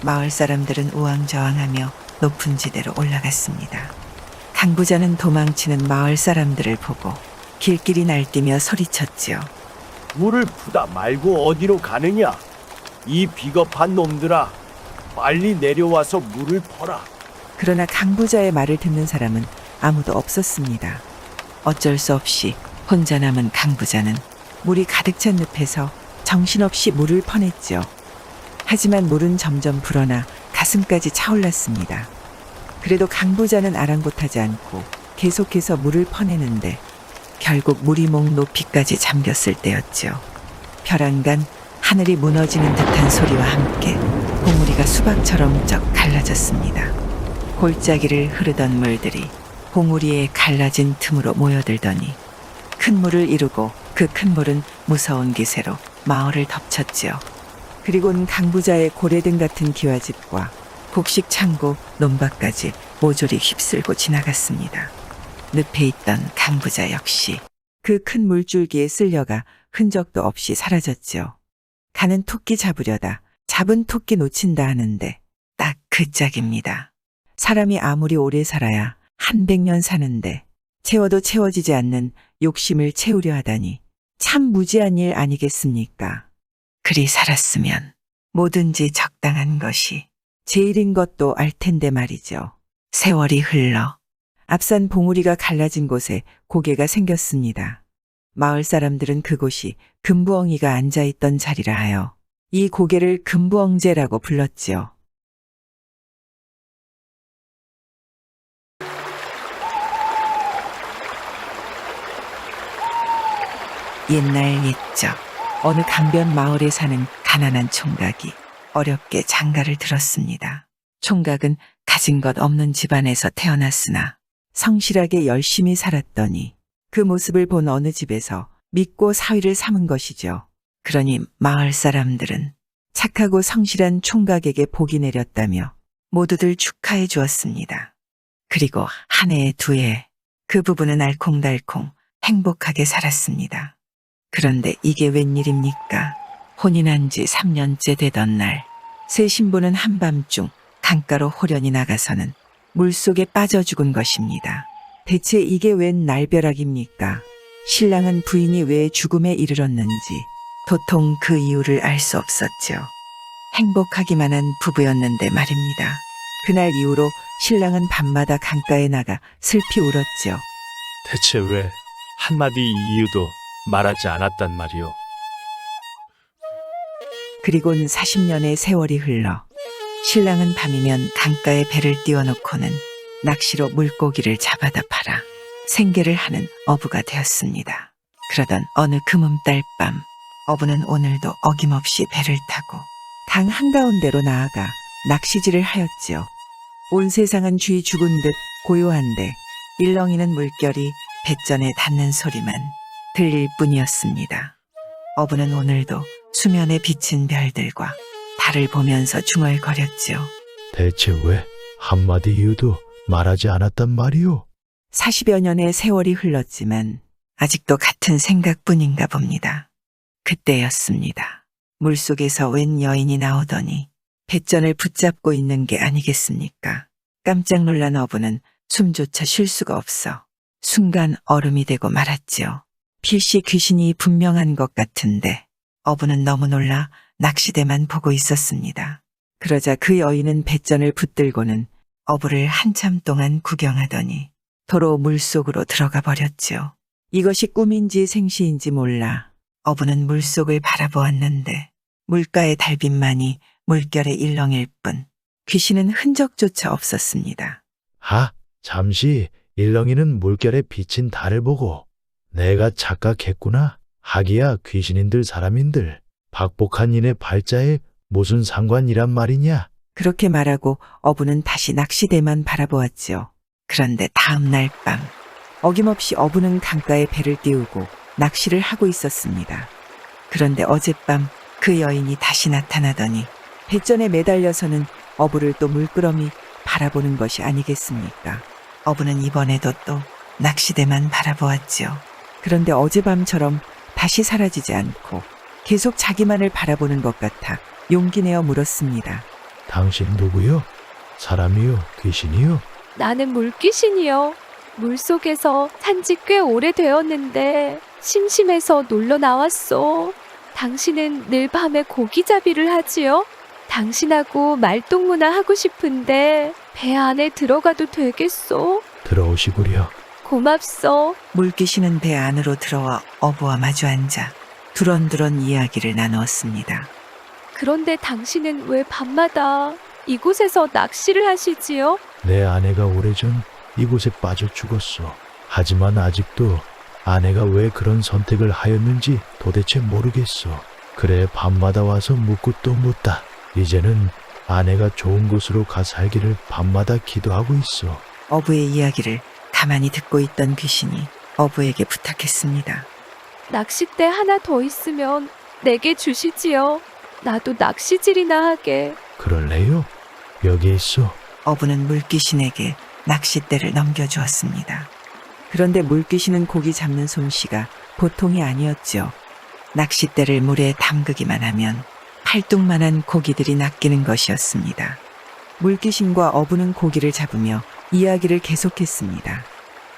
Speaker 2: 마을 사람들은 우왕좌왕하며 높은 지대로 올라갔습니다. 강부자는 도망치는 마을 사람들을 보고 길길이 날뛰며 소리쳤지요.
Speaker 7: 물을 푸다 말고 어디로 가느냐? 이 비겁한 놈들아, 빨리 내려와서 물을 퍼라.
Speaker 2: 그러나 강부자의 말을 듣는 사람은 아무도 없었습니다. 어쩔 수 없이 혼자 남은 강부자는 물이 가득 찬 늪에서 정신없이 물을 퍼냈죠. 하지만 물은 점점 불어나 가슴까지 차올랐습니다. 그래도 강부자는 아랑곳하지 않고 계속해서 물을 퍼내는데 결국 물이 목 높이까지 잠겼을 때였죠. 벼랑간 하늘이 무너지는 듯한 소리와 함께 봉우리가 수박처럼 쩍 갈라졌습니다. 골짜기를 흐르던 물들이 봉우리에 갈라진 틈으로 모여들더니 큰 물을 이루고 그 큰 물은 무서운 기세로 마을을 덮쳤지요. 그리고는 강부자의 고래등 같은 기와집과 곡식 창고, 논밭까지 모조리 휩쓸고 지나갔습니다. 늪에 있던 강부자 역시 그 큰 물줄기에 쓸려가 흔적도 없이 사라졌지요. 가는 토끼 잡으려다 잡은 토끼 놓친다 하는데 딱 그 짝입니다. 사람이 아무리 오래 살아야 한 100년 사는데 채워도 채워지지 않는 욕심을 채우려 하다니 참 무지한 일 아니겠습니까? 그리 살았으면 뭐든지 적당한 것이 제일인 것도 알 텐데 말이죠. 세월이 흘러 앞산 봉우리가 갈라진 곳에 고개가 생겼습니다. 마을 사람들은 그곳이 금부엉이가 앉아있던 자리라 하여 이 고개를 금부엉제라고 불렀지요. 옛날 옛적 어느 강변 마을에 사는 가난한 총각이 어렵게 장가를 들었습니다. 총각은 가진 것 없는 집안에서 태어났으나 성실하게 열심히 살았더니 그 모습을 본 어느 집에서 믿고 사위를 삼은 것이죠. 그러니 마을 사람들은 착하고 성실한 총각에게 복이 내렸다며 모두들 축하해 주었습니다. 그리고 한 해에 두 해 그 부부는 알콩달콩 행복하게 살았습니다. 그런데 이게 웬일입니까? 혼인한 지 3년째 되던 날, 새 신부는 한밤중 강가로 호련히 나가서는 물속에 빠져 죽은 것입니다. 대체 이게 웬 날벼락입니까? 신랑은 부인이 왜 죽음에 이르렀는지 도통 그 이유를 알 수 없었죠. 행복하기만 한 부부였는데 말입니다. 그날 이후로 신랑은 밤마다 강가에 나가 슬피 울었죠.
Speaker 3: 대체 왜 한마디 이유도 말하지 않았단 말이오.
Speaker 2: 그리곤 40년의 세월이 흘러 신랑은 밤이면 강가에 배를 띄워놓고는 낚시로 물고기를 잡아다 팔아 생계를 하는 어부가 되었습니다. 그러던 어느 금음달 밤 어부는 오늘도 어김없이 배를 타고 강 한가운데로 나아가 낚시질을 하였지요. 온 세상은 쥐 죽은 듯 고요한데 일렁이는 물결이 뱃전에 닿는 소리만 들릴 뿐이었습니다. 어부는 오늘도 수면에 비친 별들과 달을 보면서 중얼거렸지요.
Speaker 5: 대체 왜 한마디 이유도 말하지 않았단 말이오?
Speaker 2: 40여 년의 세월이 흘렀지만 아직도 같은 생각뿐인가 봅니다. 그때였습니다. 물속에서 웬 여인이 나오더니 뱃전을 붙잡고 있는 게 아니겠습니까? 깜짝 놀란 어부는 숨조차 쉴 수가 없어 순간 얼음이 되고 말았지요. 필시 귀신이 분명한 것 같은데 어부는 너무 놀라 낚시대만 보고 있었습니다. 그러자 그 여인은 뱃전을 붙들고는 어부를 한참 동안 구경하더니 도로 물속으로 들어가 버렸지요. 이것이 꿈인지 생시인지 몰라 어부는 물속을 바라보았는데 물가의 달빛만이 물결의 일렁일 뿐 귀신은 흔적조차 없었습니다.
Speaker 5: 잠시 일렁이는 물결에 비친 달을 보고 내가 착각했구나. 하기야 귀신인들 사람인들 박복한 이네 발자에 무슨 상관이란 말이냐.
Speaker 2: 그렇게 말하고 어부는 다시 낚시대만 바라보았지요. 그런데 다음 날 밤 어김없이 어부는 강가에 배를 띄우고 낚시를 하고 있었습니다. 그런데 어젯밤 그 여인이 다시 나타나더니 뱃전에 매달려서는 어부를 또 물끄러미 바라보는 것이 아니겠습니까? 어부는 이번에도 또 낚시대만 바라보았지요. 그런데 어젯밤처럼 다시 사라지지 않고 계속 자기만을 바라보는 것 같아 용기 내어 물었습니다.
Speaker 5: 당신 누구요? 사람이요? 귀신이요?
Speaker 8: 나는 물귀신이요. 물속에서 산지 꽤 오래되었는데 심심해서 놀러 나왔소. 당신은 늘 밤에 고기잡이를 하지요? 당신하고 말동무나 하고 싶은데 배 안에 들어가도 되겠소?
Speaker 5: 들어오시구려.
Speaker 8: 고맙소.
Speaker 2: 물귀신은 배 안으로 들어와 어부와 마주 앉아 두런두런 이야기를 나누었습니다.
Speaker 8: 그런데 당신은 왜 밤마다 이곳에서 낚시를 하시지요?
Speaker 5: 내 아내가 오래전 이곳에 빠져 죽었어. 하지만 아직도 아내가 왜 그런 선택을 하였는지 도대체 모르겠어. 그래 밤마다 와서 묻고 또 묻다. 이제는 아내가 좋은 곳으로 가 살기를 밤마다 기도하고 있어.
Speaker 2: 어부의 이야기를 가만히 듣고 있던 귀신이 어부에게 부탁했습니다.
Speaker 8: 낚싯대 하나 더 있으면 내게 주시지요. 나도 낚시질이나 하게.
Speaker 5: 그럴래요? 여기 있어.
Speaker 2: 어부는 물귀신에게 낚싯대를 넘겨주었습니다. 그런데 물귀신은 고기 잡는 솜씨가 보통이 아니었죠. 낚싯대를 물에 담그기만 하면 팔뚝만한 고기들이 낚이는 것이었습니다. 물귀신과 어부는 고기를 잡으며 이야기를 계속했습니다.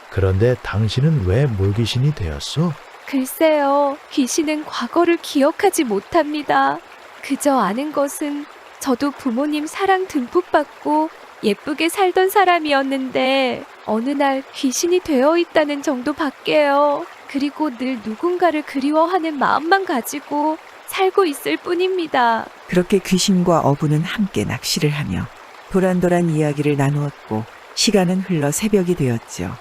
Speaker 5: 그런데 당신은 왜 물귀신이 되었어?
Speaker 8: 글쎄요, 귀신은 과거를 기억하지 못합니다. 그저 아는 것은 저도 부모님 사랑 듬뿍 받고 예쁘게 살던 사람이었는데 어느 날 귀신이 되어 있다는 정도밖에요. 그리고 늘 누군가를 그리워하는 마음만 가지고 살고 있을 뿐입니다.
Speaker 2: 그렇게 귀신과 어부는 함께 낚시를 하며 도란도란 이야기를 나누었고 시간은 흘러 새벽이 되었죠.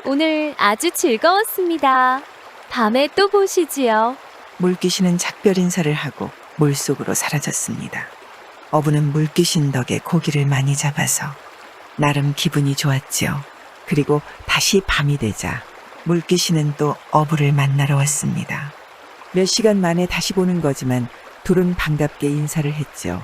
Speaker 8: 오늘 아주 즐거웠습니다. 밤에 또 보시지요.
Speaker 2: 물귀신은 작별 인사를 하고 물속으로 사라졌습니다. 어부는 물귀신 덕에 고기를 많이 잡아서 나름 기분이 좋았지요. 그리고 다시 밤이 되자 물귀신은 또 어부를 만나러 왔습니다. 몇 시간 만에 다시 보는 거지만 둘은 반갑게 인사를 했죠.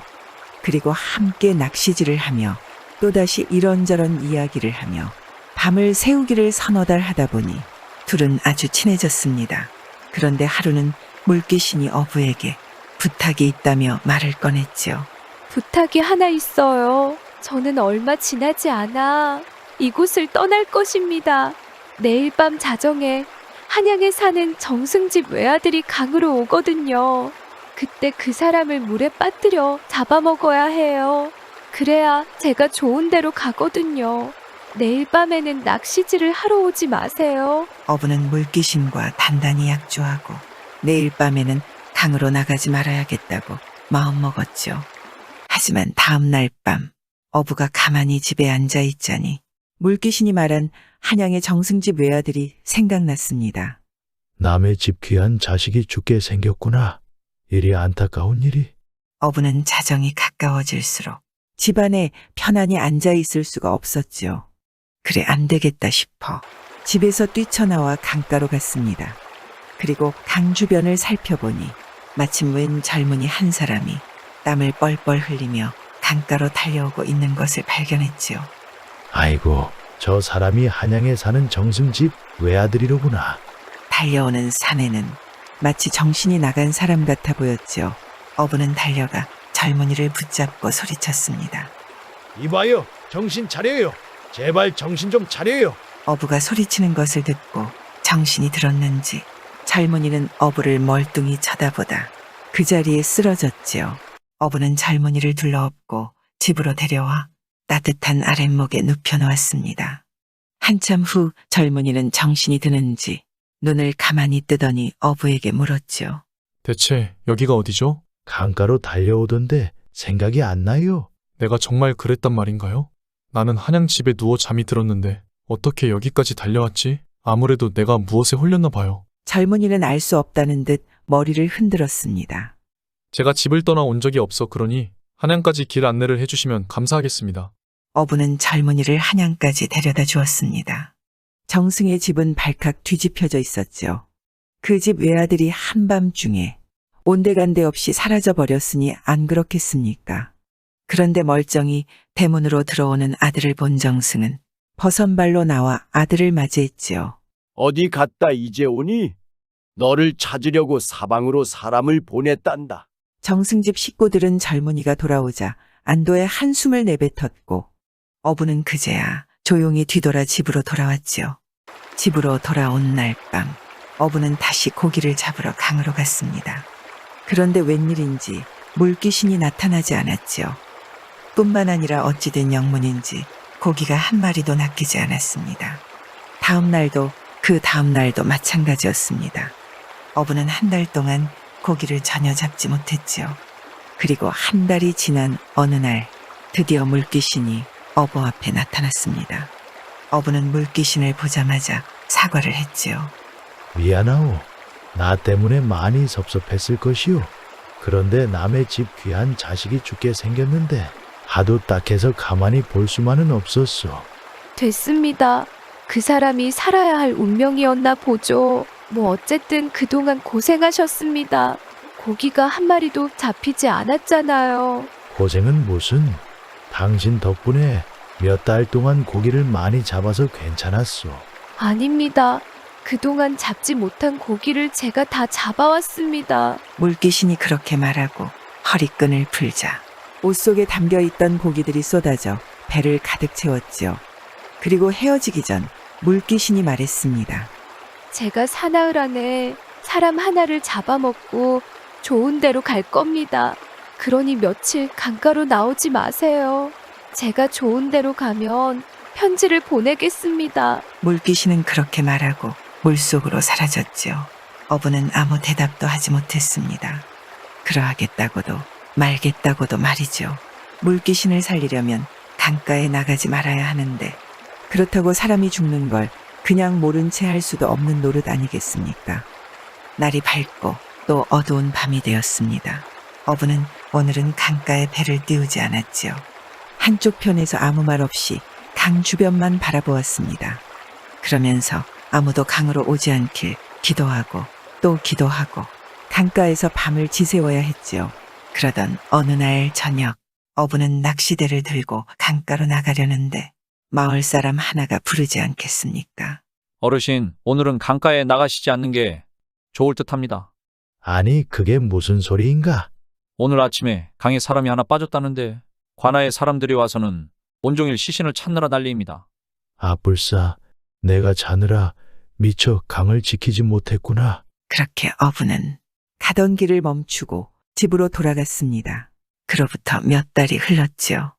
Speaker 2: 그리고 함께 낚시질을 하며 또다시 이런저런 이야기를 하며 밤을 새우기를 서너 달 하다 보니 둘은 아주 친해졌습니다. 그런데 하루는 물귀신이 어부에게 부탁이 있다며 말을 꺼냈죠.
Speaker 8: 부탁이 하나 있어요. 저는 얼마 지나지 않아 이곳을 떠날 것입니다. 내일 밤 자정에 한양에 사는 정승집 외아들이 강으로 오거든요. 그때 그 사람을 물에 빠뜨려 잡아먹어야 해요. 그래야 제가 좋은 데로 가거든요. 내일 밤에는 낚시질을 하러 오지 마세요.
Speaker 2: 어부는 물귀신과 단단히 약조하고 내일 밤에는 강으로 나가지 말아야겠다고 마음먹었죠. 하지만 다음 날 밤 어부가 가만히 집에 앉아 있자니 물귀신이 말한 한양의 정승집 외아들이 생각났습니다.
Speaker 5: 남의 집 귀한 자식이 죽게 생겼구나. 이리 안타까운 일이.
Speaker 2: 어부는 자정이 가까워질수록 집안에 편안히 앉아 있을 수가 없었죠. 그래 안 되겠다 싶어 집에서 뛰쳐나와 강가로 갔습니다. 그리고 강 주변을 살펴보니 마침 웬 젊은이 한 사람이 땀을 뻘뻘 흘리며 강가로 달려오고 있는 것을 발견했지요.
Speaker 5: 아이고, 저 사람이 한양에 사는 정승집 외아들이로구나.
Speaker 2: 달려오는 사내는 마치 정신이 나간 사람 같아 보였죠. 어부는 달려가 젊은이를 붙잡고 소리쳤습니다.
Speaker 15: 이봐요, 정신 차려요. 제발 정신 좀 차려요.
Speaker 2: 어부가 소리치는 것을 듣고 정신이 들었는지 젊은이는 어부를 멀뚱히 쳐다보다 그 자리에 쓰러졌지요. 어부는 젊은이를 둘러엎고 집으로 데려와 따뜻한 아랫목에 눕혀놓았습니다. 한참 후 젊은이는 정신이 드는지 눈을 가만히 뜨더니 어부에게 물었죠.
Speaker 12: 대체 여기가 어디죠?
Speaker 5: 강가로 달려오던데 생각이 안 나요?
Speaker 12: 내가 정말 그랬단 말인가요? 나는 한양 집에 누워 잠이 들었는데 어떻게 여기까지 달려왔지? 아무래도 내가 무엇에 홀렸나 봐요.
Speaker 2: 젊은이는 알 수 없다는 듯 머리를 흔들었습니다.
Speaker 12: 제가 집을 떠나 온 적이 없어 그러니 한양까지 길 안내를 해주시면 감사하겠습니다.
Speaker 2: 어부는 젊은이를 한양까지 데려다 주었습니다. 정승의 집은 발칵 뒤집혀져 있었죠. 그 집 외아들이 한밤중에 온데간데 없이 사라져 버렸으니 안 그렇겠습니까? 그런데 멀쩡히 대문으로 들어오는 아들을 본 정승은 버선발로 나와 아들을 맞이했지요.
Speaker 7: 어디 갔다 이제 오니? 너를 찾으려고 사방으로 사람을 보냈단다.
Speaker 2: 정승집 식구들은 젊은이가 돌아오자 안도의 한숨을 내뱉었고 어부는 그제야 조용히 뒤돌아 집으로 돌아왔지요. 집으로 돌아온 날 밤 어부는 다시 고기를 잡으러 강으로 갔습니다. 그런데 웬일인지 물귀신이 나타나지 않았지요. 뿐만 아니라 어찌된 영문인지 고기가 한 마리도 낚이지 않았습니다. 다음 날도 그 다음 날도 마찬가지였습니다. 어부는 한 달 동안 고기를 전혀 잡지 못했지요. 그리고 한 달이 지난 어느 날 드디어 물귀신이 어부 앞에 나타났습니다. 어부는 물귀신을 보자마자 사과를 했지요.
Speaker 5: 미안하오. 나 때문에 많이 섭섭했을 것이오. 그런데 남의 집 귀한 자식이 죽게 생겼는데 하도 딱해서 가만히 볼 수만은 없었어.
Speaker 8: 됐습니다. 그 사람이 살아야 할 운명이었나 보죠. 뭐 어쨌든 그동안 고생하셨습니다. 고기가 한 마리도 잡히지 않았잖아요.
Speaker 5: 고생은 무슨. 당신 덕분에 몇 달 동안 고기를 많이 잡아서 괜찮았어.
Speaker 8: 아닙니다. 그동안 잡지 못한 고기를 제가 다 잡아왔습니다.
Speaker 2: 물귀신이 그렇게 말하고 허리끈을 풀자 옷 속에 담겨있던 고기들이 쏟아져 배를 가득 채웠지요. 그리고 헤어지기 전 물귀신이 말했습니다.
Speaker 8: 제가 사나흘 안에 사람 하나를 잡아먹고 좋은 데로 갈 겁니다. 그러니 며칠 강가로 나오지 마세요. 제가 좋은 데로 가면 편지를 보내겠습니다.
Speaker 2: 물귀신은 그렇게 말하고 물속으로 사라졌지요. 어부는 아무 대답도 하지 못했습니다. 그러하겠다고도 말겠다고도 말이죠. 물귀신을 살리려면 강가에 나가지 말아야 하는데 그렇다고 사람이 죽는 걸 그냥 모른 채 할 수도 없는 노릇 아니겠습니까? 날이 밝고 또 어두운 밤이 되었습니다. 어부는 오늘은 강가에 배를 띄우지 않았지요. 한쪽 편에서 아무 말 없이 강 주변만 바라보았습니다. 그러면서 아무도 강으로 오지 않길 기도하고 또 기도하고 강가에서 밤을 지새워야 했지요. 그러던 어느 날 저녁 어부는 낚시대를 들고 강가로 나가려는데 마을 사람 하나가 부르지 않겠습니까?
Speaker 6: 어르신, 오늘은 강가에 나가시지 않는 게 좋을 듯합니다.
Speaker 5: 아니, 그게 무슨 소리인가?
Speaker 6: 오늘 아침에 강에 사람이 하나 빠졌다는데 관아에 사람들이 와서는 온종일 시신을 찾느라 난리입니다.
Speaker 5: 아뿔싸, 내가 자느라 미처 강을 지키지 못했구나.
Speaker 2: 그렇게 어부는 가던 길을 멈추고 집으로 돌아갔습니다. 그로부터 몇 달이 흘렀지요.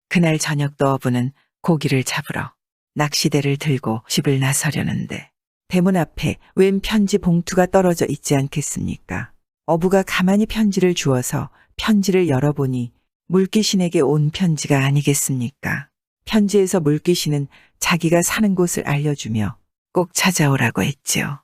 Speaker 2: 그날 저녁도 어부는 고기를 잡으러 낚시대를 들고 집을 나서려는데 대문 앞에 웬 편지 봉투가 떨어져 있지 않겠습니까? 어부가 가만히 편지를 주어서 편지를 열어보니 물귀신에게 온 편지가 아니겠습니까? 편지에서 물귀신은 자기가 사는 곳을 알려주며 꼭 찾아오라고 했지요.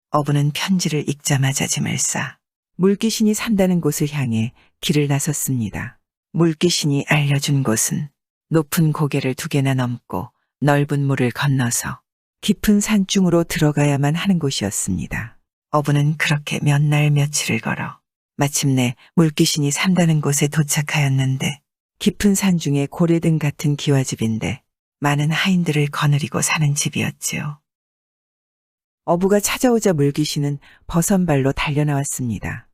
Speaker 2: 어부는 편지를 읽자마자 짐을 싸 물귀신이 산다는 곳을 향해 길을 나섰습니다. 물귀신이 알려준 곳은 높은 고개를 2개나 넘고 넓은 물을 건너서 깊은 산중으로 들어가야만 하는 곳이었습니다. 어부는 그렇게 몇 날 며칠을 걸어 마침내 물귀신이 산다는 곳에 도착하였는데 깊은 산중에 고래등 같은 기와집인데 많은 하인들을 거느리고 사는 집이었지요. 어부가 찾아오자 물귀신은 버선발로 달려나왔습니다.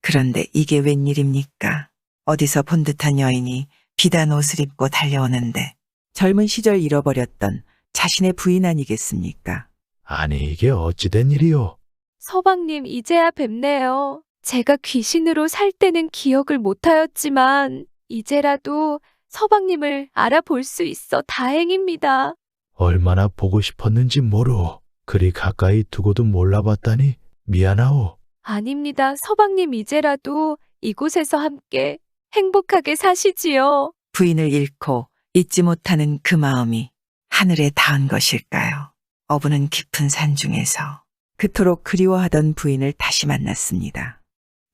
Speaker 2: 그런데 이게 웬일입니까? 어디서 본 듯한 여인이 비단 옷을 입고 달려오는데 젊은 시절 잃어버렸던 자신의 부인 아니겠습니까?
Speaker 5: 아니, 이게 어찌된 일이요?
Speaker 8: 서방님, 이제야 뵙네요. 제가 귀신으로 살 때는 기억을 못하였지만 이제라도 서방님을 알아볼 수 있어 다행입니다.
Speaker 5: 얼마나 보고 싶었는지 모르오. 그리 가까이 두고도 몰라봤다니 미안하오.
Speaker 8: 아닙니다. 서방님, 이제라도 이곳에서 함께 행복하게 사시지요.
Speaker 2: 부인을 잃고 잊지 못하는 그 마음이 하늘에 닿은 것일까요? 어부는 깊은 산중에서 그토록 그리워하던 부인을 다시 만났습니다.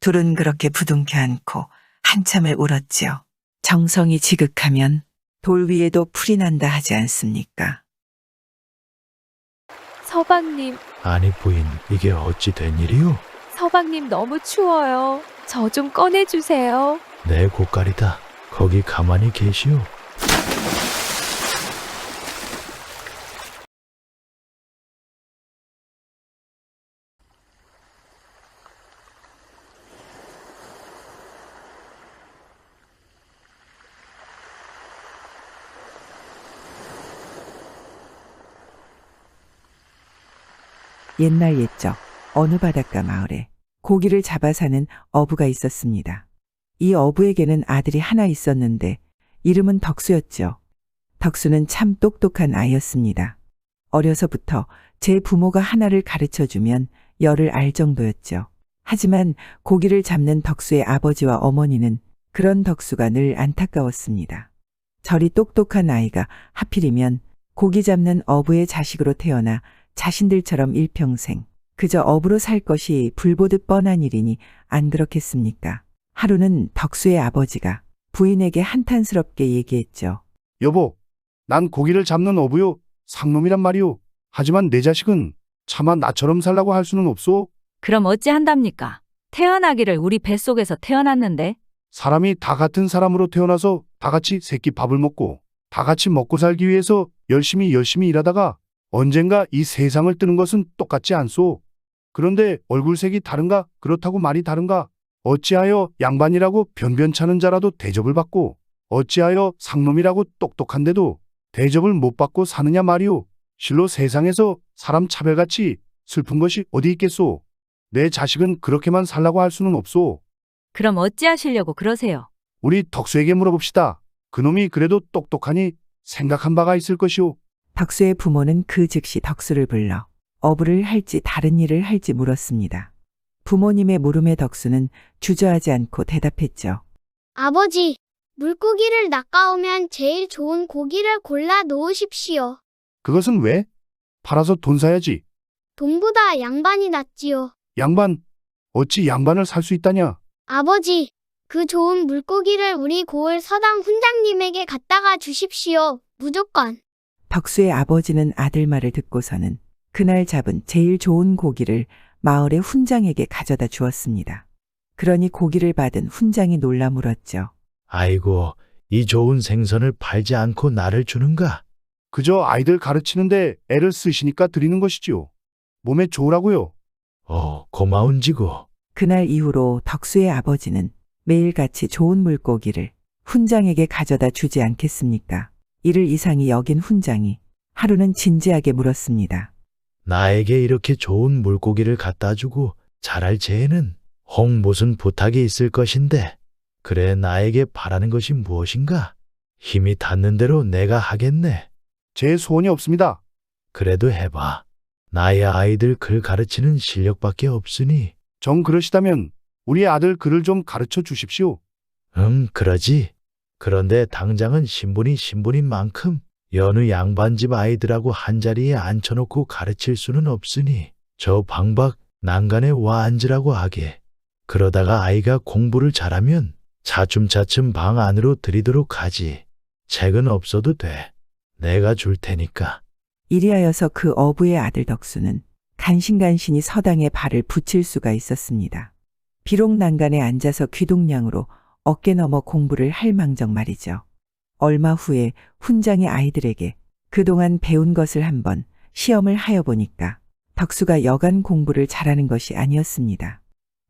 Speaker 2: 둘은 그렇게 부둥켜 안고 한참을 울었지요. 정성이 지극하면 돌 위에도 풀이 난다 하지 않습니까?
Speaker 8: 서방님,
Speaker 5: 아니 부인, 이게 어찌 된 일이오?
Speaker 8: 서방님 너무 추워요. 저 좀 꺼내주세요.
Speaker 5: 내 고깔이다. 거기 가만히 계시오.
Speaker 2: 옛날 옛적 어느 바닷가 마을에 고기를 잡아 사는 어부가 있었습니다. 이 어부에게는 아들이 하나 있었는데 이름은 덕수였죠. 덕수는 참 똑똑한 아이였습니다. 어려서부터 제 부모가 하나를 가르쳐주면 열을 알 정도였죠. 하지만 고기를 잡는 덕수의 아버지와 어머니는 그런 덕수가 늘 안타까웠습니다. 저리 똑똑한 아이가 하필이면 고기 잡는 어부의 자식으로 태어나 자신들처럼 일평생 그저 어부로 살 것이 불보듯 뻔한 일이니 안 그렇겠습니까? 하루는 덕수의 아버지가 부인에게 한탄스럽게 얘기했죠.
Speaker 18: 여보, 난 고기를 잡는 어부요. 상놈이란 말이오. 하지만 내 자식은 차마 나처럼 살라고 할 수는 없소.
Speaker 13: 그럼 어찌 한답니까? 태어나기를 우리 뱃속에서 태어났는데
Speaker 18: 사람이 다 같은 사람으로 태어나서 다 같이 새끼 밥을 먹고 다 같이 먹고 살기 위해서 열심히 일하다가 언젠가 이 세상을 뜨는 것은 똑같지 않소. 그런데 얼굴색이 다른가? 그렇다고 말이 다른가? 어찌하여 양반이라고 변변찮은 자라도 대접을 받고 어찌하여 상놈이라고 똑똑한데도 대접을 못 받고 사느냐 말이오. 실로 세상에서 사람 차별같이 슬픈 것이 어디 있겠소? 내 자식은 그렇게만 살라고 할 수는 없소.
Speaker 13: 그럼 어찌하시려고 그러세요?
Speaker 18: 우리 덕수에게 물어봅시다. 그놈이 그래도 똑똑하니 생각한 바가 있을 것이오.
Speaker 2: 덕수의 부모는 그 즉시 덕수를 불러 어부를 할지 다른 일을 할지 물었습니다. 부모님의 물음에 덕수는 주저하지 않고 대답했죠.
Speaker 1: 아버지, 물고기를 낚아오면 제일 좋은 고기를 골라 놓으십시오.
Speaker 18: 그것은 왜? 팔아서 돈 사야지.
Speaker 1: 돈보다 양반이 낫지요.
Speaker 18: 양반, 어찌 양반을 살 수 있다냐?
Speaker 1: 아버지, 그 좋은 물고기를 우리 고을 서당 훈장님에게 갖다가 주십시오. 무조건.
Speaker 2: 덕수의 아버지는 아들 말을 듣고서는 그날 잡은 제일 좋은 고기를 마을의 훈장에게 가져다 주었습니다. 그러니 고기를 받은 훈장이 놀라 물었죠.
Speaker 5: 아이고, 이 좋은 생선을 팔지 않고 나를 주는가?
Speaker 18: 그저 아이들 가르치는데 애를 쓰시니까 드리는 것이지요. 몸에 좋으라고요.
Speaker 5: 고마운지고.
Speaker 2: 그날 이후로 덕수의 아버지는 매일같이 좋은 물고기를 훈장에게 가져다 주지 않겠습니까? 이를 이상히 여긴 훈장이 하루는 진지하게 물었습니다.
Speaker 5: 나에게 이렇게 좋은 물고기를 갖다 주고 잘할 재에는 혹 무슨 부탁이 있을 것인데, 그래 나에게 바라는 것이 무엇인가? 힘이 닿는 대로 내가 하겠네.
Speaker 18: 제 소원이 없습니다.
Speaker 5: 그래도 해봐. 나의 아이들 글 가르치는 실력밖에 없으니.
Speaker 18: 정 그러시다면 우리 아들 글을 좀 가르쳐 주십시오.
Speaker 5: 그러지. 그런데 당장은 신분인 만큼 여느 양반집 아이들하고 한자리에 앉혀놓고 가르칠 수는 없으니 저 방박 난간에 와 앉으라고 하게. 그러다가 아이가 공부를 잘하면 차츰차츰 방 안으로 들이도록 하지. 책은 없어도 돼. 내가 줄 테니까.
Speaker 2: 이리하여서 그 어부의 아들 덕수는 간신간신히 서당에 발을 붙일 수가 있었습니다. 비록 난간에 앉아서 귀동냥으로 어깨 너머 공부를 할 망정 말이죠. 얼마 후에 훈장이 아이들에게 그동안 배운 것을 한번 시험을 하여 보니까 덕수가 여간 공부를 잘하는 것이 아니었습니다.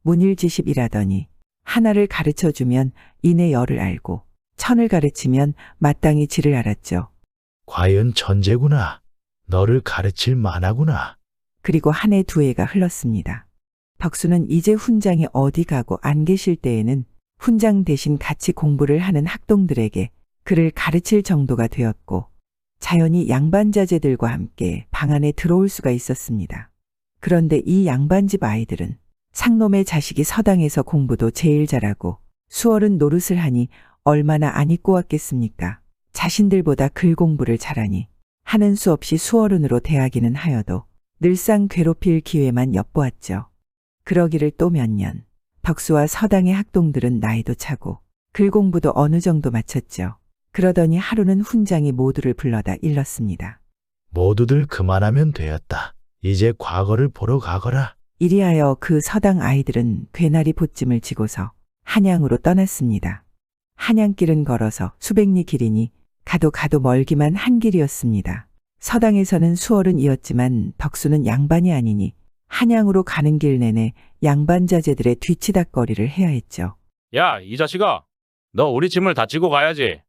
Speaker 2: 문일지십이라더니 하나를 가르쳐주면 이내 열을 알고 천을 가르치면 마땅히 지를 알았죠.
Speaker 5: 과연 천재구나. 너를 가르칠 만하구나.
Speaker 2: 그리고 한 해 두 해가 흘렀습니다. 덕수는 이제 훈장이 어디 가고 안 계실 때에는 훈장 대신 같이 공부를 하는 학동들에게 그를 가르칠 정도가 되었고 자연히 양반자제들과 함께 방 안에 들어올 수가 있었습니다. 그런데 이 양반집 아이들은 상놈의 자식이 서당에서 공부도 제일 잘하고 수월은 노릇을 하니 얼마나 안 입고 왔겠습니까? 자신들보다 글 공부를 잘하니 하는 수 없이 수어른으로 대하기는 하여도 늘상 괴롭힐 기회만 엿보았죠. 그러기를 또 몇 년, 덕수와 서당의 학동들은 나이도 차고 글 공부도 어느 정도 마쳤죠. 그러더니 하루는 훈장이 모두를 불러다 일렀습니다.
Speaker 5: 모두들 그만하면 되었다. 이제 과거를 보러 가거라.
Speaker 2: 이리하여 그 서당 아이들은 괴나리 보찜을 지고서 한양으로 떠났습니다. 한양길은 걸어서 수백 리 길이니 가도 멀기만 한 길이었습니다. 서당에서는 수월은이었지만 덕수는 양반이 아니니 한양으로 가는 길 내내 양반 자제들의 뒤치다거리를 해야 했죠.
Speaker 17: 야, 이 자식아. 너 우리 짐을 다 지고 가야지.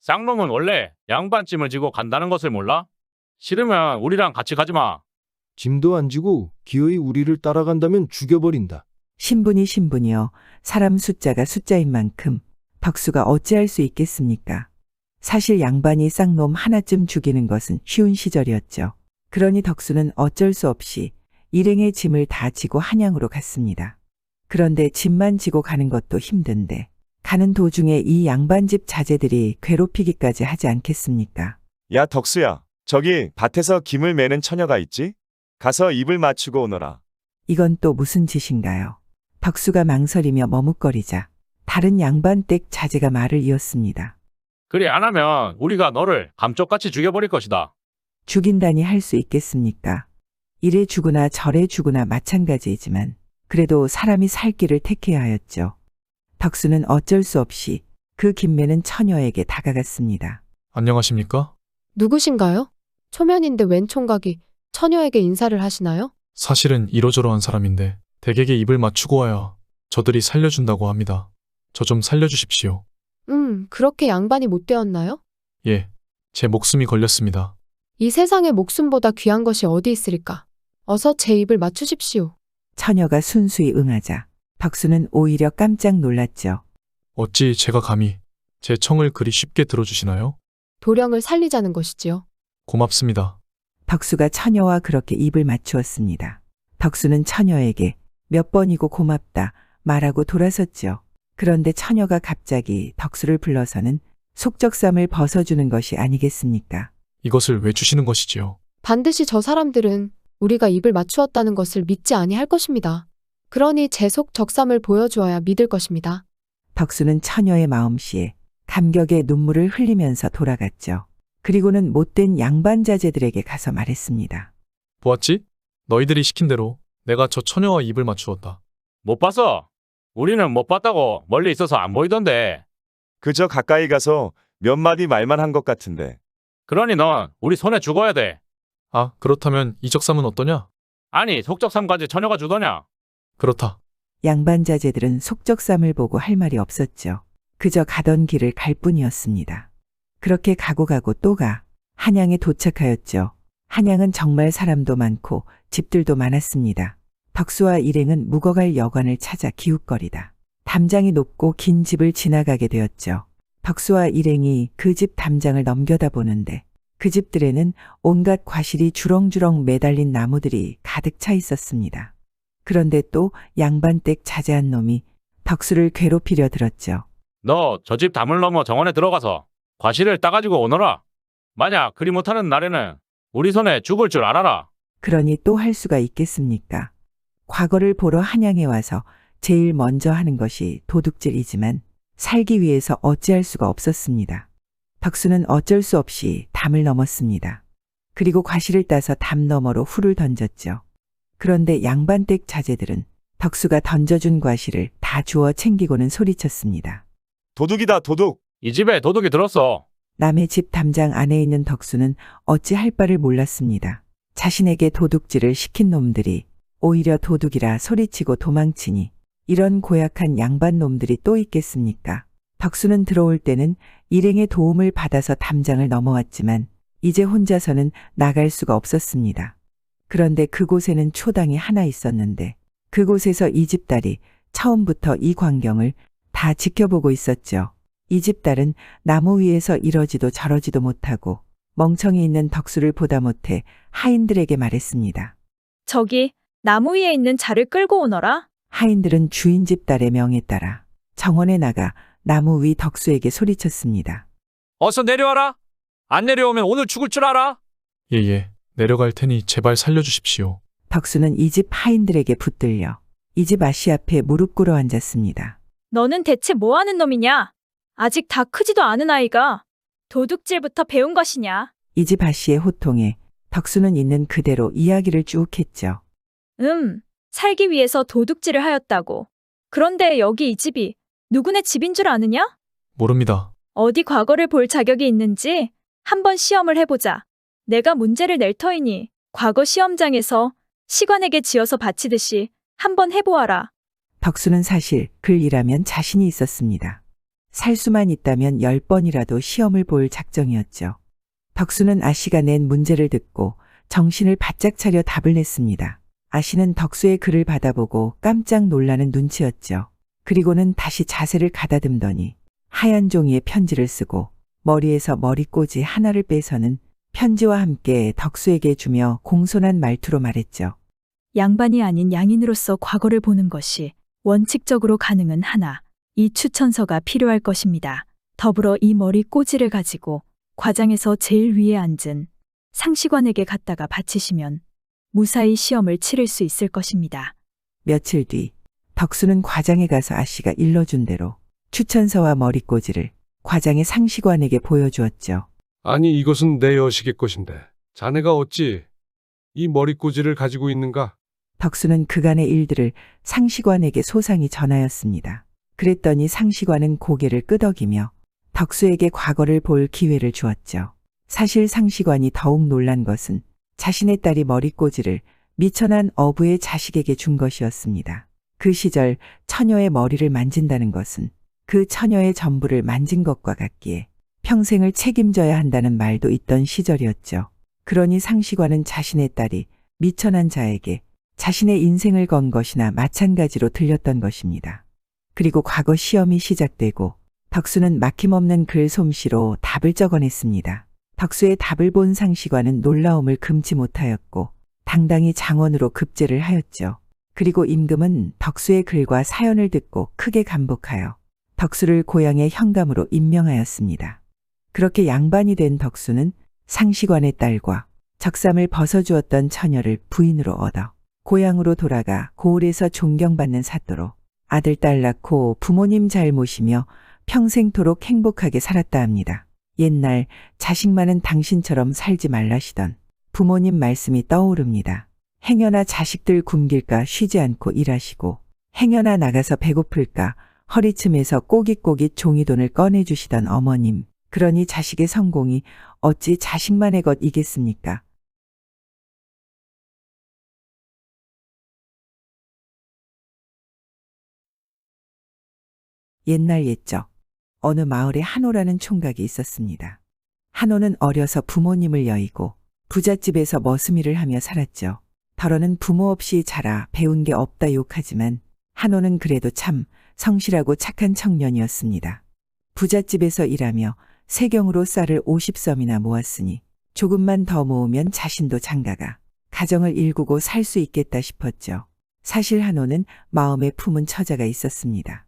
Speaker 17: 쌍놈은 원래 양반 짐을 지고 간다는 것을 몰라? 싫으면 우리랑 같이 가지 마.
Speaker 15: 짐도 안 지고 기어이 우리를 따라간다면 죽여버린다.
Speaker 2: 신분이요. 사람 숫자가 숫자인 만큼 덕수가 어찌할 수 있겠습니까? 사실 양반이 쌍놈 하나쯤 죽이는 것은 쉬운 시절이었죠. 그러니 덕수는 어쩔 수 없이 일행의 짐을 다 지고 한양으로 갔습니다. 그런데 짐만 지고 가는 것도 힘든데 가는 도중에 이 양반집 자제들이 괴롭히기까지 하지 않겠습니까?
Speaker 19: 야, 덕수야. 저기 밭에서 김을 매는 처녀가 있지? 가서 입을 맞추고 오너라.
Speaker 2: 이건 또 무슨 짓인가요? 덕수가 망설이며 머뭇거리자 다른 양반댁 자제가 말을 이었습니다.
Speaker 17: 그리 안 하면 우리가 너를 감쪽같이 죽여버릴 것이다.
Speaker 2: 죽인다니 할 수 있겠습니까? 이래 죽으나 저래 죽으나 마찬가지이지만 그래도 사람이 살 길을 택해야 하였죠. 덕수는 어쩔 수 없이 그 김매는 처녀에게 다가갔습니다.
Speaker 12: 안녕하십니까?
Speaker 20: 누구신가요? 초면인데 웬 총각이 처녀에게 인사를 하시나요?
Speaker 12: 사실은 이러저러한 사람인데 댁에게 입을 맞추고 와야 저들이 살려준다고 합니다. 저 좀 살려주십시오.
Speaker 20: 그렇게 양반이 못 되었나요?
Speaker 12: 예, 제 목숨이 걸렸습니다.
Speaker 20: 이 세상에 목숨보다 귀한 것이 어디 있으리까? 어서 제 입을 맞추십시오.
Speaker 2: 처녀가 순수히 응하자 덕수는 오히려 깜짝 놀랐죠.
Speaker 12: 어찌 제가 감히 제 청을 그리 쉽게 들어주시나요?
Speaker 20: 도령을 살리자는 것이지요.
Speaker 12: 고맙습니다.
Speaker 2: 덕수가 처녀와 그렇게 입을 맞추었습니다. 덕수는 처녀에게 몇 번이고 고맙다 말하고 돌아섰죠. 그런데 처녀가 갑자기 덕수를 불러서는 속적삼을 벗어주는 것이 아니겠습니까?
Speaker 12: 이것을 왜 주시는 것이지요?
Speaker 20: 반드시 저 사람들은 우리가 입을 맞추었다는 것을 믿지 아니할 것입니다. 그러니 제 속 적삼을 보여주어야 믿을 것입니다.
Speaker 2: 덕수는 처녀의 마음씨에 감격의 눈물을 흘리면서 돌아갔죠. 그리고는 못된 양반자제들에게 가서 말했습니다.
Speaker 12: 보았지? 너희들이 시킨 대로 내가 저 처녀와 입을 맞추었다.
Speaker 17: 못 봤어. 우리는 못 봤다고 멀리 있어서 안 보이던데.
Speaker 19: 그저 가까이 가서 몇 마디 말만 한 것 같은데.
Speaker 17: 그러니 넌 우리 손에 죽어야 돼.
Speaker 12: 아, 그렇다면 이 적삼은 어떠냐?
Speaker 17: 아니 속적삼까지 처녀가 주더냐?
Speaker 12: 그렇다.
Speaker 2: 양반자제들은 속적삼을 보고 할 말이 없었죠. 그저 가던 길을 갈 뿐이었습니다. 그렇게 가고 또 가 한양에 도착하였죠. 한양은 정말 사람도 많고 집들도 많았습니다. 덕수와 일행은 묵어갈 여관을 찾아 기웃거리다 담장이 높고 긴 집을 지나가게 되었죠. 덕수와 일행이 그 집 담장을 넘겨다 보는데 그 집들에는 온갖 과실이 주렁주렁 매달린 나무들이 가득 차 있었습니다. 그런데 또 양반댁 자제한 놈이 덕수를 괴롭히려 들었죠.
Speaker 17: 너 저 집 담을 넘어 정원에 들어가서 과실을 따가지고 오너라. 만약 그리 못하는 날에는 우리 손에 죽을 줄 알아라.
Speaker 2: 그러니 또 할 수가 있겠습니까? 과거를 보러 한양에 와서 제일 먼저 하는 것이 도둑질이지만 살기 위해서 어찌할 수가 없었습니다. 덕수는 어쩔 수 없이 담을 넘었습니다. 그리고 과실을 따서 담 너머로 훌을 던졌죠. 그런데 양반댁 자제들은 덕수가 던져준 과실을 다 주워 챙기고는 소리쳤습니다.
Speaker 19: 도둑이다 도둑.
Speaker 17: 이 집에 도둑이 들었어.
Speaker 2: 남의 집 담장 안에 있는 덕수는 어찌 할 바를 몰랐습니다. 자신에게 도둑질을 시킨 놈들이 오히려 도둑이라 소리치고 도망치니 이런 고약한 양반 놈들이 또 있겠습니까? 덕수는 들어올 때는 일행의 도움을 받아서 담장을 넘어왔지만 이제 혼자서는 나갈 수가 없었습니다. 그런데 그곳에는 초당이 하나 있었는데 그곳에서 이 집 딸이 처음부터 이 광경을 다 지켜보고 있었죠. 이 집 딸은 나무 위에서 이러지도 저러지도 못하고 멍청이 있는 덕수를 보다 못해 하인들에게 말했습니다.
Speaker 21: 저기 나무 위에 있는 자를 끌고 오너라.
Speaker 2: 하인들은 주인집 딸의 명에 따라 정원에 나가 나무 위 덕수에게 소리쳤습니다.
Speaker 6: 어서 내려와라. 안 내려오면 오늘 죽을 줄 알아.
Speaker 12: 예, 내려갈 테니 제발 살려주십시오.
Speaker 2: 덕수는 이 집 하인들에게 붙들려 이 집 아씨 앞에 무릎 꿇어 앉았습니다.
Speaker 21: 너는 대체 뭐 하는 놈이냐? 아직 다 크지도 않은 아이가 도둑질부터 배운 것이냐?
Speaker 2: 이 집 아씨의 호통에 덕수는 있는 그대로 이야기를 쭉 했죠.
Speaker 21: 살기 위해서 도둑질을 하였다고. 그런데 여기 이 집이 누구네 집인 줄 아느냐?
Speaker 12: 모릅니다.
Speaker 21: 어디 과거를 볼 자격이 있는지 한번 시험을 해보자. 내가 문제를 낼 터이니 과거 시험장에서 시관에게 지어서 바치듯이 한번 해보아라.
Speaker 2: 덕수는 사실 글이라면 자신이 있었습니다. 살 수만 있다면 10번이라도 시험을 볼 작정이었죠. 덕수는 아씨가 낸 문제를 듣고 정신을 바짝 차려 답을 냈습니다. 아씨는 덕수의 글을 받아보고 깜짝 놀라는 눈치였죠. 그리고는 다시 자세를 가다듬더니 하얀 종이에 편지를 쓰고 머리에서 머리꼬지 하나를 빼서는 편지와 함께 덕수에게 주며 공손한 말투로 말했죠.
Speaker 21: 양반이 아닌 양인으로서 과거를 보는 것이 원칙적으로 가능은 하나 이 추천서가 필요할 것입니다. 더불어 이 머리꼬지를 가지고 과장에서 제일 위에 앉은 상시관에게 갖다가 바치시면 무사히 시험을 치를 수 있을 것입니다.
Speaker 2: 며칠 뒤 덕수는 과장에 가서 아씨가 일러준 대로 추천서와 머리꼬지를 과장의 상시관에게 보여주었죠.
Speaker 10: 아니 이것은 내 여식의 것인데 자네가 어찌 이 머리꼬지를 가지고 있는가?
Speaker 2: 덕수는 그간의 일들을 상시관에게 소상히 전하였습니다. 그랬더니 상시관은 고개를 끄덕이며 덕수에게 과거를 볼 기회를 주었죠. 사실 상시관이 더욱 놀란 것은 자신의 딸이 머리꼬지를 미천한 어부의 자식에게 준 것이었습니다. 그 시절 처녀의 머리를 만진다는 것은 그 처녀의 전부를 만진 것과 같기에 평생을 책임져야 한다는 말도 있던 시절이었죠. 그러니 상시관은 자신의 딸이 미천한 자에게 자신의 인생을 건 것이나 마찬가지로 들렸던 것입니다. 그리고 과거 시험이 시작되고 덕수는 막힘없는 글 솜씨로 답을 적어냈습니다. 덕수의 답을 본 상시관은 놀라움을 금치 못하였고 당당히 장원으로 급제를 하였죠. 그리고 임금은 덕수의 글과 사연을 듣고 크게 감복하여 덕수를 고향의 현감으로 임명하였습니다. 그렇게 양반이 된 덕수는 상시관의 딸과 적삼을 벗어주었던 처녀를 부인으로 얻어 고향으로 돌아가 고을에서 존경받는 사또로 아들 딸 낳고 부모님 잘 모시며 평생토록 행복하게 살았다 합니다. 옛날 자식 많은 당신처럼 살지 말라시던 부모님 말씀이 떠오릅니다. 행여나 자식들 굶길까 쉬지 않고 일하시고 행여나 나가서 배고플까 허리춤에서 꼬깃꼬깃 종이돈을 꺼내주시던 어머님. 그러니 자식의 성공이 어찌 자식만의 것이겠습니까? 옛날 옛적 어느 마을에 한호라는 총각이 있었습니다. 한호는 어려서 부모님을 여의고 부잣집에서 머슴일을 하며 살았죠. 더러는 부모 없이 자라 배운 게 없다 욕하지만 한호는 그래도 참 성실하고 착한 청년이었습니다. 부잣집에서 일하며 세경으로 쌀을 50섬이나 모았으니 조금만 더 모으면 자신도 장가가 가정을 일구고 살 수 있겠다 싶었죠. 사실 한호는 마음에 품은 처자가 있었습니다.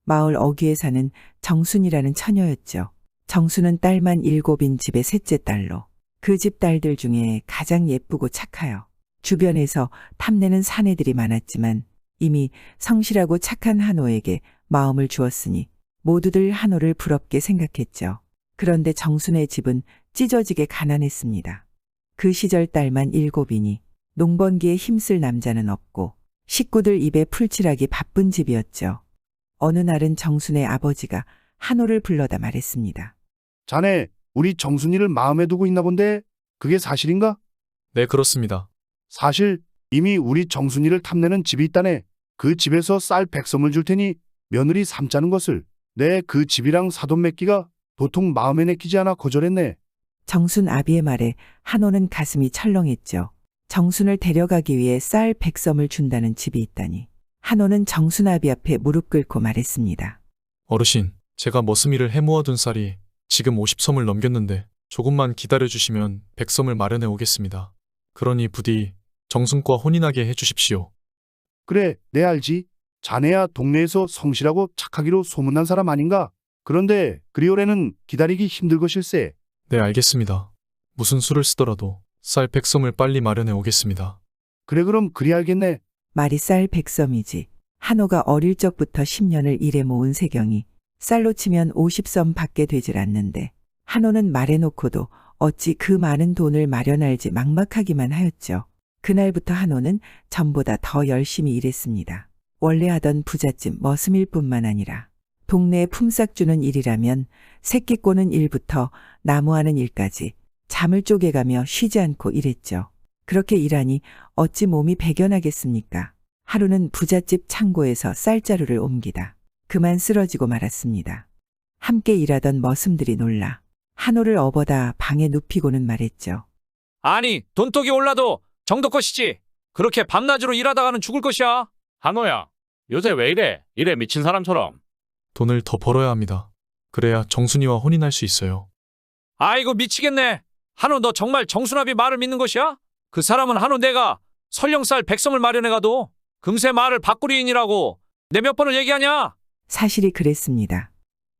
Speaker 2: 마을 어귀에 사는 정순이라는 처녀였죠. 정순은 딸만 7인 집의 셋째 딸로 그 집 딸들 중에 가장 예쁘고 착하여 주변에서 탐내는 사내들이 많았지만 이미 성실하고 착한 한호에게 마음을 주었으니 모두들 한호를 부럽게 생각했죠. 그런데 정순의 집은 찢어지게 가난했습니다. 그 시절 딸만 7이니 농번기에 힘쓸 남자는 없고 식구들 입에 풀칠하기 바쁜 집이었죠. 어느 날은 정순의 아버지가 한호를 불러다 말했습니다.
Speaker 18: 자네, 우리 정순이를 마음에 두고 있나 본데 그게 사실인가?
Speaker 12: 네, 그렇습니다.
Speaker 18: 사실 이미 우리 정순이를 탐내는 집이 있다네. 그 집에서 쌀 100섬을 줄 테니 며느리 삼자는 것을. 내 그 집이랑 사돈 맺기가 도통 마음에 내키지 않아 거절했네.
Speaker 2: 정순 아비의 말에 한호는 가슴이 철렁했죠. 정순을 데려가기 위해 쌀 100섬을 준다는 집이 있다니. 한호는 정순 아비 앞에 무릎 꿇고 말했습니다.
Speaker 12: 어르신, 제가 머슴일을 해모아둔 쌀이 지금 50섬을 넘겼는데 조금만 기다려주시면 100섬을 마련해 오겠습니다. 그러니 부디 정순과 혼인하게 해주십시오.
Speaker 18: 그래, 내 알지. 자네야 동네에서 성실하고 착하기로 소문난 사람 아닌가? 그런데 그리오래는 기다리기 힘들 것일세.
Speaker 12: 네, 알겠습니다. 무슨 수를 쓰더라도 쌀 100섬을 빨리 마련해 오겠습니다.
Speaker 18: 그래, 그럼 그리 알겠네.
Speaker 2: 말이 쌀 100섬이지. 한호가 어릴 적부터 10년을 일해 모은 세경이 쌀로 치면 50섬 밖에 되질 않는데 한호는 말해놓고도 어찌 그 많은 돈을 마련할지 막막하기만 하였죠. 그날부터 한호는 전보다 더 열심히 일했습니다. 원래 하던 부잣집 머슴일뿐만 아니라 동네에 품삯 주는 일이라면 새끼 꼬는 일부터 나무하는 일까지 잠을 쪼개가며 쉬지 않고 일했죠. 그렇게 일하니 어찌 몸이 배견하겠습니까? 하루는 부잣집 창고에서 쌀자루를 옮기다 그만 쓰러지고 말았습니다. 함께 일하던 머슴들이 놀라 한호를 업어다 방에 눕히고는 말했죠.
Speaker 6: 아니, 돈독이 올라도 정도껏이지. 그렇게 밤낮으로 일하다가는 죽을 것이야.
Speaker 17: 한호야, 요새 왜 이래? 이래 미친 사람처럼.
Speaker 12: 돈을 더 벌어야 합니다. 그래야 정순이와 혼인할 수 있어요.
Speaker 6: 아이고 미치겠네. 한호 너 정말 정순아비 말을 믿는 것이야? 그 사람은 한호 내가 설령쌀 100섬을 마련해가도 금세 말을 바꾸리인이라고 내 몇 번을 얘기하냐?
Speaker 2: 사실이 그랬습니다.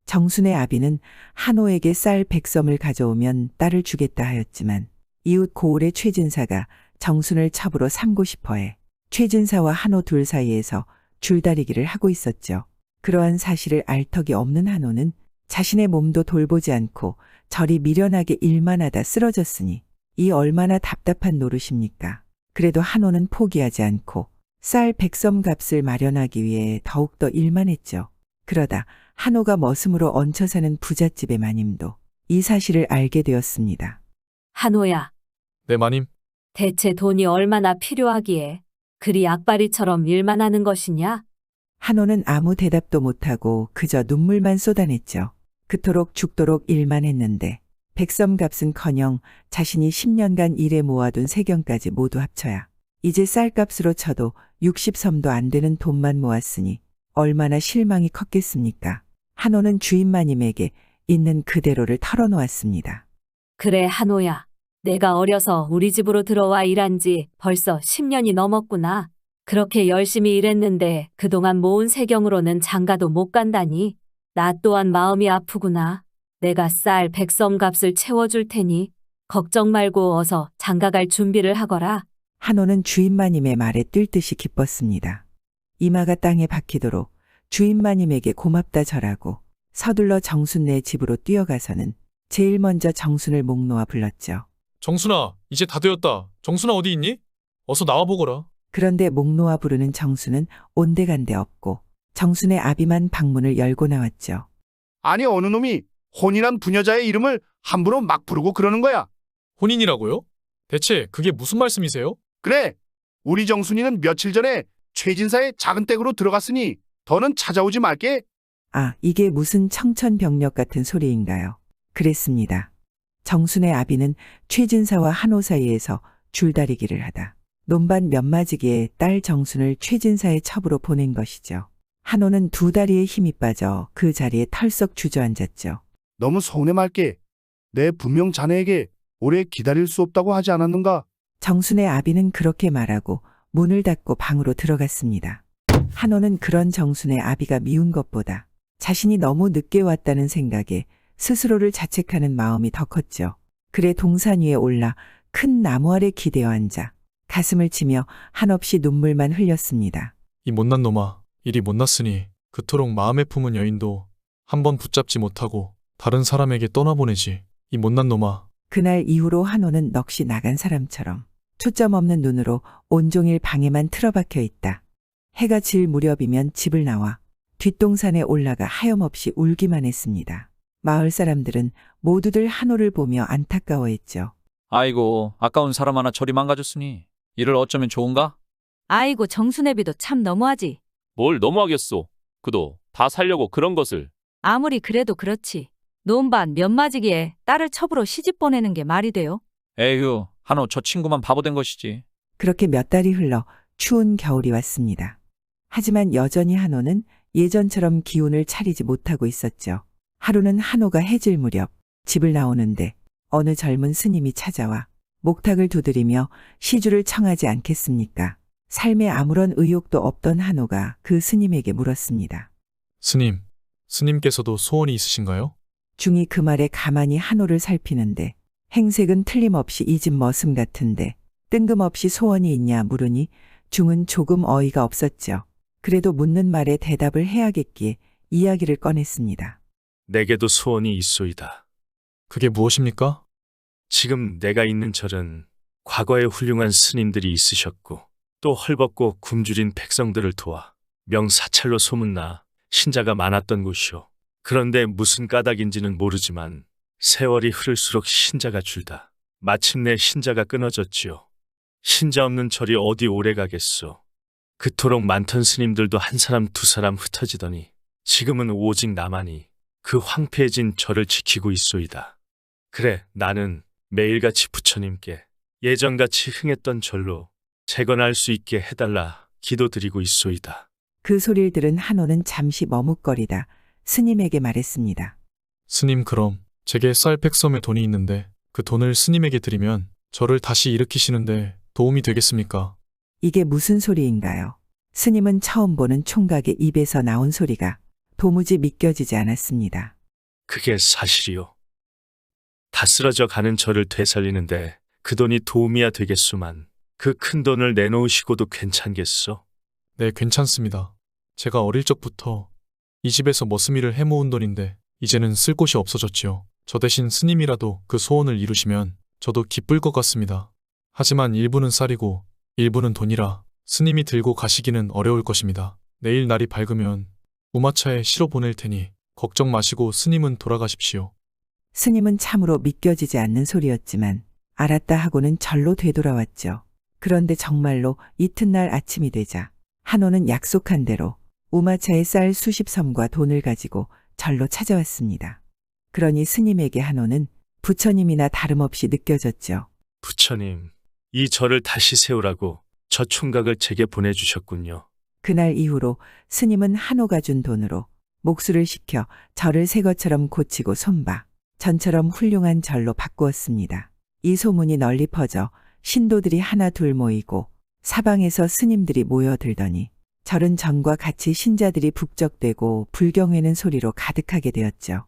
Speaker 2: 정순의 아비는 한호에게 쌀 100섬을 가져오면 딸을 주겠다 하였지만 이웃 고을의 최진사가 정순을 첩으로 삼고 싶어해 최진사와 한호 둘 사이에서 줄다리기를 하고 있었죠. 그러한 사실을 알 턱이 없는 한호는 자신의 몸도 돌보지 않고 저리 미련하게 일만 하다 쓰러졌으니 이 얼마나 답답한 노릇입니까? 그래도 한호는 포기하지 않고 쌀 100섬 값을 마련하기 위해 더욱더 일만 했죠. 그러다 한호가 머슴으로 얹혀 사는 부잣집의 마님도 이 사실을 알게 되었습니다.
Speaker 13: 한호야,
Speaker 12: 네, 마님.
Speaker 13: 대체 돈이 얼마나 필요하기에 그리 악바리처럼 일만 하는 것이냐?
Speaker 2: 한호는 아무 대답도 못하고 그저 눈물만 쏟아냈죠. 그토록 죽도록 일만 했는데 100섬 값은커녕 자신이 10년간 일해 모아둔 세경까지 모두 합쳐야 이제 쌀값으로 쳐도 60섬도 안 되는 돈만 모았으니 얼마나 실망이 컸겠습니까? 한호는 주인마님에게 있는 그대로를 털어놓았습니다.
Speaker 13: 그래, 한호야. 내가 어려서 우리 집으로 들어와 일한 지 벌써 10년이 넘었구나. 그렇게 열심히 일했는데 그동안 모은 세경으로는 장가도 못 간다니. 나 또한 마음이 아프구나. 내가 쌀 100섬 값을 채워줄 테니 걱정 말고 어서 장가갈 준비를 하거라.
Speaker 2: 한호는 주인마님의 말에 뛸 듯이 기뻤습니다. 이마가 땅에 박히도록 주인마님에게 고맙다 절하고 서둘러 정순네 집으로 뛰어가서는 제일 먼저 정순을 목 놓아 불렀죠.
Speaker 12: 정순아, 이제 다 되었다. 정순아 어디 있니? 어서 나와보거라.
Speaker 2: 그런데 목 놓아 부르는 정순은 온데간데 없고 정순의 아비만 방문을 열고 나왔죠.
Speaker 18: 아니 어느 놈이 혼인한 부녀자의 이름을 함부로 막 부르고 그러는 거야.
Speaker 12: 혼인이라고요? 대체 그게 무슨 말씀이세요?
Speaker 18: 그래, 우리 정순이는 며칠 전에 최진사의 작은 댁으로 들어갔으니 더는 찾아오지 말게.
Speaker 2: 아, 이게 무슨 청천벽력 같은 소리인가요? 그랬습니다. 정순의 아비는 최진사와 한호 사이에서 줄다리기를 하다 논밭 몇마지기에 딸 정순을 최진사의 첩으로 보낸 것이죠. 한호는 두 다리에 힘이 빠져 그 자리에 털썩 주저앉았죠.
Speaker 18: 너무 서운해 말게. 내 분명 자네에게 오래 기다릴 수 없다고 하지 않았는가?
Speaker 2: 정순의 아비는 그렇게 말하고 문을 닫고 방으로 들어갔습니다. 한호는 그런 정순의 아비가 미운 것보다 자신이 너무 늦게 왔다는 생각에 스스로를 자책하는 마음이 더 컸죠. 그래 동산 위에 올라 큰 나무 아래 기대어 앉아 가슴을 치며 한없이 눈물만 흘렸습니다.
Speaker 12: 이 못난 놈아, 일이 못났으니 그토록 마음에 품은 여인도 한번 붙잡지 못하고 다른 사람에게 떠나보내지. 이 못난 놈아.
Speaker 2: 그날 이후로 한호는 넋이 나간 사람처럼 초점 없는 눈으로 온종일 방에만 틀어박혀 있다. 해가 질 무렵이면 집을 나와 뒷동산에 올라가 하염없이 울기만 했습니다. 마을 사람들은 모두들 한호를 보며 안타까워했죠.
Speaker 6: 아이고, 아까운 사람 하나 저리 망가졌으니 이를 어쩌면 좋은가?
Speaker 11: 아이고 정순애비도 참 너무하지.
Speaker 4: 뭘 너무하겠소. 그도 다 살려고 그런 것을.
Speaker 11: 아무리 그래도 그렇지. 논밭 몇마지기에 딸을 첩으로 시집 보내는 게 말이 돼요?
Speaker 6: 에휴, 한호 저 친구만 바보 된 것이지.
Speaker 2: 그렇게 몇 달이 흘러 추운 겨울이 왔습니다. 하지만 여전히 한호는 예전처럼 기운을 차리지 못하고 있었죠. 하루는 한호가 해질 무렵 집을 나오는데 어느 젊은 스님이 찾아와 목탁을 두드리며 시주를 청하지 않겠습니까? 삶에 아무런 의욕도 없던 한호가 그 스님에게 물었습니다.
Speaker 12: 스님께서도 소원이 있으신가요?
Speaker 2: 중이 그 말에 가만히 한호를 살피는데 행색은 틀림없이 이 집 머슴 같은데 뜬금없이 소원이 있냐 물으니 중은 조금 어이가 없었죠. 그래도 묻는 말에 대답을 해야겠기에 이야기를 꺼냈습니다.
Speaker 3: 내게도 소원이 있소이다.
Speaker 12: 그게 무엇입니까?
Speaker 3: 지금 내가 있는 절은 과거에 훌륭한 스님들이 있으셨고 또 헐벗고 굶주린 백성들을 도와 명사찰로 소문나 신자가 많았던 곳이오. 그런데 무슨 까닭인지는 모르지만 세월이 흐를수록 신자가 줄다. 마침내 신자가 끊어졌지요. 신자 없는 절이 어디 오래 가겠소. 그토록 많던 스님들도 한 사람 두 사람 흩어지더니 지금은 오직 나만이 그 황폐해진 절을 지키고 있소이다. 그래, 나는 매일같이 부처님께 예전같이 흥했던 절로 재건할 수 있게 해달라 기도드리고 있소이다.
Speaker 2: 그 소리를 들은 한호는 잠시 머뭇거리다 스님에게 말했습니다.
Speaker 12: 스님, 그럼 제게 쌀 100섬의 돈이 있는데 그 돈을 스님에게 드리면 저를 다시 일으키시는데 도움이 되겠습니까?
Speaker 2: 이게 무슨 소리인가요? 스님은 처음 보는 총각의 입에서 나온 소리가 도무지 믿겨지지 않았습니다.
Speaker 3: 그게 사실이요. 다 쓰러져 가는 저를 되살리는데 그 돈이 도움이야 되겠소만 그 큰 돈을 내놓으시고도 괜찮겠소?
Speaker 12: 네, 괜찮습니다. 제가 어릴 적부터 이 집에서 머슴일을 해모은 돈인데 이제는 쓸 곳이 없어졌지요. 저 대신 스님이라도 그 소원을 이루시면 저도 기쁠 것 같습니다. 하지만 일부는 쌀이고 일부는 돈이라 스님이 들고 가시기는 어려울 것입니다. 내일 날이 밝으면 우마차에 실어 보낼 테니 걱정 마시고 스님은 돌아가십시오.
Speaker 2: 스님은 참으로 믿겨지지 않는 소리였지만 알았다 하고는 절로 되돌아왔죠. 그런데 정말로 이튿날 아침이 되자 한호는 약속한 대로 우마차에 쌀 수십 섬과 돈을 가지고 절로 찾아왔습니다. 그러니 스님에게 한호는 부처님이나 다름없이 느껴졌죠.
Speaker 3: 부처님, 이 절을 다시 세우라고 저 총각을 제게 보내주셨군요.
Speaker 2: 그날 이후로 스님은 한호가 준 돈으로 목수를 시켜 절을 새 것처럼 고치고 손봐 전처럼 훌륭한 절로 바꾸었습니다. 이 소문이 널리 퍼져 신도들이 하나 둘 모이고 사방에서 스님들이 모여들더니 절은 전과 같이 신자들이 북적대고 불경회는 소리로 가득하게 되었죠.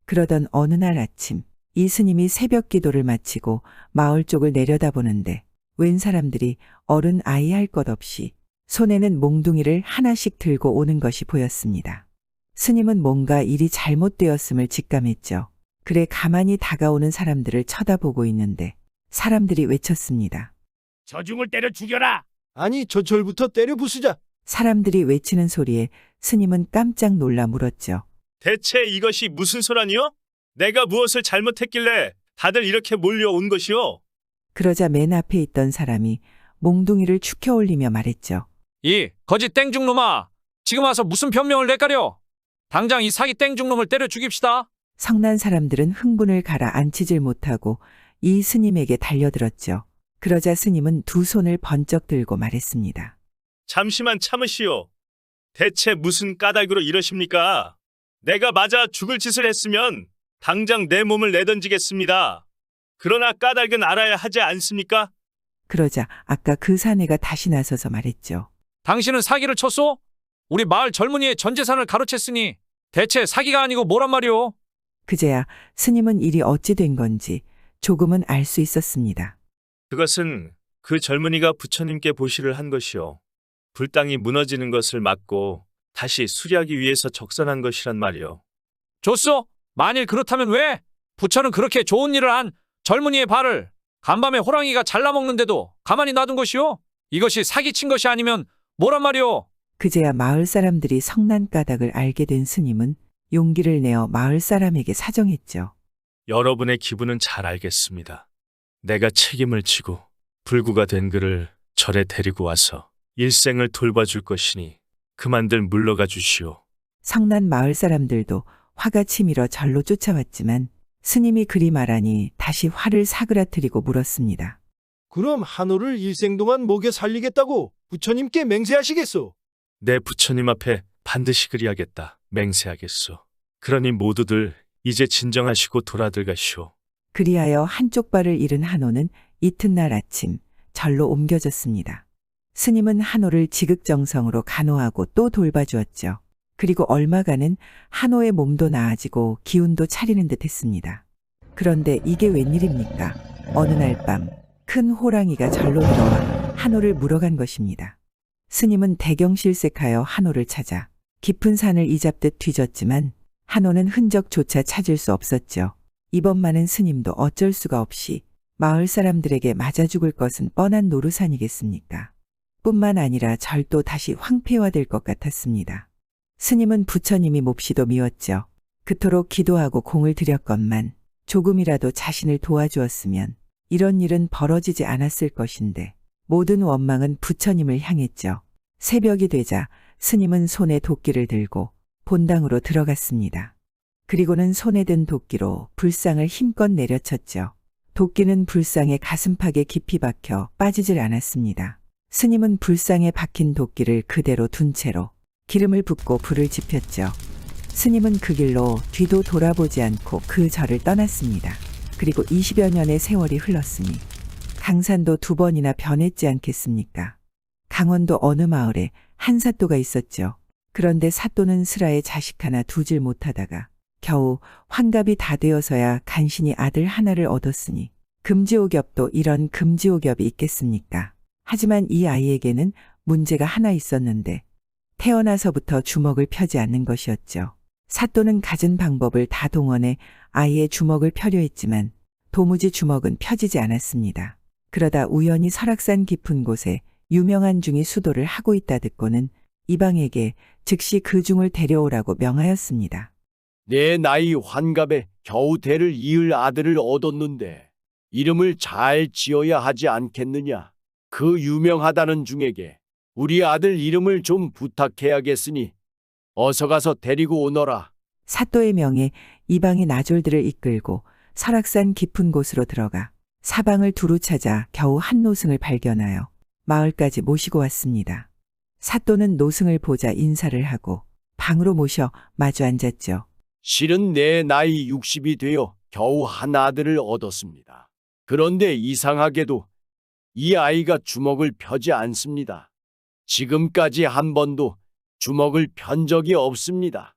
Speaker 2: 그러던 어느 날 아침 이 스님이 새벽 기도를 마치고 마을 쪽을 내려다보는데 웬 사람들이 어른 아이 할 것 없이 손에는 몽둥이를 하나씩 들고 오는 것이 보였습니다. 스님은 뭔가 일이 잘못되었음을 직감했죠. 그래 가만히 다가오는 사람들을 쳐다보고 있는데 사람들이 외쳤습니다.
Speaker 7: 저중을 때려 죽여라.
Speaker 15: 아니 저 절부터 때려 부수자.
Speaker 2: 사람들이 외치는 소리에 스님은 깜짝 놀라 물었죠.
Speaker 3: 대체 이것이 무슨 소란이요? 내가 무엇을 잘못했길래 다들 이렇게 몰려온 것이요?
Speaker 2: 그러자 맨 앞에 있던 사람이 몽둥이를 축혀 올리며 말했죠.
Speaker 6: 이 거짓 땡중놈아, 지금 와서 무슨 변명을 내까려? 당장 이 사기 땡중놈을 때려 죽입시다.
Speaker 2: 성난 사람들은 흥분을 가라앉히질 못하고 이 스님에게 달려들었죠. 그러자 스님은 두 손을 번쩍 들고 말했습니다.
Speaker 3: 잠시만 참으시오. 대체 무슨 까닭으로 이러십니까? 내가 맞아 죽을 짓을 했으면 당장 내 몸을 내던지겠습니다. 그러나 까닭은 알아야 하지 않습니까?
Speaker 2: 그러자 아까 그 사내가 다시 나서서 말했죠.
Speaker 6: 당신은 사기를 쳤소? 우리 마을 젊은이의 전 재산을 가로챘으니 대체 사기가 아니고 뭐란 말이오?
Speaker 2: 그제야 스님은 일이 어찌 된 건지 조금은 알 수 있었습니다.
Speaker 3: 그것은 그 젊은이가 부처님께 보시를 한 것이요. 불당이 무너지는 것을 막고 다시 수리하기 위해서 적선한 것이란 말이요.
Speaker 6: 좋소? 만일 그렇다면 왜? 부처는 그렇게 좋은 일을 한 젊은이의 발을 간밤에 호랑이가 잘라먹는데도 가만히 놔둔 것이오? 이것이 사기친 것이 아니면 뭐란 말이오?
Speaker 2: 그제야 마을 사람들이 성난 까닭을 알게 된 스님은 용기를 내어 마을 사람에게 사정했죠.
Speaker 3: 여러분의 기분은 잘 알겠습니다. 내가 책임을 지고 불구가 된 그를 절에 데리고 와서 일생을 돌봐줄 것이니 그만들 물러가 주시오.
Speaker 2: 성난 마을 사람들도 화가 치밀어 절로 쫓아왔지만 스님이 그리 말하니 다시 화를 사그라뜨리고 물었습니다.
Speaker 15: 그럼 한호를 일생 동안 먹여 살리겠다고 부처님께 맹세하시겠소?
Speaker 3: 내 부처님 앞에 반드시 그리하겠다. 맹세하겠소. 그러니 모두들 이제 진정하시고 돌아들 가시오.
Speaker 2: 그리하여 한쪽 발을 잃은 한호는 이튿날 아침 절로 옮겨졌습니다. 스님은 한호를 지극정성으로 간호하고 또 돌봐주었죠. 그리고 얼마간은 한호의 몸도 나아지고 기운도 차리는 듯 했습니다. 그런데 이게 웬일입니까? 어느 날 밤 큰 호랑이가 절로 들어와 한호를 물어간 것입니다. 스님은 대경실색하여 한호를 찾아 깊은 산을 이잡듯 뒤졌지만 한호는 흔적조차 찾을 수 없었죠. 이번만은 스님도 어쩔 수가 없이 마을 사람들에게 맞아 죽을 것은 뻔한 노루산이겠습니까? 뿐만 아니라 절도 다시 황폐화될 것 같았습니다. 스님은 부처님이 몹시도 미웠죠. 그토록 기도하고 공을 들였건만 조금이라도 자신을 도와주었으면 이런 일은 벌어지지 않았을 것인데 모든 원망은 부처님을 향했죠. 새벽이 되자 스님은 손에 도끼를 들고 본당으로 들어갔습니다. 그리고는 손에 든 도끼로 불상을 힘껏 내려쳤죠. 도끼는 불상의 가슴팍에 깊이 박혀 빠지질 않았습니다. 스님은 불상에 박힌 도끼를 그대로 둔 채로 기름을 붓고 불을 지폈죠. 스님은 그 길로 뒤도 돌아보지 않고 그 절을 떠났습니다. 그리고 20여 년의 세월이 흘렀으니 강산도 2번이나 변했지 않겠습니까? 강원도 어느 마을에 한 사또가 있었죠. 그런데 사또는 슬하에 자식 하나 두질 못하다가 겨우 환갑이 다 되어서야 간신히 아들 하나를 얻었으니 금지옥엽도 이런 금지옥엽이 있겠습니까? 하지만 이 아이에게는 문제가 하나 있었는데 태어나서부터 주먹을 펴지 않는 것이었죠. 사또는 갖은 방법을 다 동원해 아이의 주먹을 펴려 했지만 도무지 주먹은 펴지지 않았습니다. 그러다 우연히 설악산 깊은 곳에 유명한 중이 수도를 하고 있다 듣고는 이방에게 즉시 그 중을 데려오라고 명하였습니다.
Speaker 7: 내 나이 환갑에 겨우 대를 이을 아들을 얻었는데 이름을 잘 지어야 하지 않겠느냐. 그 유명하다는 중에게 우리 아들 이름을 좀 부탁해야겠으니 어서 가서 데리고 오너라.
Speaker 2: 사또의 명에 이방이 나졸들을 이끌고 설악산 깊은 곳으로 들어가 사방을 두루 찾아 겨우 한 노승을 발견하여 마을까지 모시고 왔습니다. 사또는 노승을 보자 인사를 하고 방으로 모셔 마주 앉았죠.
Speaker 7: 실은 내 나이 60이 되어 겨우 한 아들을 얻었습니다. 그런데 이상하게도 이 아이가 주먹을 펴지 않습니다. 지금까지 한 번도 주먹을 편 적이 없습니다.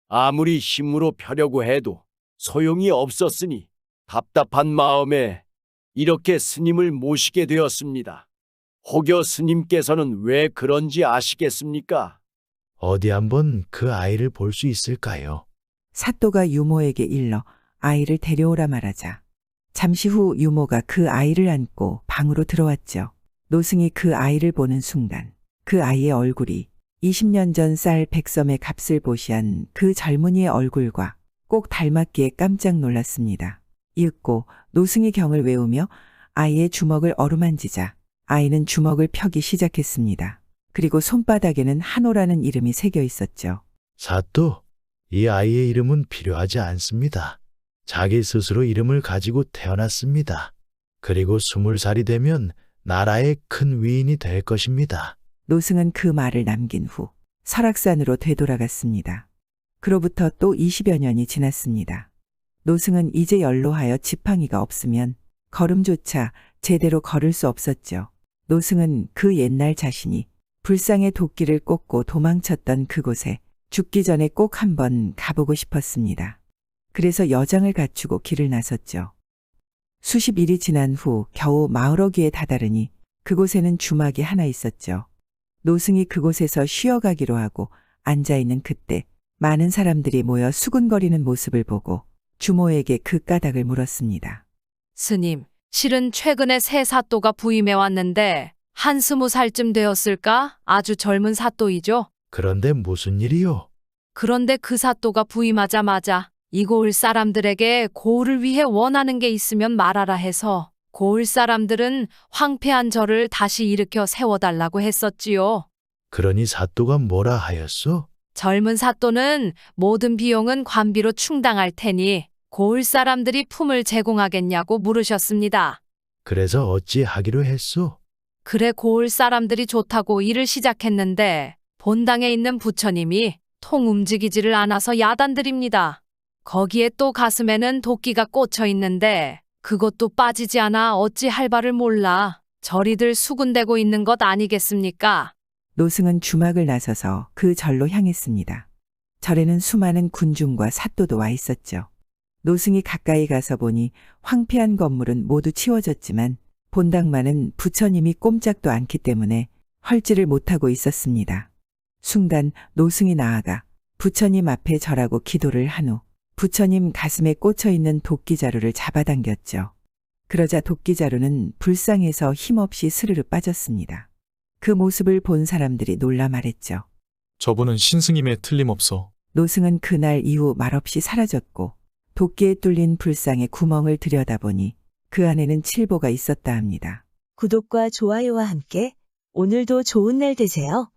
Speaker 7: 아무리 힘으로 펴려고 해도 소용이 없었으니 답답한 마음에 이렇게 스님을 모시게 되었습니다. 혹여 스님께서는 왜 그런지 아시겠습니까?
Speaker 5: 어디 한번 그 아이를 볼 수 있을까요?
Speaker 2: 사또가 유모에게 일러 아이를 데려오라 말하자 잠시 후 유모가 그 아이를 안고 방으로 들어왔죠. 노승이 그 아이를 보는 순간 그 아이의 얼굴이 20년 전 쌀 100섬의 값을 보시한 그 젊은이의 얼굴과 꼭 닮았기에 깜짝 놀랐습니다. 이윽고 노승이 경을 외우며 아이의 주먹을 어루만지자 아이는 주먹을 펴기 시작했습니다. 그리고 손바닥에는 한호라는 이름이 새겨 있었죠.
Speaker 5: 사또, 이 아이의 이름은 필요하지 않습니다. 자기 스스로 이름을 가지고 태어났습니다. 그리고 20살이 되면 나라의 큰 위인이 될 것입니다.
Speaker 2: 노승은 그 말을 남긴 후 설악산으로 되돌아갔습니다. 그로부터 또 20여 년이 지났습니다. 노승은 이제 연로하여 지팡이가 없으면 걸음조차 제대로 걸을 수 없었죠. 노승은 그 옛날 자신이 불상의 도끼를 꽂고 도망쳤던 그곳에 죽기 전에 꼭 한번 가보고 싶었습니다. 그래서 여장을 갖추고 길을 나섰죠. 수십 일이 지난 후 겨우 마을 어귀에 다다르니 그곳에는 주막이 하나 있었죠. 노승이 그곳에서 쉬어가기로 하고 앉아있는 그때 많은 사람들이 모여 수군거리는 모습을 보고 주모에게 그 까닭을 물었습니다.
Speaker 14: 스님, 실은 최근에 새 사또가 부임해 왔는데 한 20살쯤 되었을까? 아주 젊은 사또이죠.
Speaker 5: 그런데 무슨 일이요?
Speaker 14: 그런데 그 사또가 부임하자마자 이 고을 사람들에게 고을을 위해 원하는 게 있으면 말하라 해서 고을 사람들은 황폐한 절을 다시 일으켜 세워달라고 했었지요.
Speaker 5: 그러니 사또가 뭐라 하였소?
Speaker 14: 젊은 사또는 모든 비용은 관비로 충당할 테니 고을 사람들이 품을 제공하겠냐고 물으셨습니다.
Speaker 5: 그래서 어찌 하기로 했소?
Speaker 14: 그래 고을 사람들이 좋다고 일을 시작했는데 본당에 있는 부처님이 통 움직이지를 않아서 야단드립니다. 거기에 또 가슴에는 도끼가 꽂혀 있는데 그것도 빠지지 않아 어찌 할 바를 몰라 저리들 수군대고 있는 것 아니겠습니까?
Speaker 2: 노승은 주막을 나서서 그 절로 향했습니다. 절에는 수많은 군중과 사또도 와 있었죠. 노승이 가까이 가서 보니 황폐한 건물은 모두 치워졌지만 본당만은 부처님이 꼼짝도 않기 때문에 헐지를 못하고 있었습니다. 순간 노승이 나아가 부처님 앞에 절하고 기도를 한 후 부처님 가슴에 꽂혀 있는 도끼자루를 잡아당겼죠. 그러자 도끼자루는 불상에서 힘없이 스르르 빠졌습니다. 그 모습을 본 사람들이 놀라 말했죠.
Speaker 12: 저분은 신스님의 틀림없어.
Speaker 2: 노승은 그날 이후 말없이 사라졌고 도끼에 뚫린 불상의 구멍을 들여다보니 그 안에는 칠보가 있었다 합니다.
Speaker 16: 구독과 좋아요와 함께 오늘도 좋은 날 되세요.